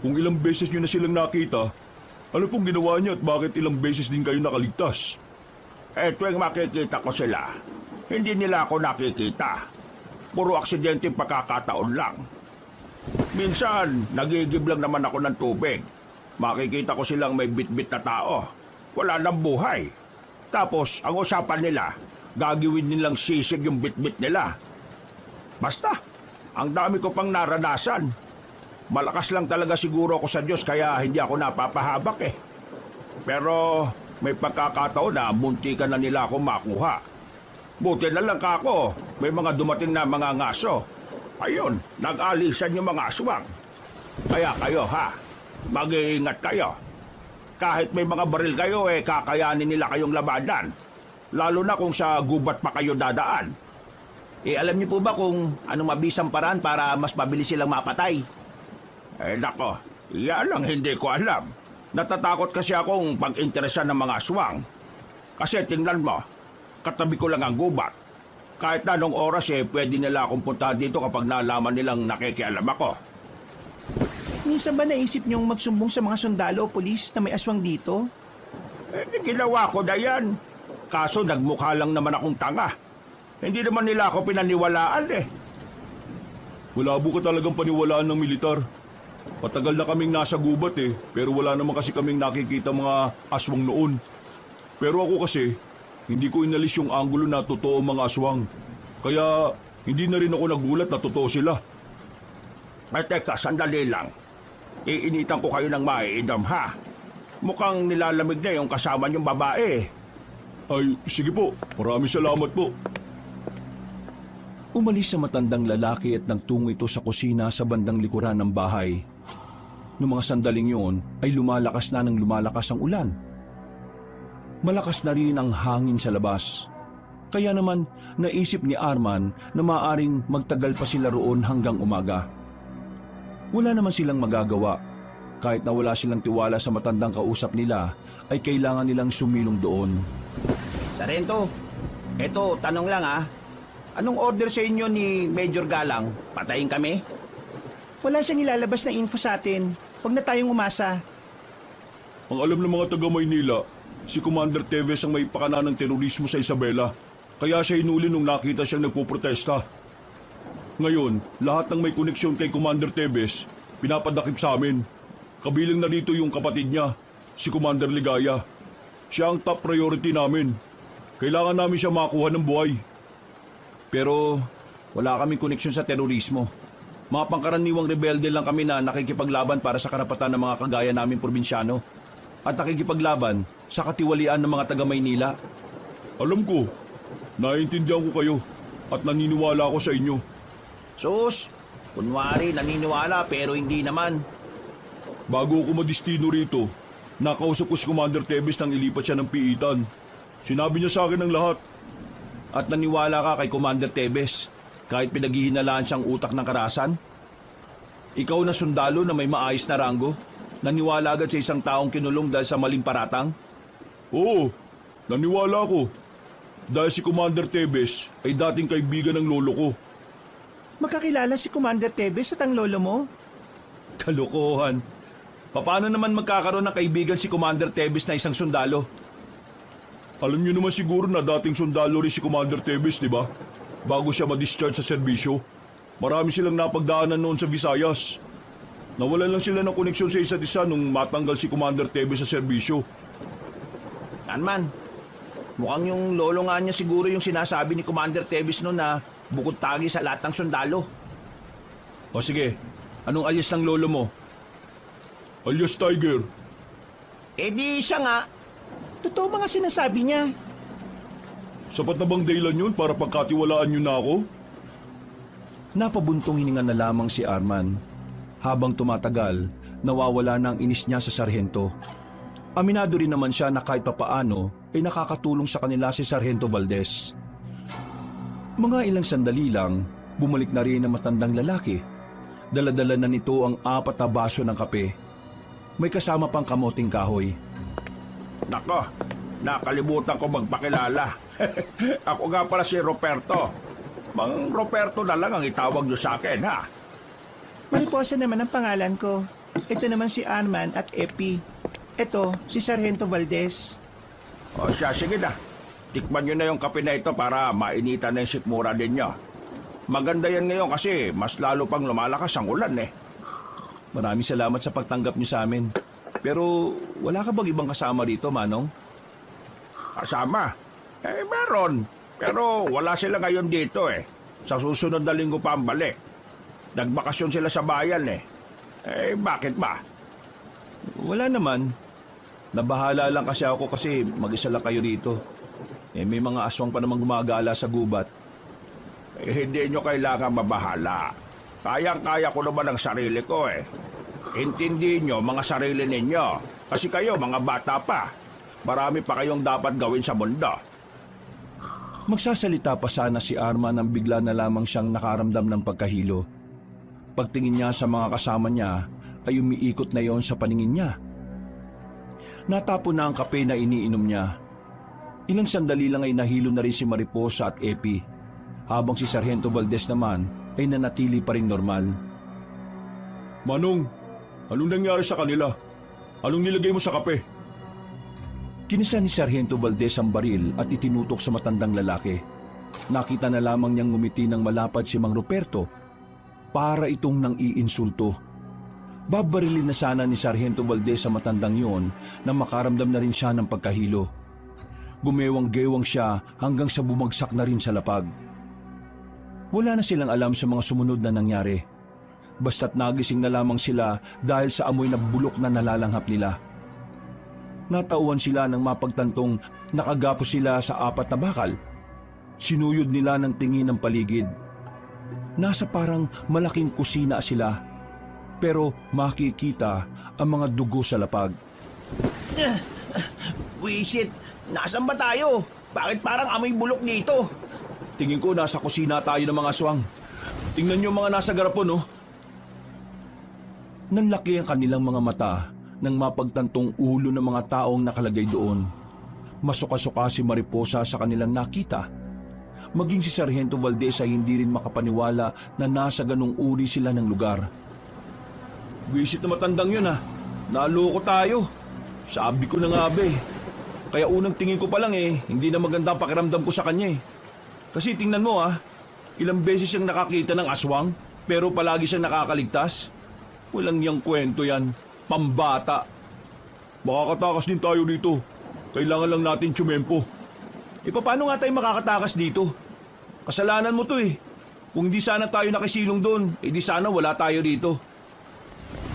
Kung ilang beses nyo na silang nakita, ano pong ginawa niyo at bakit ilang beses din kayo nakaligtas? Tuwing makikita ko sila, hindi nila ako nakikita. Puro aksidente pagkakataon lang. Minsan, nagigib lang naman ako ng tubig. Makikita ko silang may bitbit na tao. Wala nang buhay. Tapos, ang usapan nila, gagawin nilang sisig yung bitbit nila. Basta, ang dami ko pang naranasan. Malakas lang talaga siguro ako sa Diyos kaya hindi ako napapahabak Pero may pagkakataon na muntikan na nila ako makuha. Buti na lang kako, may mga dumating na mga ngaso. Ayun, nag-alisan yung mga aswang. Kaya kayo mag-iingat kayo. Kahit may mga baril kayo kakayanin nila kayong labanan. Lalo na kung sa gubat pa kayo dadaan. Alam niyo po ba kung anong mabisang paraan para mas mabilis silang mapatay? Nako, yan lang hindi ko alam. Natatakot kasi akong pag-interesan ng mga aswang. Kasi tingnan mo, katabi ko lang ang gubat. Kahit na anong oras pwede nila akong puntahan dito kapag nalaman nilang nakikialam ako. Minsan ba naisip niyong magsumbong sa mga sundalo o pulis na may aswang dito? Ginawa ko na yan. Kaso nagmukha lang naman akong tanga. Hindi naman nila ako pinaniwalaan Wala po ka talagang paniwalaan ng militar. Matagal na kaming nasa gubat pero wala naman kasi kaming nakikita mga aswang noon. Pero ako kasi, hindi ko inalis yung anggulo na totoo mga aswang. Kaya hindi na rin ako nagulat na totoo sila. Teka, sandali lang. Iinitan ko kayo ng maiinom Mukhang nilalamig na yung kasama niyong babae. Ay, sige po. Maraming salamat po. Umalis sa matandang lalaki at nagtungo ito sa kusina sa bandang likuran ng bahay. Noong mga sandaling yun ay lumalakas na ng lumalakas ang ulan. Malakas na rin ang hangin sa labas. Kaya naman naisip ni Arman na maaaring magtagal pa sila roon hanggang umaga. Wala naman silang magagawa. Kahit na wala silang tiwala sa matandang kausap nila, ay kailangan nilang sumilong doon. Sarento, eto, tanong lang Anong order sa inyo ni Major Galang? Patayin kami? Wala siyang ilalabas na info sa atin. Huwag na tayong umasa. Ang alam ng mga taga Maynila, si Commander Teves ang may pakana ng terorismo sa Isabela. Kaya siya hinuli nung nakita siyang nagpuprotesta. Ngayon, lahat ng may koneksyon kay Commander Teves, pinapadakip sa amin. Kabilang na rito yung kapatid niya, si Commander Ligaya. Siya ang top priority namin. Kailangan namin siya makuha ng buhay. Pero wala kaming koneksyon sa terorismo. Mga pangkaraniwang rebelde lang kami na nakikipaglaban para sa karapatan ng mga kagaya namin probinsyano. At nakikipaglaban sa katiwalian ng mga taga Maynila. Alam ko, naiintindihan ko kayo at naniniwala ako sa inyo. Sus, kunwari naniniwala pero hindi naman. Bago ako madistino rito, nakausap ko si Commander Teves nang ilipat siya ng piitan. Sinabi niya sa akin ang lahat. At naniwala ka kay Commander Teves kahit pinaghihinalaan siyang utak ng karahasan? Ikaw na sundalo na may maayos na ranggo, naniwala agad sa isang taong kinulong dahil sa maling paratang? Oo, naniwala ko. Dahil si Commander Teves ay dating kaibigan ng lolo ko. Magkakilala si Commander Teves at ang lolo mo? Kalokohan. Paano naman magkakaroon ng kaibigan si Commander Teves na isang sundalo? Alam niyo naman siguro na dating sundalo rin si Commander Teves, di ba? Bago siya ma-discharge sa serbisyo. Marami silang napagdaanan noon sa Visayas. Nawalan lang sila ng koneksyon sa isa't isa nung matanggal si Commander Teves sa serbisyo. Arman, Mukhang yung lolo nga niya siguro yung sinasabi ni Commander Teves no na bukod tagi sa lahat ng sundalo. O sige, anong alias ng lolo mo? Alias Tiger. Eh di siya nga. Totoo mga sinasabi niya. Sapat na bang dahilan yun para pagkatiwalaan niyo na ako? Napabuntong hininga na lamang si Arman. Habang tumatagal, nawawala na ang inis niya sa sarhento. Aminado rin naman siya na kahit papaano ay nakakatulong sa kanila si Sargento Valdez. Mga ilang sandali lang, bumalik na rin ang matandang lalaki. Daladala na nito ang 4 na baso ng kape. May kasama pang kamoting kahoy. Nako, nakalimutan ko magpakilala. Ako nga pala si Roberto. Mang Roberto na lang ang itawag niyo sa akin, ha? Mariposa naman ang pangalan ko. Ito naman si Arman at Epi. Ito, si Sargento Valdez. O siya, sige na. Tikman niyo na yung kape na ito para mainitan na yung sikmura ninyo. Maganda yan ngayon kasi mas lalo pang lumalakas ang ulan eh. Maraming salamat sa pagtanggap niyo sa amin. Pero wala ka bang ibang kasama rito, Manong? Kasama? Eh, meron. Pero wala sila ngayon dito eh. Sa susunod na linggo pa ang balik. Nagbakasyon sila sa bayan eh. Eh, bakit ba? Wala naman. Nabahala lang kasi ako kasi mag-isa lang kayo rito. Eh, may mga aswang pa namang gumagala sa gubat. Eh, hindi nyo kailangan mabahala. Kayang-kaya ko naman ang sarili ko eh. Intindihin nyo mga sarili ninyo. Kasi kayo mga bata pa. Marami pa kayong dapat gawin sa mundo. Magsasalita pa sana si Arman nang bigla na lamang siyang nakaramdam ng pagkahilo. Pagtingin niya sa mga kasama niya ay umiikot na yon sa paningin niya. Natapon na ang kape na iniinom niya. Ilang sandali lang ay nahilo na rin si Mariposa at Epi, habang si Sargento Valdez naman ay nanatili pa rin normal. Manong, anong nangyari sa kanila? Anong nilagay mo sa kape? Kinisa ni Sargento Valdez ang baril at itinutok sa matandang lalaki. Nakita na lamang niyang ngumiti ng malapad si Mang Ruperto para itong nang iinsulto. Babarilin na sana ni Sargento Valdez sa matandang yon na makaramdam na rin siya ng pagkahilo. Gumewang-gewang siya hanggang sa bumagsak na rin sa lapag. Wala na silang alam sa mga sumunod na nangyari. Basta't nagising na lamang sila dahil sa amoy na bulok na nalalanghap nila. Natauhan sila nang mapagtantong nakagapos sila sa 4 na bakal. Sinuyod nila ng tingin ng paligid. Nasa parang malaking kusina sila, pero makikita ang mga dugo sa lapag. Wisit, nasan ba tayo? Bakit parang amoy bulok dito? Tingin ko nasa kusina tayo ng mga aswang. Tingnan niyo mga nasa garapon, oh. Nanlaki ang kanilang mga mata nang mapagtantong ulo ng mga taong nakalagay doon. Masuka-suka si Mariposa sa kanilang nakita. Maging si Sargento Valdez ay hindi rin makapaniwala na nasa ganung uri sila ng lugar. Visit na matandang yun, Naloko tayo. Sabi ko na nga ba eh. Kaya unang tingin ko pa lang hindi na maganda ang pakiramdam ko sa kanya eh. Kasi tingnan mo ilang beses siyang nakakita ng aswang pero palagi siyang nakakaligtas. Walang yang kwento yan. Pambata. Makakatakas din tayo dito. Kailangan lang natin tsumempo. Paano nga tayo makakatakas dito? Kasalanan mo to eh. Kung di sana tayo nakisilong doon, di sana wala tayo dito.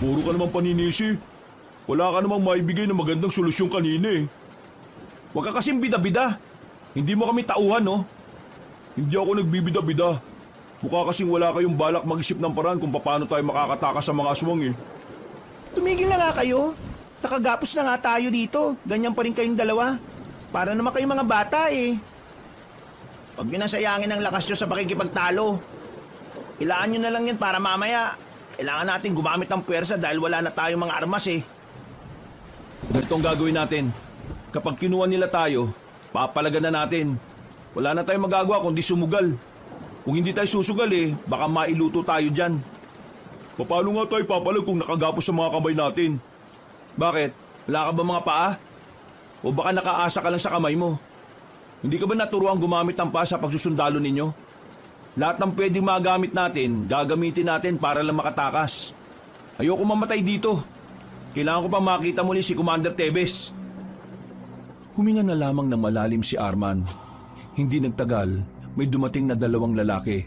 Puro ka namang paninisi. Wala ka namang maibigay na magandang solusyon kanina eh. Huwag ka kasing bida-bida. Hindi mo kami tauhan, no? Hindi ako nagbibida-bida. Mukha kasing wala kayong balak mag-isip ng paraan kung paano tayo makakatakas sa mga aswang eh. Tumigil na nga kayo. Nakagapos na nga tayo dito. Ganyan pa rin kayong dalawa. Para naman kayong mga bata eh. Huwag nyo nang sayangin ang lakas nyo sa pakikipagtalo. Ilaan nyo na lang yan para mamaya. Kailangan natin gumamit ng puwersa dahil wala na tayong mga armas eh. Ganito ang gagawin natin. Kapag kinuha nila tayo, papalagan na natin. Wala na tayong magagawa kundi sumugal. Kung hindi tayo susugal baka mailuto tayo dyan. Paano nga tayo papalag kung nakagapos sa mga kamay natin? Bakit? Wala ka ba mga paa? O baka nakaasa ka lang sa kamay mo? Hindi ka ba naturuan gumamit ng paa sa pagsusundalo ninyo? Lahat ng pwedeng magamit natin, gagamitin natin para lang makatakas. Ayoko mamatay dito. Kailangan ko pa makita muli si Commander Teves. Huminga na lamang ng malalim si Arman. Hindi nagtagal, may dumating na 2 lalaki.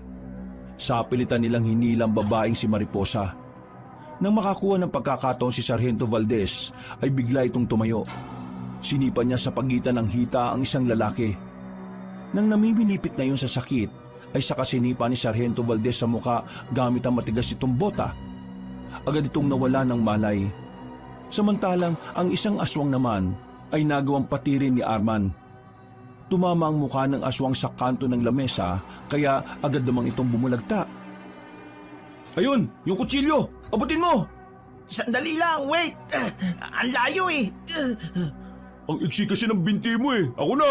Sa pilitan nilang hinilang babaeng si Mariposa. Nang makakuha ng pagkakataon si Sargento Valdez, ay bigla itong tumayo. Sinipa niya sa pagitan ng hita ang isang lalaki. Nang namimilipit na yun sa sakit, ay saka sinipa ni Sargento Valdez sa muka gamit ang matigas itong bota. Agad itong nawala ng malay. Samantalang ang isang aswang naman ay nagawang patirin ni Arman. Tumama ang mukha ng aswang sa kanto ng lamesa kaya agad namang itong bumulagta. Ayun, yung kutsilyo! Abutin mo! Sandali lang, wait! Ang layo eh! Ang iksi kasi ng binti mo eh. Ako na!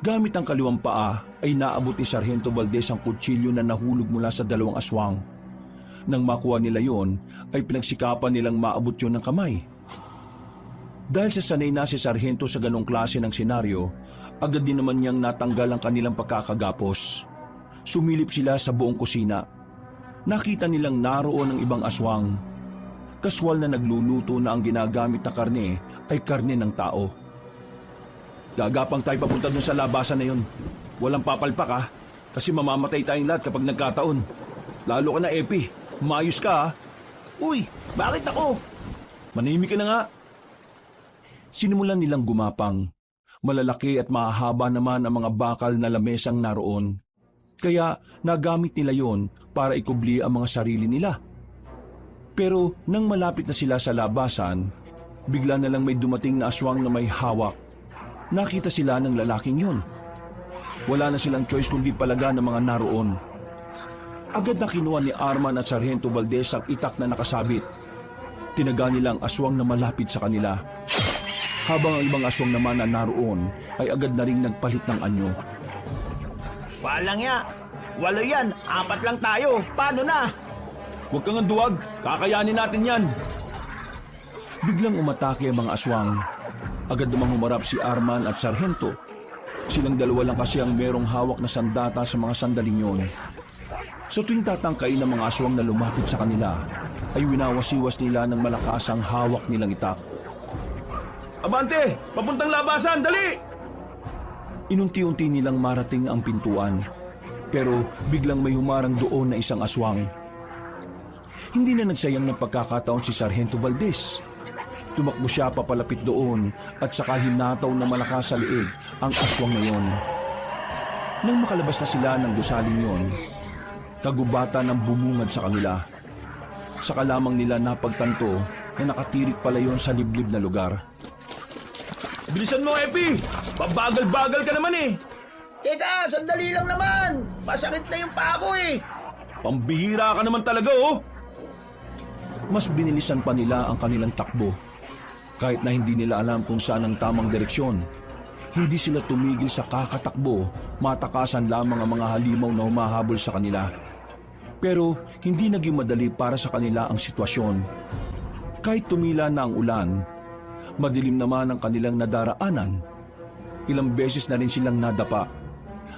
Gamit ang kaliwang paa ay naabot ni Sargento Valdez ang kutsilyo na nahulog mula sa 2 aswang. Nang makuha nila yon, ay pinagsikapan nilang maabot yon ng kamay. Dahil sa sanay na si Sargento sa ganong klase ng senaryo, agad din naman niyang natanggal ang kanilang pagkakagapos. Sumilip sila sa buong kusina. Nakita nilang naroon ang ibang aswang. Kaswal na nagluluto na ang ginagamit na karne ay karne ng tao. Gagapang tayo papunta dun sa labasan na yun. Walang papalpak ha, kasi mamamatay tayong lahat kapag nagkataon. Lalo ka na, Epi. Umayos ka ha. Uy, bakit ako? Manahimik ka na nga. Sinimulan nilang gumapang. Malalaki at mahahaba naman ang mga bakal na lamesang naroon. Kaya nagamit nila yon para ikubli ang mga sarili nila. Pero nang malapit na sila sa labasan, bigla na lang may dumating na aswang na may hawak. Nakita sila ng lalaking yon. Wala na silang choice kundi palaga ng mga naroon. Agad na kinuha ni Arman at Sargento Valdez ang itak na nakasabit. Tinaga nila ang aswang na malapit sa kanila. Habang ang ibang aswang naman na naroon ay agad na ring nagpalit ng anyo. Walang ya! 8 yan! 4 lang tayo! Paano na? Huwag kang anduwag! Kakayanin natin yan! Biglang umatake ang mga aswang. Agad namang humarap si Arman at Sargento. Silang 2 lang kasi ang merong hawak na sandata sa mga sandaling yon. Sa tuwing tatangkain ng mga aswang na lumapit sa kanila, ay winawasiwas nila ng malakas ang hawak nilang itak. Abante! Papuntang labasan! Dali! Inunti-unti nilang marating ang pintuan. Pero biglang may humarang doon na isang aswang. Hindi na nagsayang ng pagkakataon si Sargento Valdez. Tumakbo siya papalapit doon at saka hinataw na malakas sa liig ang aswang na yon. Nang makalabas na sila ng gusaling yon, kagubatan ang bumungad sa kanila. Saka lamang nila napagtanto na nakatirik pala yon sa liblib na lugar. Bilisan mo, Epi! Pabagal-bagal ka naman eh! Teka, sandali lang naman! Masakit na yung paa ko eh! Pambihira ka naman talaga oh! Mas binilisan pa nila ang kanilang takbo. Kahit na hindi nila alam kung saan ang tamang direksyon, hindi sila tumigil sa kakatakbo, matakasan lamang ang mga halimaw na humahabol sa kanila. Pero hindi naging madali para sa kanila ang sitwasyon. Kahit tumila na ang ulan, madilim naman ang kanilang nadaraanan. Ilang beses na rin silang nadapa,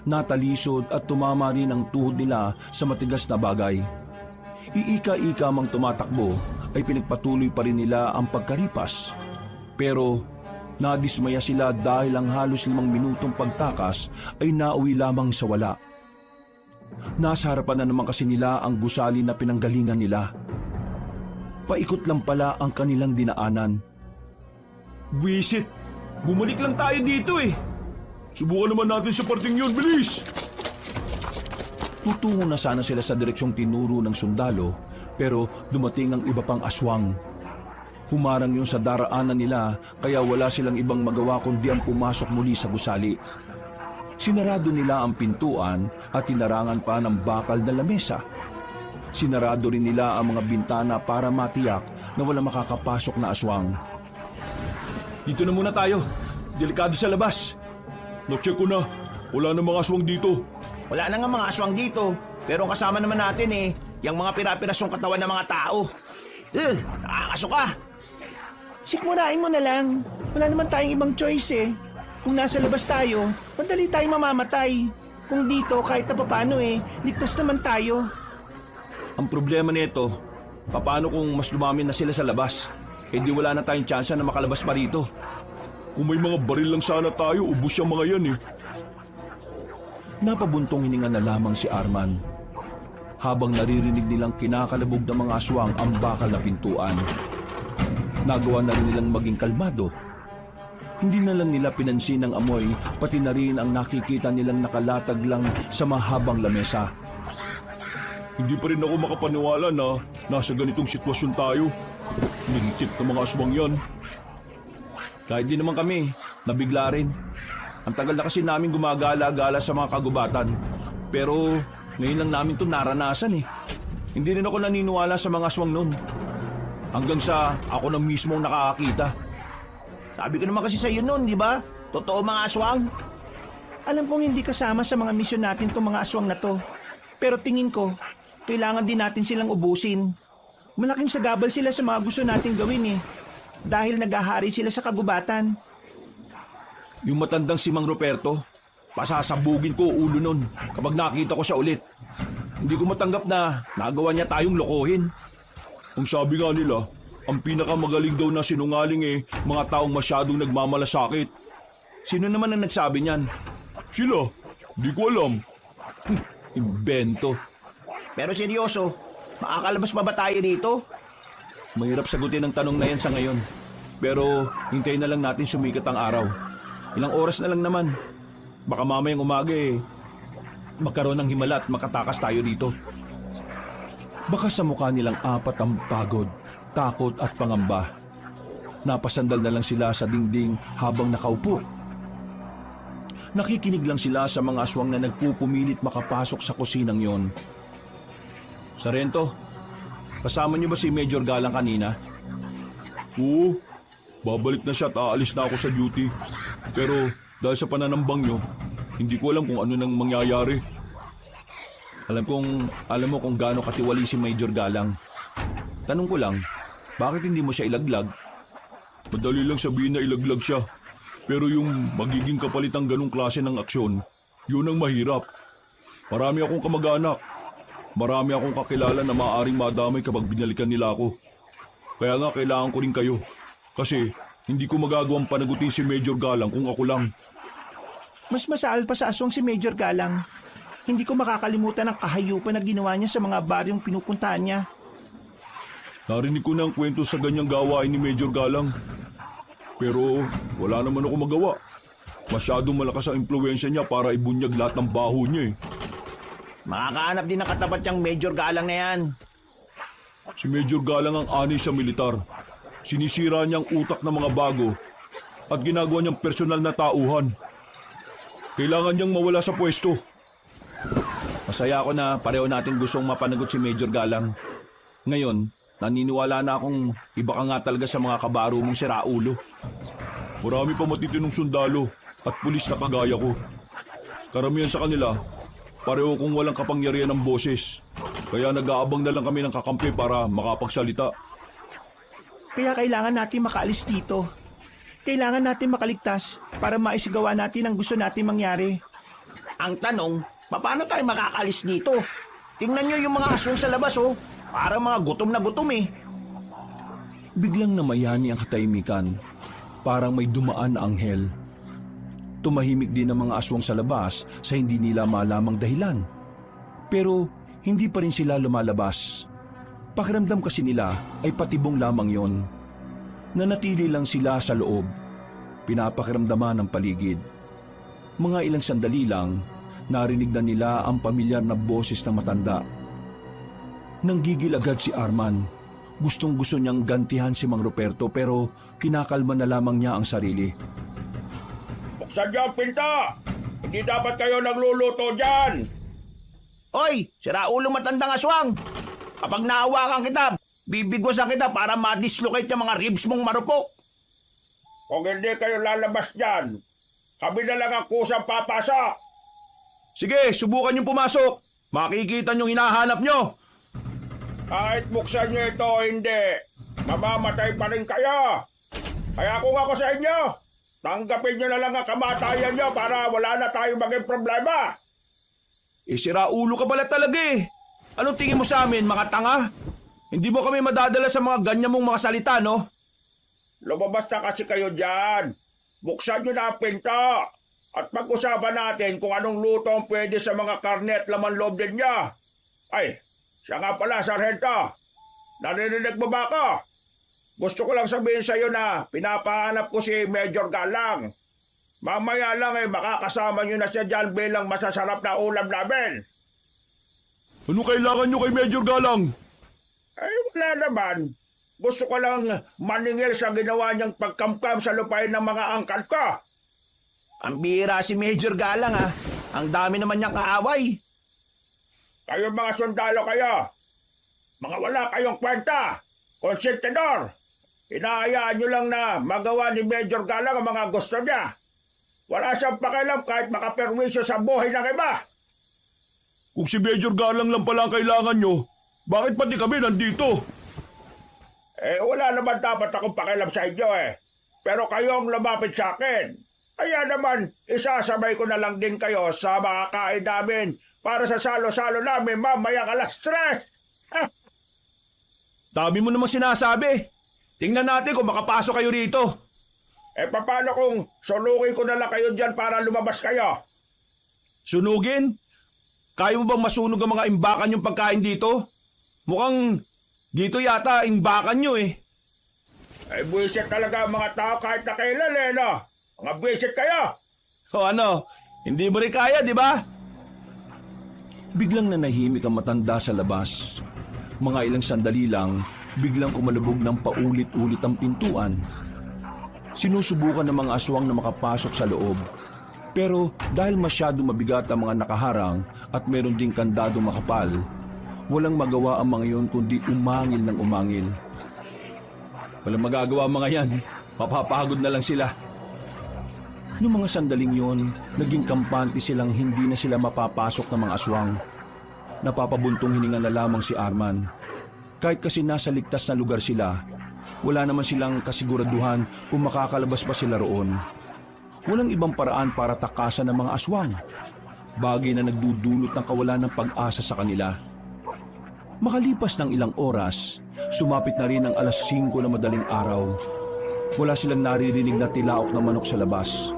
natalisod at tumama rin ang tuhod nila sa matigas na bagay. Iika-ika mang tumatakbo ay pinagpatuloy pa rin nila ang pagkaripas. Pero nadismaya sila dahil ang halos 5 minutong pagtakas ay nauwi lamang sa wala. Nasa harapan na naman kasi nila ang gusali na pinanggalingan nila. Paikot lang pala ang kanilang dinaanan. Buwisit! Bumalik lang tayo dito eh! Subukan naman natin sa parting yun, bilis! Tutungo na sana sila sa direksyong tinuro ng sundalo, pero dumating ang iba pang aswang. Humarang yun sa daraanan nila, kaya wala silang ibang magawa kundi ang pumasok muli sa gusali. Sinarado nila ang pintuan at tinarangan pa ng bakal na lamesa. Sinarado rin nila ang mga bintana para matiyak na wala makakapasok na aswang. Dito na muna tayo. Delikado sa labas. Na-check ko na. Wala na mga aswang dito. Wala na nga mga aswang dito. Pero ang kasama naman natin eh, yung mga pirapirasong katawan ng mga tao. Nakakasuka. Sikmurain mo na lang. Wala naman tayong ibang choice eh. Kung nasa labas tayo, madali tayong mamamatay. Kung dito, kahit na papano eh, ligtas naman tayo. Ang problema nito, paano kung mas dumami na sila sa labas? Eh di wala na tayong tsansa na makalabas pa rito. Kung may mga baril lang sana tayo, ubos yung mga yan eh. Napabuntong hininga na lamang si Arman. Habang naririnig nilang kinakalabog ng mga aswang ang bakal na pintuan. Nagawa na rin nilang maging kalmado. Hindi na lang nila pinansin ang amoy, pati na rin ang nakikita nilang nakalatag lang sa mahabang lamesa. Hindi pa rin ako makapaniwala na nasa ganitong sitwasyon tayo. Lintik ng mga aswang yan. Kahit di naman kami, nabigla rin. Ang tagal na kasi namin gumagala-gala sa mga kagubatan. Pero ngayon lang namin ito naranasan eh. Hindi rin ako naniniwala sa mga aswang noon. Hanggang sa ako na mismo ang nakakakita. Sabi ko naman kasi sa iyo noon, di ba? Totoo mga aswang. Alam kong hindi kasama sa mga misyon natin itong mga aswang na to. Pero tingin ko, kailangan din natin silang ubusin. Malaking sagabal sila sa mga gusto nating gawin eh. Dahil naghahari sila sa kagubatan. Yung matandang si Mang Ruperto, pasasabugin ko ulo nun kapag nakita ko siya ulit. Hindi ko matanggap na nagawa niya tayong lokohin. Ang sabi nga nila, ang pinakamagaling daw na sinungaling mga taong masyadong nagmamalasakit. Sino naman ang nagsabi niyan? Sila, di ko alam. Imbento. Pero seryoso, makakalabas pa ba tayo dito? Mahirap sagutin ang tanong na yan sa ngayon. Pero hintayin na lang natin sumikat ang araw. Ilang oras na lang naman. Baka mamayang umaga magkaroon ng himala at makatakas tayo dito. Baka sa mukha nilang apat ang pagod, takot at pangamba. Napasandal na lang sila sa dingding habang nakaupo. Nakikinig lang sila sa mga aswang na nagpupumilit makapasok sa kusinang yon. Sarento, kasama niyo ba si Major Galang kanina? Oo, babalik na siya at aalis na ako sa duty. Pero dahil sa pananambang nyo, hindi ko alam kung ano nang mangyayari. Alam mo kung gaano katiwali si Major Galang. Tanong ko lang, bakit hindi mo siya ilaglag? Madali lang sabihin na ilaglag siya. Pero yung magiging kapalit ng ganong klase ng aksyon, yun ang mahirap. Marami akong kamag-anak. Marami akong kakilala na maaaring madamay kapag binalikan nila ako. Kaya nga kailangan ko rin kayo. Kasi hindi ko magagawang panagutin si Major Galang kung ako lang. Mas masaal pa sa aswang si Major Galang. Hindi ko makakalimutan ang kahayupan na ginawa niya sa mga baryong pinupuntahan niya. Narinig ko na ang kwento sa ganyang gawain ni Major Galang. Pero wala naman ako magawa. Masyadong malakas ang impluwensya niya para ibunyag lahat ng baho niya eh. Makakahanap din ng katapat niyang Major Galang na yan. Si Major Galang ang ani sa militar. Sinisira niya ang utak ng mga bago at ginagawa niyang personal na tauhan. Kailangan niyang mawala sa pwesto. Masaya ako na pareho natin gustong mapanagot si Major Galang. Ngayon, naniniwala na akong iba ka nga talaga sa mga kabaro mong siraulo. Marami pa matitinong sundalo at pulis na kagaya ko. Karamihan sa kanila, pareho kong walang kapangyarihan ng boses. Kaya nag-aabang na lang kami ng kakampi para makapagsalita. Kaya kailangan natin makaalis dito. Kailangan natin makaligtas para maisigawa natin ang gusto natin mangyari. Ang tanong, paano tayo makakalis dito? Tingnan niyo yung mga aswang sa labas oh. Parang mga gutom na gutom eh. Biglang namayani ang katahimikan. Parang may dumaan na anghel. Tumahimik din ang mga aswang sa labas sa hindi nila malamang dahilan. Pero hindi pa rin sila lumalabas. Pakiramdam kasi nila ay patibong lamang yon. Nanatili lang sila sa loob. Pinapakiramdaman ng paligid. Mga ilang sandali lang, narinig na nila ang pamilyar na boses ng matanda. Nanggigil agad si Arman. Gustong-gusto niyang gantihan si Mang Ruperto pero kinakalma na lamang niya ang sarili. Buksan niyo ang pinta! Hindi dapat kayo nagluluto dyan! Hoy, siraulo matandang aswang! Kapag naawakan kita, bibigwasan kita para ma-dislocate yung mga ribs mong marupok. Kung hindi kayo lalabas dyan, kami na lang ang kusang papasa. Sige, subukan niyong pumasok. Makikita niyong hinahanap niyo. Kahit buksan niyo ito o hindi, mamamatay pa rin kayo. Kaya kung ako sa inyo, tanggapin niyo na lang ang kamatayan niyo para wala na tayong maging problema. Siraulo ka pala talaga eh. Anong tingin mo sa amin, mga tanga? Hindi mo kami madadala sa mga ganyan mong mga salita, no? Lumabas na kasi kayo dyan. buksan nyo na ang pinto at pag-usapan natin kung anong luto ang pwede sa mga karne at laman loob din niya. Ay, siya nga pala, Sargento. Narinig mo ba ako? Gusto ko lang sabihin sa iyo na pinapahanap ko si Major Galang. Mamaya lang makakasama nyo na siya dyan bilang masasarap na ulam namin. Ano kailangan nyo kay Major Galang? Ay, wala naman. Gusto ko lang maningil sa ginawa niyang pagkamkam sa lupain ng mga angkan ko. Ang bihira si Major Galang ha. Ang dami naman niyang kaaway. Kayo mga sundalo kayo. Mga wala kayong kwenta. Konsentidor. Hinahayaan nyo lang na magawa ni Major Galang ang mga gusto niya. Wala siyang pakialam kahit makaperwisyo sa buhay ng iba. Kung si Major Galang lang pala ang kailangan nyo, bakit pati kami nandito? Wala naman dapat akong pakialam sa inyo Pero kayong lumapit sa akin. Kaya naman, isasabay ko na lang din kayo sa mga kain namin para sa salo-salo namin mamayang alas 3. Dami mo namang sinasabi. Tingnan natin kung makapasok kayo rito. Paano kung sunugin ko na lang kayo dyan para lumabas kayo? Sunugin? Kaya mo bang masunog ang mga imbakan yung pagkain dito? Mukhang dito yata imbakan nyo Buwisit talaga ang mga tao kahit na kailan no? Mga buwisit kayo! O ano, hindi mo rin kaya, di ba? Biglang nanahimik ang matanda sa labas. Mga ilang sandali lang, biglang kumalubog ng paulit-ulit ang pintuan. Sinusubukan ng mga aswang na makapasok sa loob. Pero dahil masyado mabigat ang mga nakaharang at meron ding kandado makapal, walang magawa ang mga yon kundi umangil ng umangil. Walang magagawa ang mga yan, mapapagod na lang sila. Noong mga sandaling yon, naging kampante silang hindi na sila mapapasok ng mga aswang. Napapabuntong hininga na lamang si Arman. Kahit kasi nasa ligtas na lugar sila, wala naman silang kasiguraduhan kung makakalabas pa sila roon. Walang ibang paraan para takasan ng mga aswang. Bagay na nagdudulot ng kawalan ng pag-asa sa kanila. Makalipas ng ilang oras, sumapit na rin ang alas 5 na madaling araw. Wala silang naririnig na tilaok ng manok sa labas.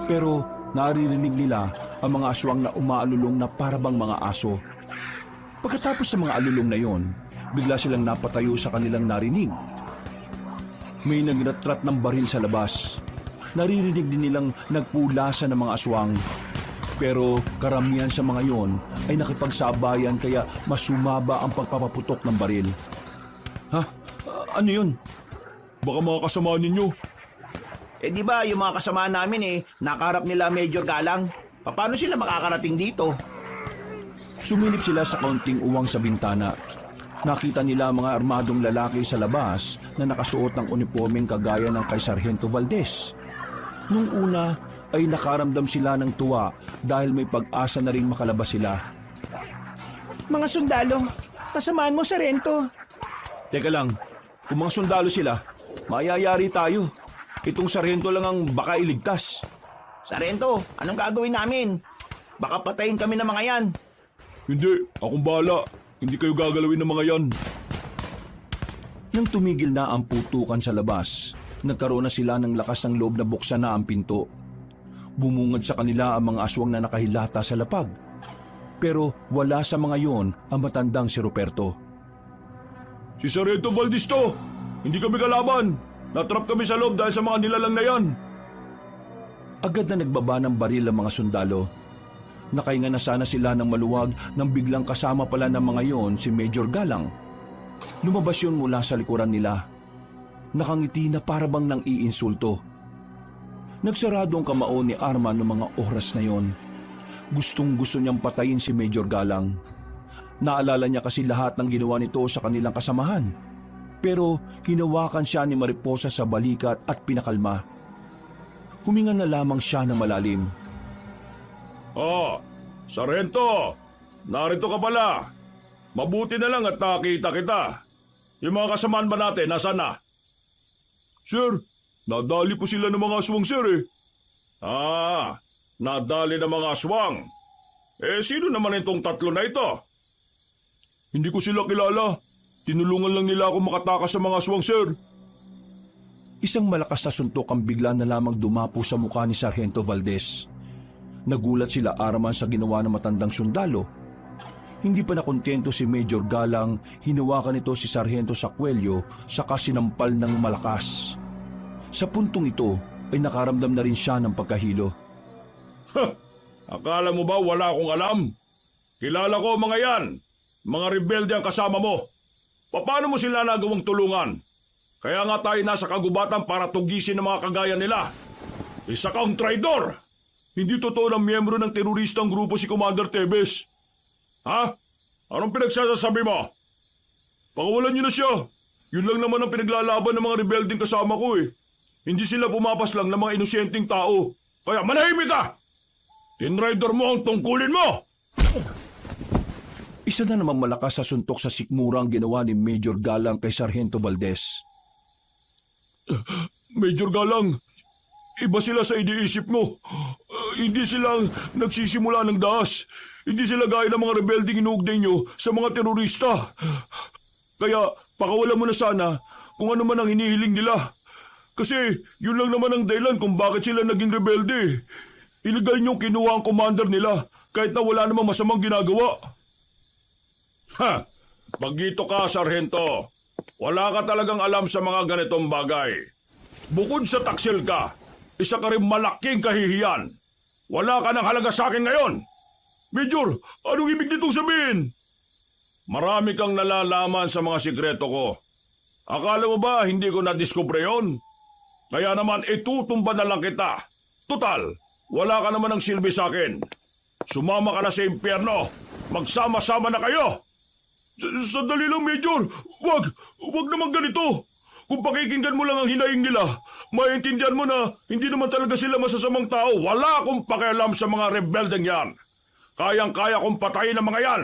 Pero naririnig nila ang mga aswang na umaalulong na parabang mga aso. Pagkatapos sa mga alulong na yon, bigla silang napatayo sa kanilang narinig. May nagratrat ng baril sa labas. Naririnig din nilang nagpulasan ng mga aswang. Pero karamihan sa mga yon ay nakipagsabayan kaya mas sumaba ang pagpapaputok ng baril. Ha? Ano yun? Baka mga kasama ninyo. Di ba yung mga kasama namin nakaharap nila Major Galang? Paano sila makakarating dito? Sumilip sila sa kaunting uwang sa bintana. Nakita nila ang mga armadong lalaki sa labas na nakasuot ng uniformeng kagaya ng kay Sargento Valdez. Nung una ay nakaramdam sila ng tuwa dahil may pag-asa na ring makalabas sila. Mga sundalo, kasamaan mo, Sargento. Teka lang, kung mga sundalo sila, mayayari tayo. Itong sargento lang ang baka iligtas. Sargento, anong gagawin namin? Baka patayin kami ng mga yan. Hindi, akong bahala. Hindi kayo gagalawin ng mga yan. Nang tumigil na ang putukan sa labas, nagkaroon na sila ng lakas ng loob na buksan na ang pinto. Bumungad sa kanila ang mga aswang na nakahilata sa lapag. Pero wala sa mga yon ang matandang si Ruperto. Si Sargento Valdez to! Hindi kami kalaban! Natrap kami sa loob dahil sa mga nilalang na yan! Agad na nagbaba ng baril ang mga sundalo. Nakahinga na sana sila ng maluwag nang biglang kasama pala ng mga yon si Major Galang. Lumabas yun mula sa likuran nila. Nakangiti na parabang nang iinsulto. Nagsarado ang kamao ni Arman noong mga oras na yon. Gustong gusto niyang patayin si Major Galang. Naalala niya kasi lahat ng ginawa nito sa kanilang kasamahan. Pero hinawakan siya ni Mariposa sa balikat at pinakalma. Huminga na lamang siya na malalim. Sargento! Narito ka pala. Mabuti na lang at nakita kita. Yung mga kasamaan ba natin, nasaan na? Sir, nadali po sila ng mga aswang, sir nadali ng mga aswang. Sino naman itong tatlo na ito? Hindi ko sila kilala. Tinulungan lang nila ako makatakas sa mga aswang, sir. Isang malakas na suntok ang bigla na lamang dumapo sa mukha ni Sargento Valdez. Nagulat sila Arman sa ginawa ng matandang sundalo. Hindi pa nakontento si Major Galang, hinawakan nito si Sargento Sacuello saka sinampal ng malakas. Sa puntong ito ay nakaramdam na rin siya ng pagkahilo. Akala mo ba wala akong alam? Kilala ko mga yan. Mga rebelde ang kasama mo. Paano mo sila nagawang tulungan? Kaya nga tayo nasa kagubatan para tugisin ang mga kagaya nila. Isa kang traidor! Hindi totoo na miyembro ng teroristang grupo si Commander Tebes. Ha? Anong pinagsasasabi mo? Pakawalan niyo na siya. Yun lang naman ang pinaglalaban ng mga rebeldeng kasama ko eh. Hindi sila pumapas lang ng mga inosenteng tao. Kaya manahimik ka! Tinraidor mo ang tungkulin mo! Isa na namang malakas sa suntok sa sikmura ang ginawa ni Major Galang kay Sargento Valdez. Major Galang, iba sila sa iniisip mo. Hindi sila nagsisimula ng daas. Hindi sila gaya ng mga rebeldeng inuugnay nyo sa mga terorista. Kaya pakawalan mo na sana kung ano man ang hinihiling nila. Kasi yun lang naman ang dahilan kung bakit sila naging rebelde. Illegal niyong kinuha ang commander nila kahit na wala namang masamang ginagawa. Ha! Pagito ka, Sargento. Wala ka talagang alam sa mga ganitong bagay. Bukod sa taksil ka, isa ka rin malaking kahihiyan. Wala ka ng halaga sa akin ngayon. Major, anong ibig nitong sabihin? Marami kang nalalaman sa mga sikreto ko. Akala mo ba hindi ko nadiskubre yon? Kaya naman itutumba na lang kita. Total, wala ka naman ng silbi sa akin. Sumama ka na sa impyerno. Magsama-sama na kayo. Sandali lang, Major. Wag naman ganito. Kung pakikinggan mo lang ang hinaing nila, maintindihan mo na hindi naman talaga sila masasamang tao. Wala akong pakialam sa mga rebeldeng yan. Kayang-kaya kong patayin ang mga yan.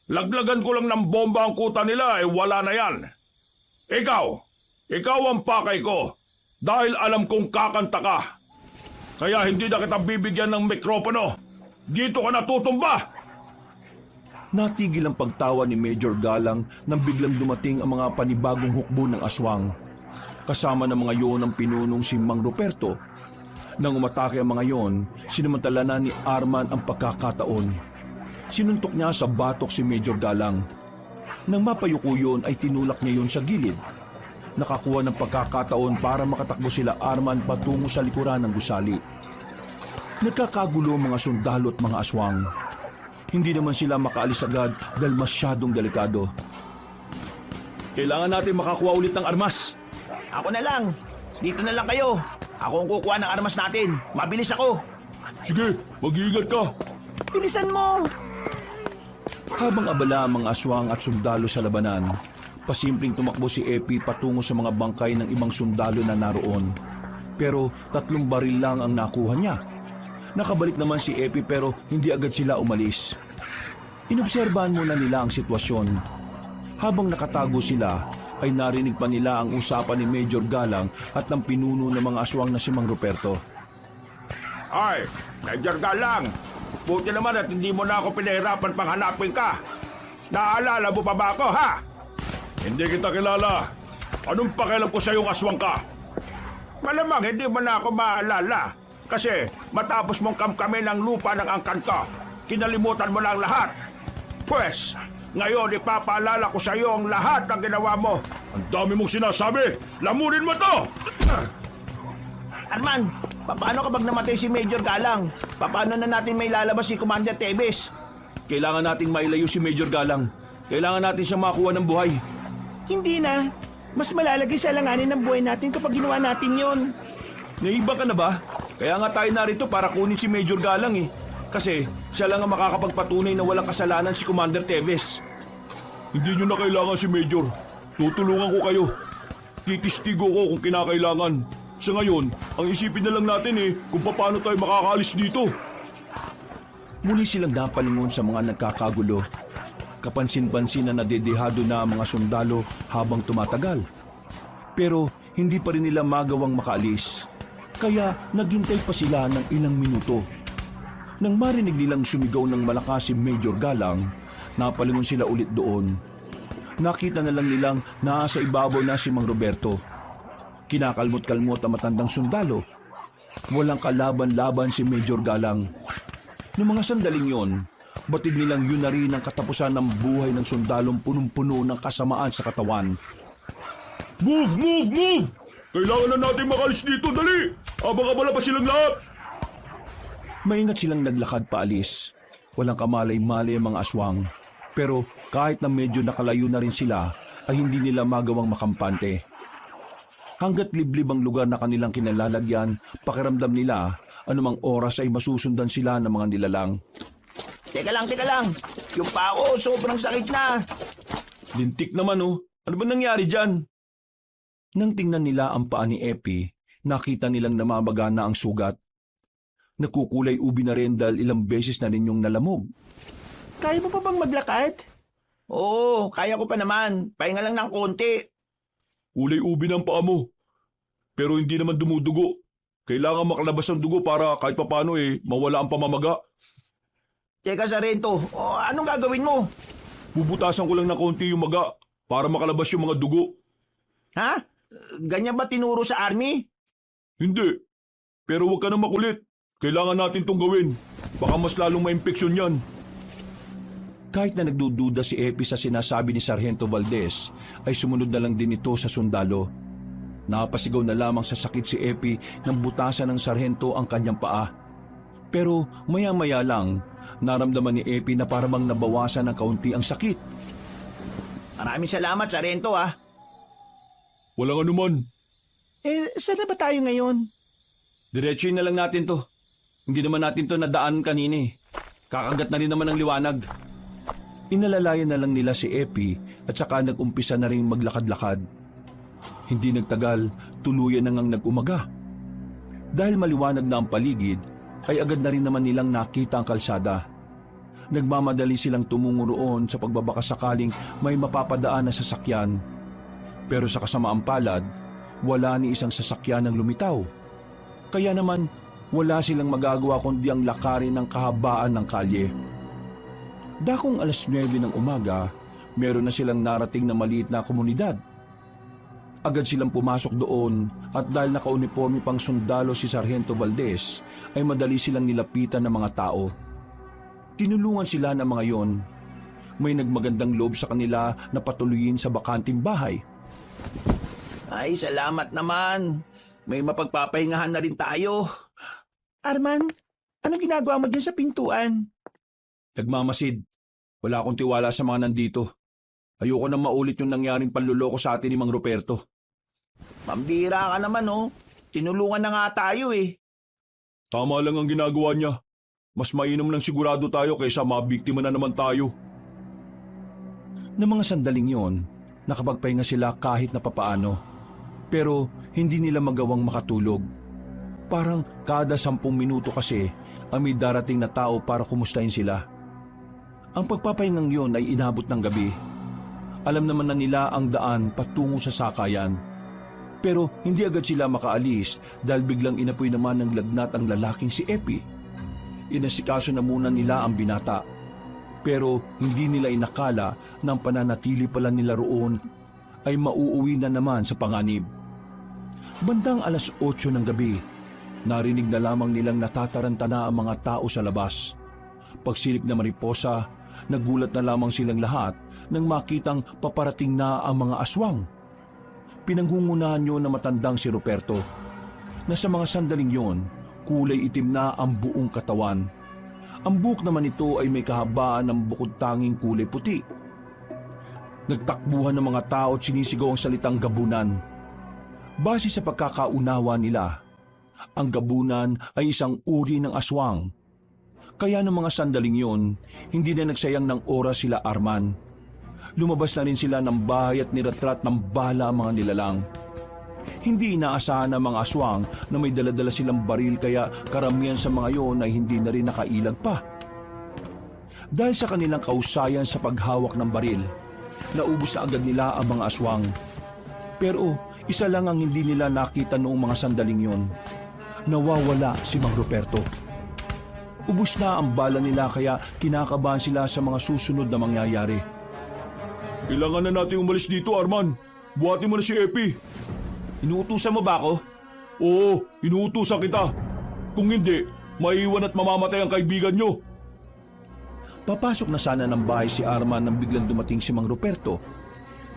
Laglagan ko lang ng bomba ang kuta nila, wala na yan. Ikaw ang pakay ko. Dahil alam kong kakanta ka. Kaya hindi na kita bibigyan ng mikropono. Dito ka natutumba. Natigil ang pagtawa ni Major Galang nang biglang dumating ang mga panibagong hukbo ng aswang. Kasama ng mga yon ang pinunong si Mang Ruperto. Nang umatake ang mga yon, sinamantala na ni Arman ang pagkakataon. Sinuntok niya sa batok si Major Galang. Nang mapayuko yun ay tinulak niya yun sa gilid. Nakakuha ng pagkakataon para makatakbo sila Arman patungo sa likuran ng gusali. Nagkakagulo ang mga sundalo at mga aswang. Hindi naman sila makaalis agad dahil masyadong delikado. Kailangan natin makakuha ulit ng armas. Ako na lang. Dito na lang kayo. Ako ang kukuha ng armas natin. Mabilis ako. Sige, mag-iingat ka. Bilisan mo! Habang abala ang mga aswang at sundalo sa labanan, pasimpleng tumakbo si Epi patungo sa mga bangkay ng ibang sundalo na naroon. Pero 3 baril lang ang nakuha niya. Nakabalik naman si Epi pero hindi agad sila umalis. Inobserbahan muna nila ang sitwasyon. Habang nakatago sila, ay narinig pa nila ang usapan ni Major Galang at ng pinuno ng mga aswang na si Mang Ruperto. Ay, Major Galang. Buti naman at hindi mo na ako pinahirapan pang hanapin ka. Naalala mo pa ba ako, ha? Hindi kita kilala. Anong pakialam ko sa iyong aswang ka? Malamang hindi mo na ako maalala. Kasi matapos mong kamkamin ang lupa ng angkan ko, kinalimutan mo na ang lahat. Pwes, ngayon ipapaalala ko sa iyo ang lahat ng ginawa mo. Ang dami mong sinasabi! Lamunin mo to! Arman, paano kapag namatay si Major Galang? Paano na natin may lalabas si Commander Tebes? Kailangan nating mailayo si Major Galang. Kailangan natin siyang makuha ng buhay. Hindi na. Mas malalagay sa alanganin ng buhay natin kapag ginawa natin yon. Naiba ka na ba? Kaya nga tayo narito para kunin si Major Galang eh. Kasi siya lang ang makakapagpatunay na walang kasalanan si Commander Tebes. Hindi nyo na kailangan si Major. Tutulungan ko kayo. Titistigo ko kung kinakailangan. Sa ngayon, ang isipin na lang natin kung paano tayo makakaalis dito. Muli silang napalingon sa mga nagkakagulo. Kapansin-pansin na nadedehado na ang mga sundalo habang tumatagal. Pero hindi pa rin nila magawang makaalis. Kaya naghintay pa sila ng ilang minuto. Nang marinig nilang sumigaw ng malakas si Major Galang, napalingon sila ulit doon. Nakita na lang nilang nasa ibabaw na si Mang Roberto. Kinakalmot-kalmot ang matandang sundalo. Walang kalaban-laban si Major Galang. Noong mga sandaling yon, batid nilang yun na rin ang katapusan ng buhay ng sundalong punong-puno ng kasamaan sa katawan. Move! Move! Move! Kailangan na natin makalis dito, dali! Abang-abala pa silang lahat! Maingat silang naglakad paalis. Walang kamalay-malay ang mga aswang. Pero kahit na medyo nakalayo na rin sila, ay hindi nila magawang makampante. Hanggat liblib ang lugar na kanilang kinalalagyan, pakiramdam nila, anumang oras ay masusundan sila ng mga nilalang. Teka lang. Yung pa ako, sobrang sakit na. Lintik naman oh. Ano ba nangyari dyan? Nang tingnan nila ang paa ni Epi, nakita nilang namabaga na ang sugat. Nagkukulay ubi na rin dahil ilang beses na rin yung nalamog. Kaya mo pa bang maglakad? Oo, kaya ko pa naman. Pahinga lang ng konti. Kulay ubi ng paa mo. Pero hindi naman dumudugo. Kailangan makalabas ang dugo para kahit papano mawala ang pamamaga. Teka, Sargento, anong gagawin mo? Bubutasan ko lang ng konti yung maga para makalabas yung mga dugo. Ha? Ganyan ba tinuro sa army? Hindi. Pero huwag ka na makulit. Kailangan natin tong gawin. Baka mas lalong ma-impeksyon yan. Kahit na nagdududa si Epi sa sinasabi ni Sargento Valdez, ay sumunod na lang din ito sa sundalo. Napasigaw na lamang sa sakit si Epi nang butasan ng sarhento ang kanyang paa. Pero maya-maya lang, naramdaman ni Epi na parang nabawasan ng kaunti ang sakit. Maraming salamat, Sargento ah. Walang anuman. Saan na ba tayo ngayon? Diretsuin na lang natin to. Hindi naman natin to nadaan kanina eh. Kakagat na rin naman ng liwanag. Inalalayan na lang nila si Epi at saka nag-umpisa na rin maglakad-lakad. Hindi nagtagal, tuluyan na ngang nag-umaga. Dahil maliwanag na ang paligid, ay agad na rin naman nilang nakita ang kalsada. Nagmamadali silang tumungo roon sa pagbabaka sakaling may mapapadaan na sasakyan. Pero sa kasamaang palad, wala ni isang sasakyan ang lumitaw. Kaya naman, wala silang magagawa kundi ang lakarin ng kahabaan ng kalye. Dakong 9:00 ng umaga, meron na silang narating na maliit na komunidad. Agad silang pumasok doon at dahil naka-uniforme pang sundalo si Sargento Valdez, ay madali silang nilapitan ng mga tao. Tinulungan sila ng mga yon. May nagmagandang loob sa kanila na patuloyin sa bakanting bahay. Ay, salamat naman. May mapagpapahingahan na rin tayo. Arman, anong ginagawa mo dyan sa pintuan? Nagmamasid. Wala akong tiwala sa mga nandito. Ayoko na maulit yung nangyaring panluloko sa atin ni Mang Ruperto. Pambira ka naman oh. Tinulungan na nga tayo eh. Tama lang ang ginagawa niya. Mas mainam lang sigurado tayo kaysa mabiktima na naman tayo. Na mga sandaling yon, nakapagpahinga sila kahit na papaano. Pero hindi nila magawang makatulog. Parang kada 10 minuto kasi ang may darating na tao para kumustahin sila. Ang pagpapahingang yon ay inabot ng gabi. Alam naman na nila ang daan patungo sa sakayan. Pero hindi agad sila makaalis dahil biglang inapoy naman ng lagnat ang lalaking si Epi. Inasikaso na muna nila ang binata. Pero hindi nila inakala na ang pananatili pala nila roon ay mauuwi na naman sa panganib. Bandang 8:00 ng gabi, narinig na lamang nilang natataranta na ang mga tao sa labas. Pagsilip na mariposa, nagulat na lamang silang lahat nang makitang paparating na ang mga aswang. Pinanggungunahan yun na matandang si Ruperto, na sa mga sandaling yon, kulay itim na ang buong katawan. Ang buhok naman ito ay may kahabaan ng bukod tanging kulay puti. Nagtakbuhan ng mga tao at sinisigaw ang salitang gabunan. Base sa pagkakaunawa nila, ang gabunan ay isang uri ng aswang. Kaya ng mga sandaling yon, hindi na nagsayang ng oras sila Arman. Lumabas na rin sila ng bahay at niratrat ng bala ang mga nilalang. Hindi inaasahan ng mga aswang na may daladala silang baril kaya karamihan sa mga yon ay hindi na rin nakailag pa. Dahil sa kanilang kausayan sa paghawak ng baril, naubos na agad nila ang mga aswang. Pero isa lang ang hindi nila nakita noong mga sandaling yon. Nawawala si Mang Ruperto. Ubus na ang bala nila kaya kinakabahan sila sa mga susunod na mangyayari. Kailangan na natin umalis dito, Arman. Buhatin mo na si Epi. Inuutusan mo ba ako? Oo, inuutusan kita. Kung hindi, maiiwan at mamamatay ang kaibigan nyo. Papasok na sana ng bahay si Arman nang biglang dumating si Mang Ruperto.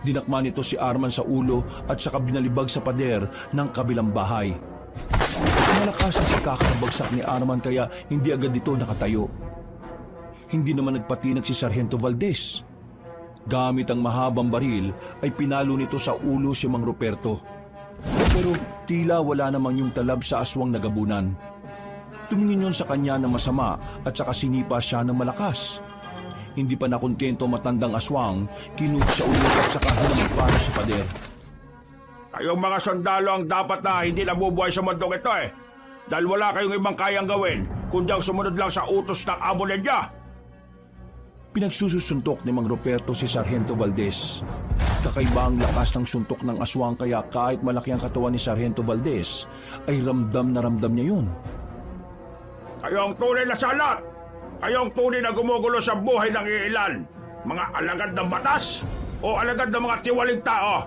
Dinakma nito si Arman sa ulo at saka binalibag sa pader ng kabilang bahay. Malakas ang pagkakabagsak ni Arman kaya hindi agad dito nakatayo. Hindi naman nagpatinag si Sargento Valdez. Gamit ang mahabang baril ay pinalo nito sa ulo si Mang Ruperto. Pero tila wala namang yung talab sa aswang na gabunan. Tumingin yun sa kanya na masama at saka sinipa siya ng malakas. Hindi pa nakontento matandang aswang, kinuha sa ulo at saka hinamipano sa pader. Kayong mga sundalo ang dapat na hindi nabubuhay sa mundong ito eh. Dahil wala kayong ibang kayang gawin kundi ang sumunod lang sa utos ng amo ninyo. Pinagsusuntok ni Mang Ruperto si Sargento Valdez. Kakaiba ang lakas ng suntok ng aswang kaya kahit malaki ang katawan ni Sargento Valdez, ay ramdam na ramdam niya yun. Kayo ang tunay na salat! Kayo ang tunay na gumugulo sa buhay ng iilan! Mga alagad ng batas o alagad ng mga tiwaling tao!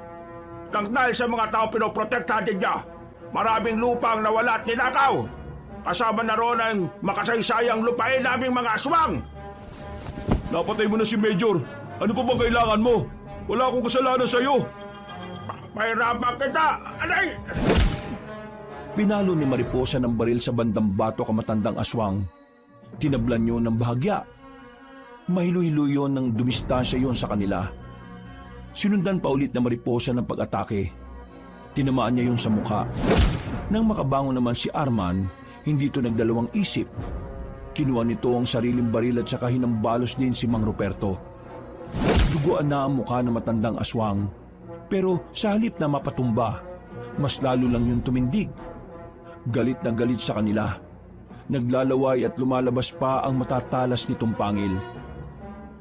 Nang dahil sa mga tao pinoprotektahan ninyo, maraming lupang nawala at ninakaw! Kasama na roon ang makasaysayang lupain naming mga aswang! Napatay mo na si Major! Ano pa bang kailangan mo? Wala akong kasalanan sa'yo! Pahirapan kita! Alay! Pinalo ni Mariposa ng baril sa bandang batok ang matandang aswang. Tinablan yun ng bahagya. Mahilo-hilo yun nang dumistansya yun sa kanila. Sinundan pa ulit na Mariposa ng pag-atake. Tinamaan niya yun sa mukha. Nang makabangon naman si Arman, hindi ito nagdalawang isip. Kinuha nito ang sariling baril at saka hinambalos din si Mang Ruperto. Duguan na ang mukha ng matandang aswang. Pero sa halip na mapatumba, mas lalo lang yung tumindig. Galit na galit sa kanila. Naglalaway at lumalabas pa ang matatalas nitong pangil.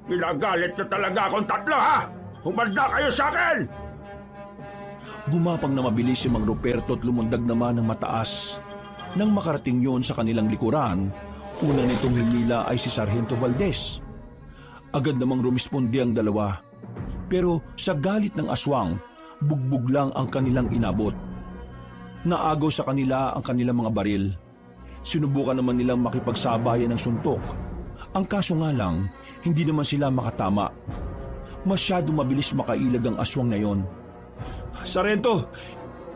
Ginagalit na talaga akong tatlo ha! Humanda kayo sa akin! Gumapang na mabilis si Mang Ruperto at lumundag naman ng mataas. Nang makarating yun sa kanilang likuran, una nitong hinila ay si Sargento Valdez. Agad namang rumispondi ang dalawa. Pero sa galit ng aswang, bugbog lang ang kanilang inabot. Naagaw sa kanila ang kanilang mga baril. Sinubukan naman nilang makipagsabayan ng suntok. Ang kaso nga lang, hindi naman sila makatama. Masyado mabilis makailag ang aswang na yon. Sargento,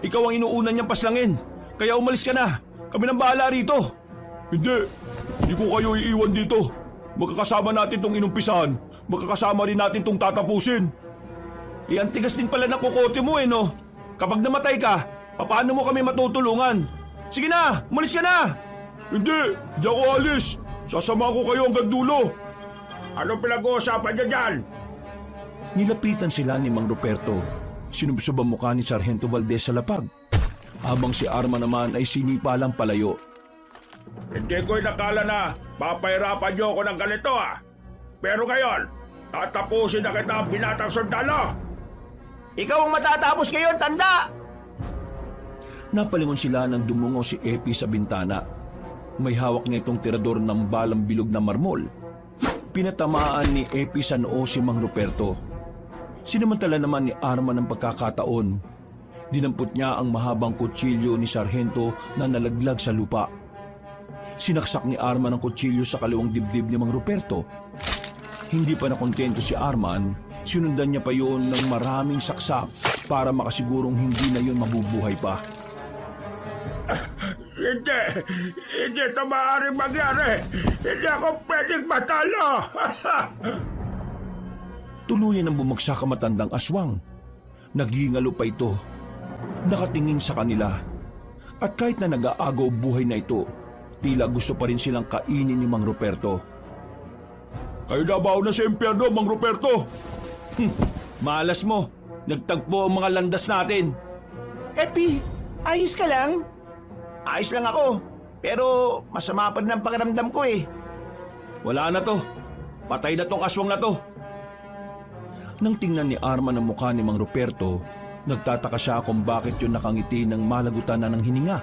ikaw ang inuunan niyang paslangin. Kaya umalis ka na. Kami nang bahala rito. Hindi ko kayo iiwan dito. Magkakasama natin tong inumpisahan. Magkakasama rin natin tong tatapusin. Ang tigas din pala ng kukote mo no? Kapag namatay ka, paano mo kami matutulungan? Sige na, umalis ka na! Hindi ako alis. Sasama ko kayo hanggang dulo. Anong pinag-uusapan niyo dyan? Nilapitan sila ni Mang Ruperto. Sinubsob ang mukha ni Sargento Valdez sa lapag. Habang si Arman naman ay sinipa lang palayo. Hindi ko inakala na papahirapan niyo ako ng ganito Pero ngayon, tatapusin na kita binatang sundalo. Ikaw ang matatapos ngayon, tanda! Napalingon sila nang dumungo si Epi sa bintana. May hawak niya itong tirador ng balang bilog na marmol. Pinatamaan ni Epi sa noo si Mang Ruperto. Sinamantala naman ni Arman ang pagkakataon. Dinampot niya ang mahabang kutsilyo ni Sargento na nalaglag sa lupa. Sinaksak ni Arman ang kutsilyo sa kaliwang dibdib ni Mang Ruperto. Hindi pa nakontento si Arman, sinundan niya pa yun ng maraming saksak para makasigurong hindi na yun mabubuhay pa. Hindi ito maaaring mangyari. Hindi ako pwedeng matalo. Tuluyan ang bumagsak ang matandang aswang. Naghihingalo pa ito. Nakatingin sa kanila. At kahit na nag-aagaw buhay na ito, tila gusto pa rin silang kainin ni Mang Ruperto. Kayo nabaw na sa impyerno, Mang Ruperto. Malas mo. Nagtagpo ang mga landas natin. Epi, ayos ka lang? Ayos lang ako. Pero masama pa rin ang pakiramdam ko Wala na to. Patay na tong aswang na to. Nang tingnan ni Arman ang mukha ni Mang Ruperto, nagtataka siya kung bakit yun nakangiti ng malagutan na ng hininga.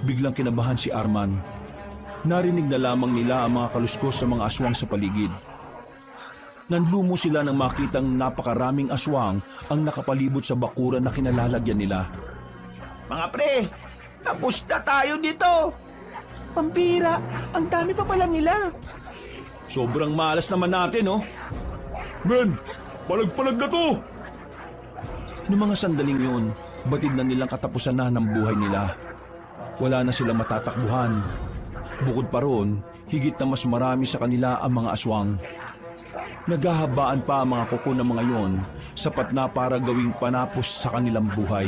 Biglang kinabahan si Arman. Narinig na lamang nila ang mga kaluskos sa mga aswang sa paligid. Nanlumo sila nang makitang napakaraming aswang ang nakapalibot sa bakuran na kinalalagyan nila. Mga pre, tapos na tayo dito. Pampira, ang dami pa pala nila. Sobrang malas naman natin, oh. Men, palag-palag na to! Noong mga sandaling yun, batid na nilang katapusan na ng buhay nila. Wala na silang matatakbuhan. Bukod pa roon, higit na mas marami sa kanila ang mga aswang. Naghahabaan pa ang mga kuko ng mga yon, sapat na para gawing panapos sa kanilang buhay.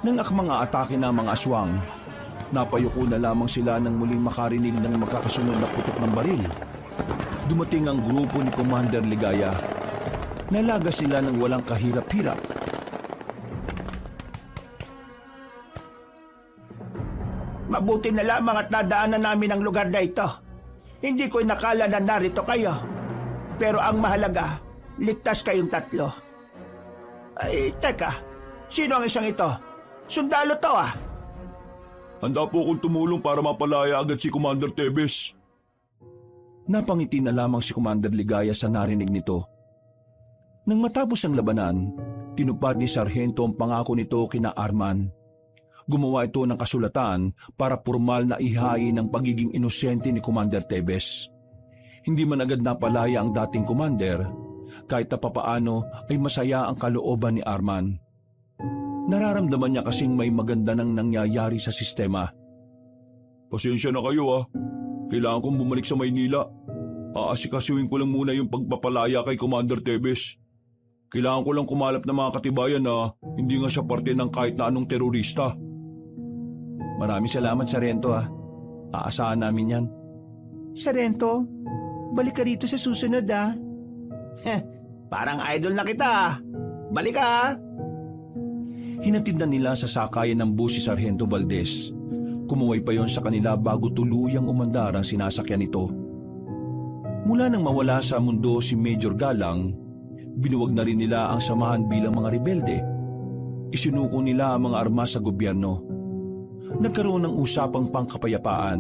Nang akmang aatake na ang mga aswang, napayuko na lamang sila nang muling makarinig ng magkakasunod na putok ng baril. Dumating ang grupo ni Commander Ligaya. Nalagas sila ng walang kahirap-hirap. Mabuti na lamang at nadaanan namin ang lugar na ito. Hindi ko inakala na narito kayo. Pero ang mahalaga, ligtas kayong tatlo. Ay, teka. Sino ang isang ito? Sundalo to ah. Handa po akong tumulong para mapalaya agad si Commander Tebes. Napangiti na lamang si Commander Ligaya sa narinig nito. Nang matapos ang labanan, tinupad ni Sargento ang pangako nito kina Arman. Gumawa ito ng kasulatan para formal na ihain ang pagiging inosente ni Commander Tebes. Hindi man agad napalaya ang dating commander, kahit na papaano ay masaya ang kalooban ni Arman. Nararamdaman niya kasing may maganda nang nangyayari sa sistema. Pasensya na kayo Kailangan kong bumalik sa Maynila. Aasikasuhin ko lang muna yung pagpapalaya kay Commander Tebes. Kailangan ko lang kumalap ng mga katibayan na hindi nga siya parte ng kahit na anong terorista. Maraming salamat, Sargento Aasahan namin yan. Sargento, balik ka rito sa susunod ah. Parang idol na kita. Balik ka. Hinatid na nila sa sakayan ng bus si Sargento Valdez. Kumuway pa yon sa kanila bago tuluyang umandar ang sinasakyan nito. Mula nang mawala sa mundo si Major Galang, binuwag na rin nila ang samahan bilang mga rebelde. Isinuko nila ang mga armas sa gobyerno. Nagkaroon ng usapang pangkapayapaan.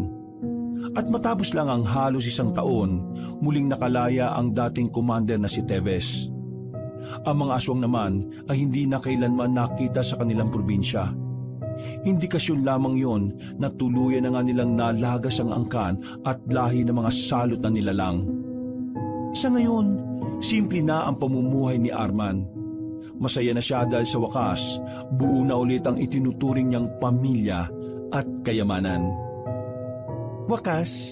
At matapos lang ang halos isang taon, muling nakalaya ang dating commander na si Tevez. Ang mga aswang naman ay hindi na kailanman nakita sa kanilang probinsya. Indikasyon lamang yon na tuluyan na nga nilang nalagas ang angkan at lahi ng mga salot na nilalang. Sa ngayon, simple na ang pamumuhay ni Arman. Masaya na siya dahil sa wakas, buo na ulit ang itinuturing niyang pamilya at kayamanan. Wakas,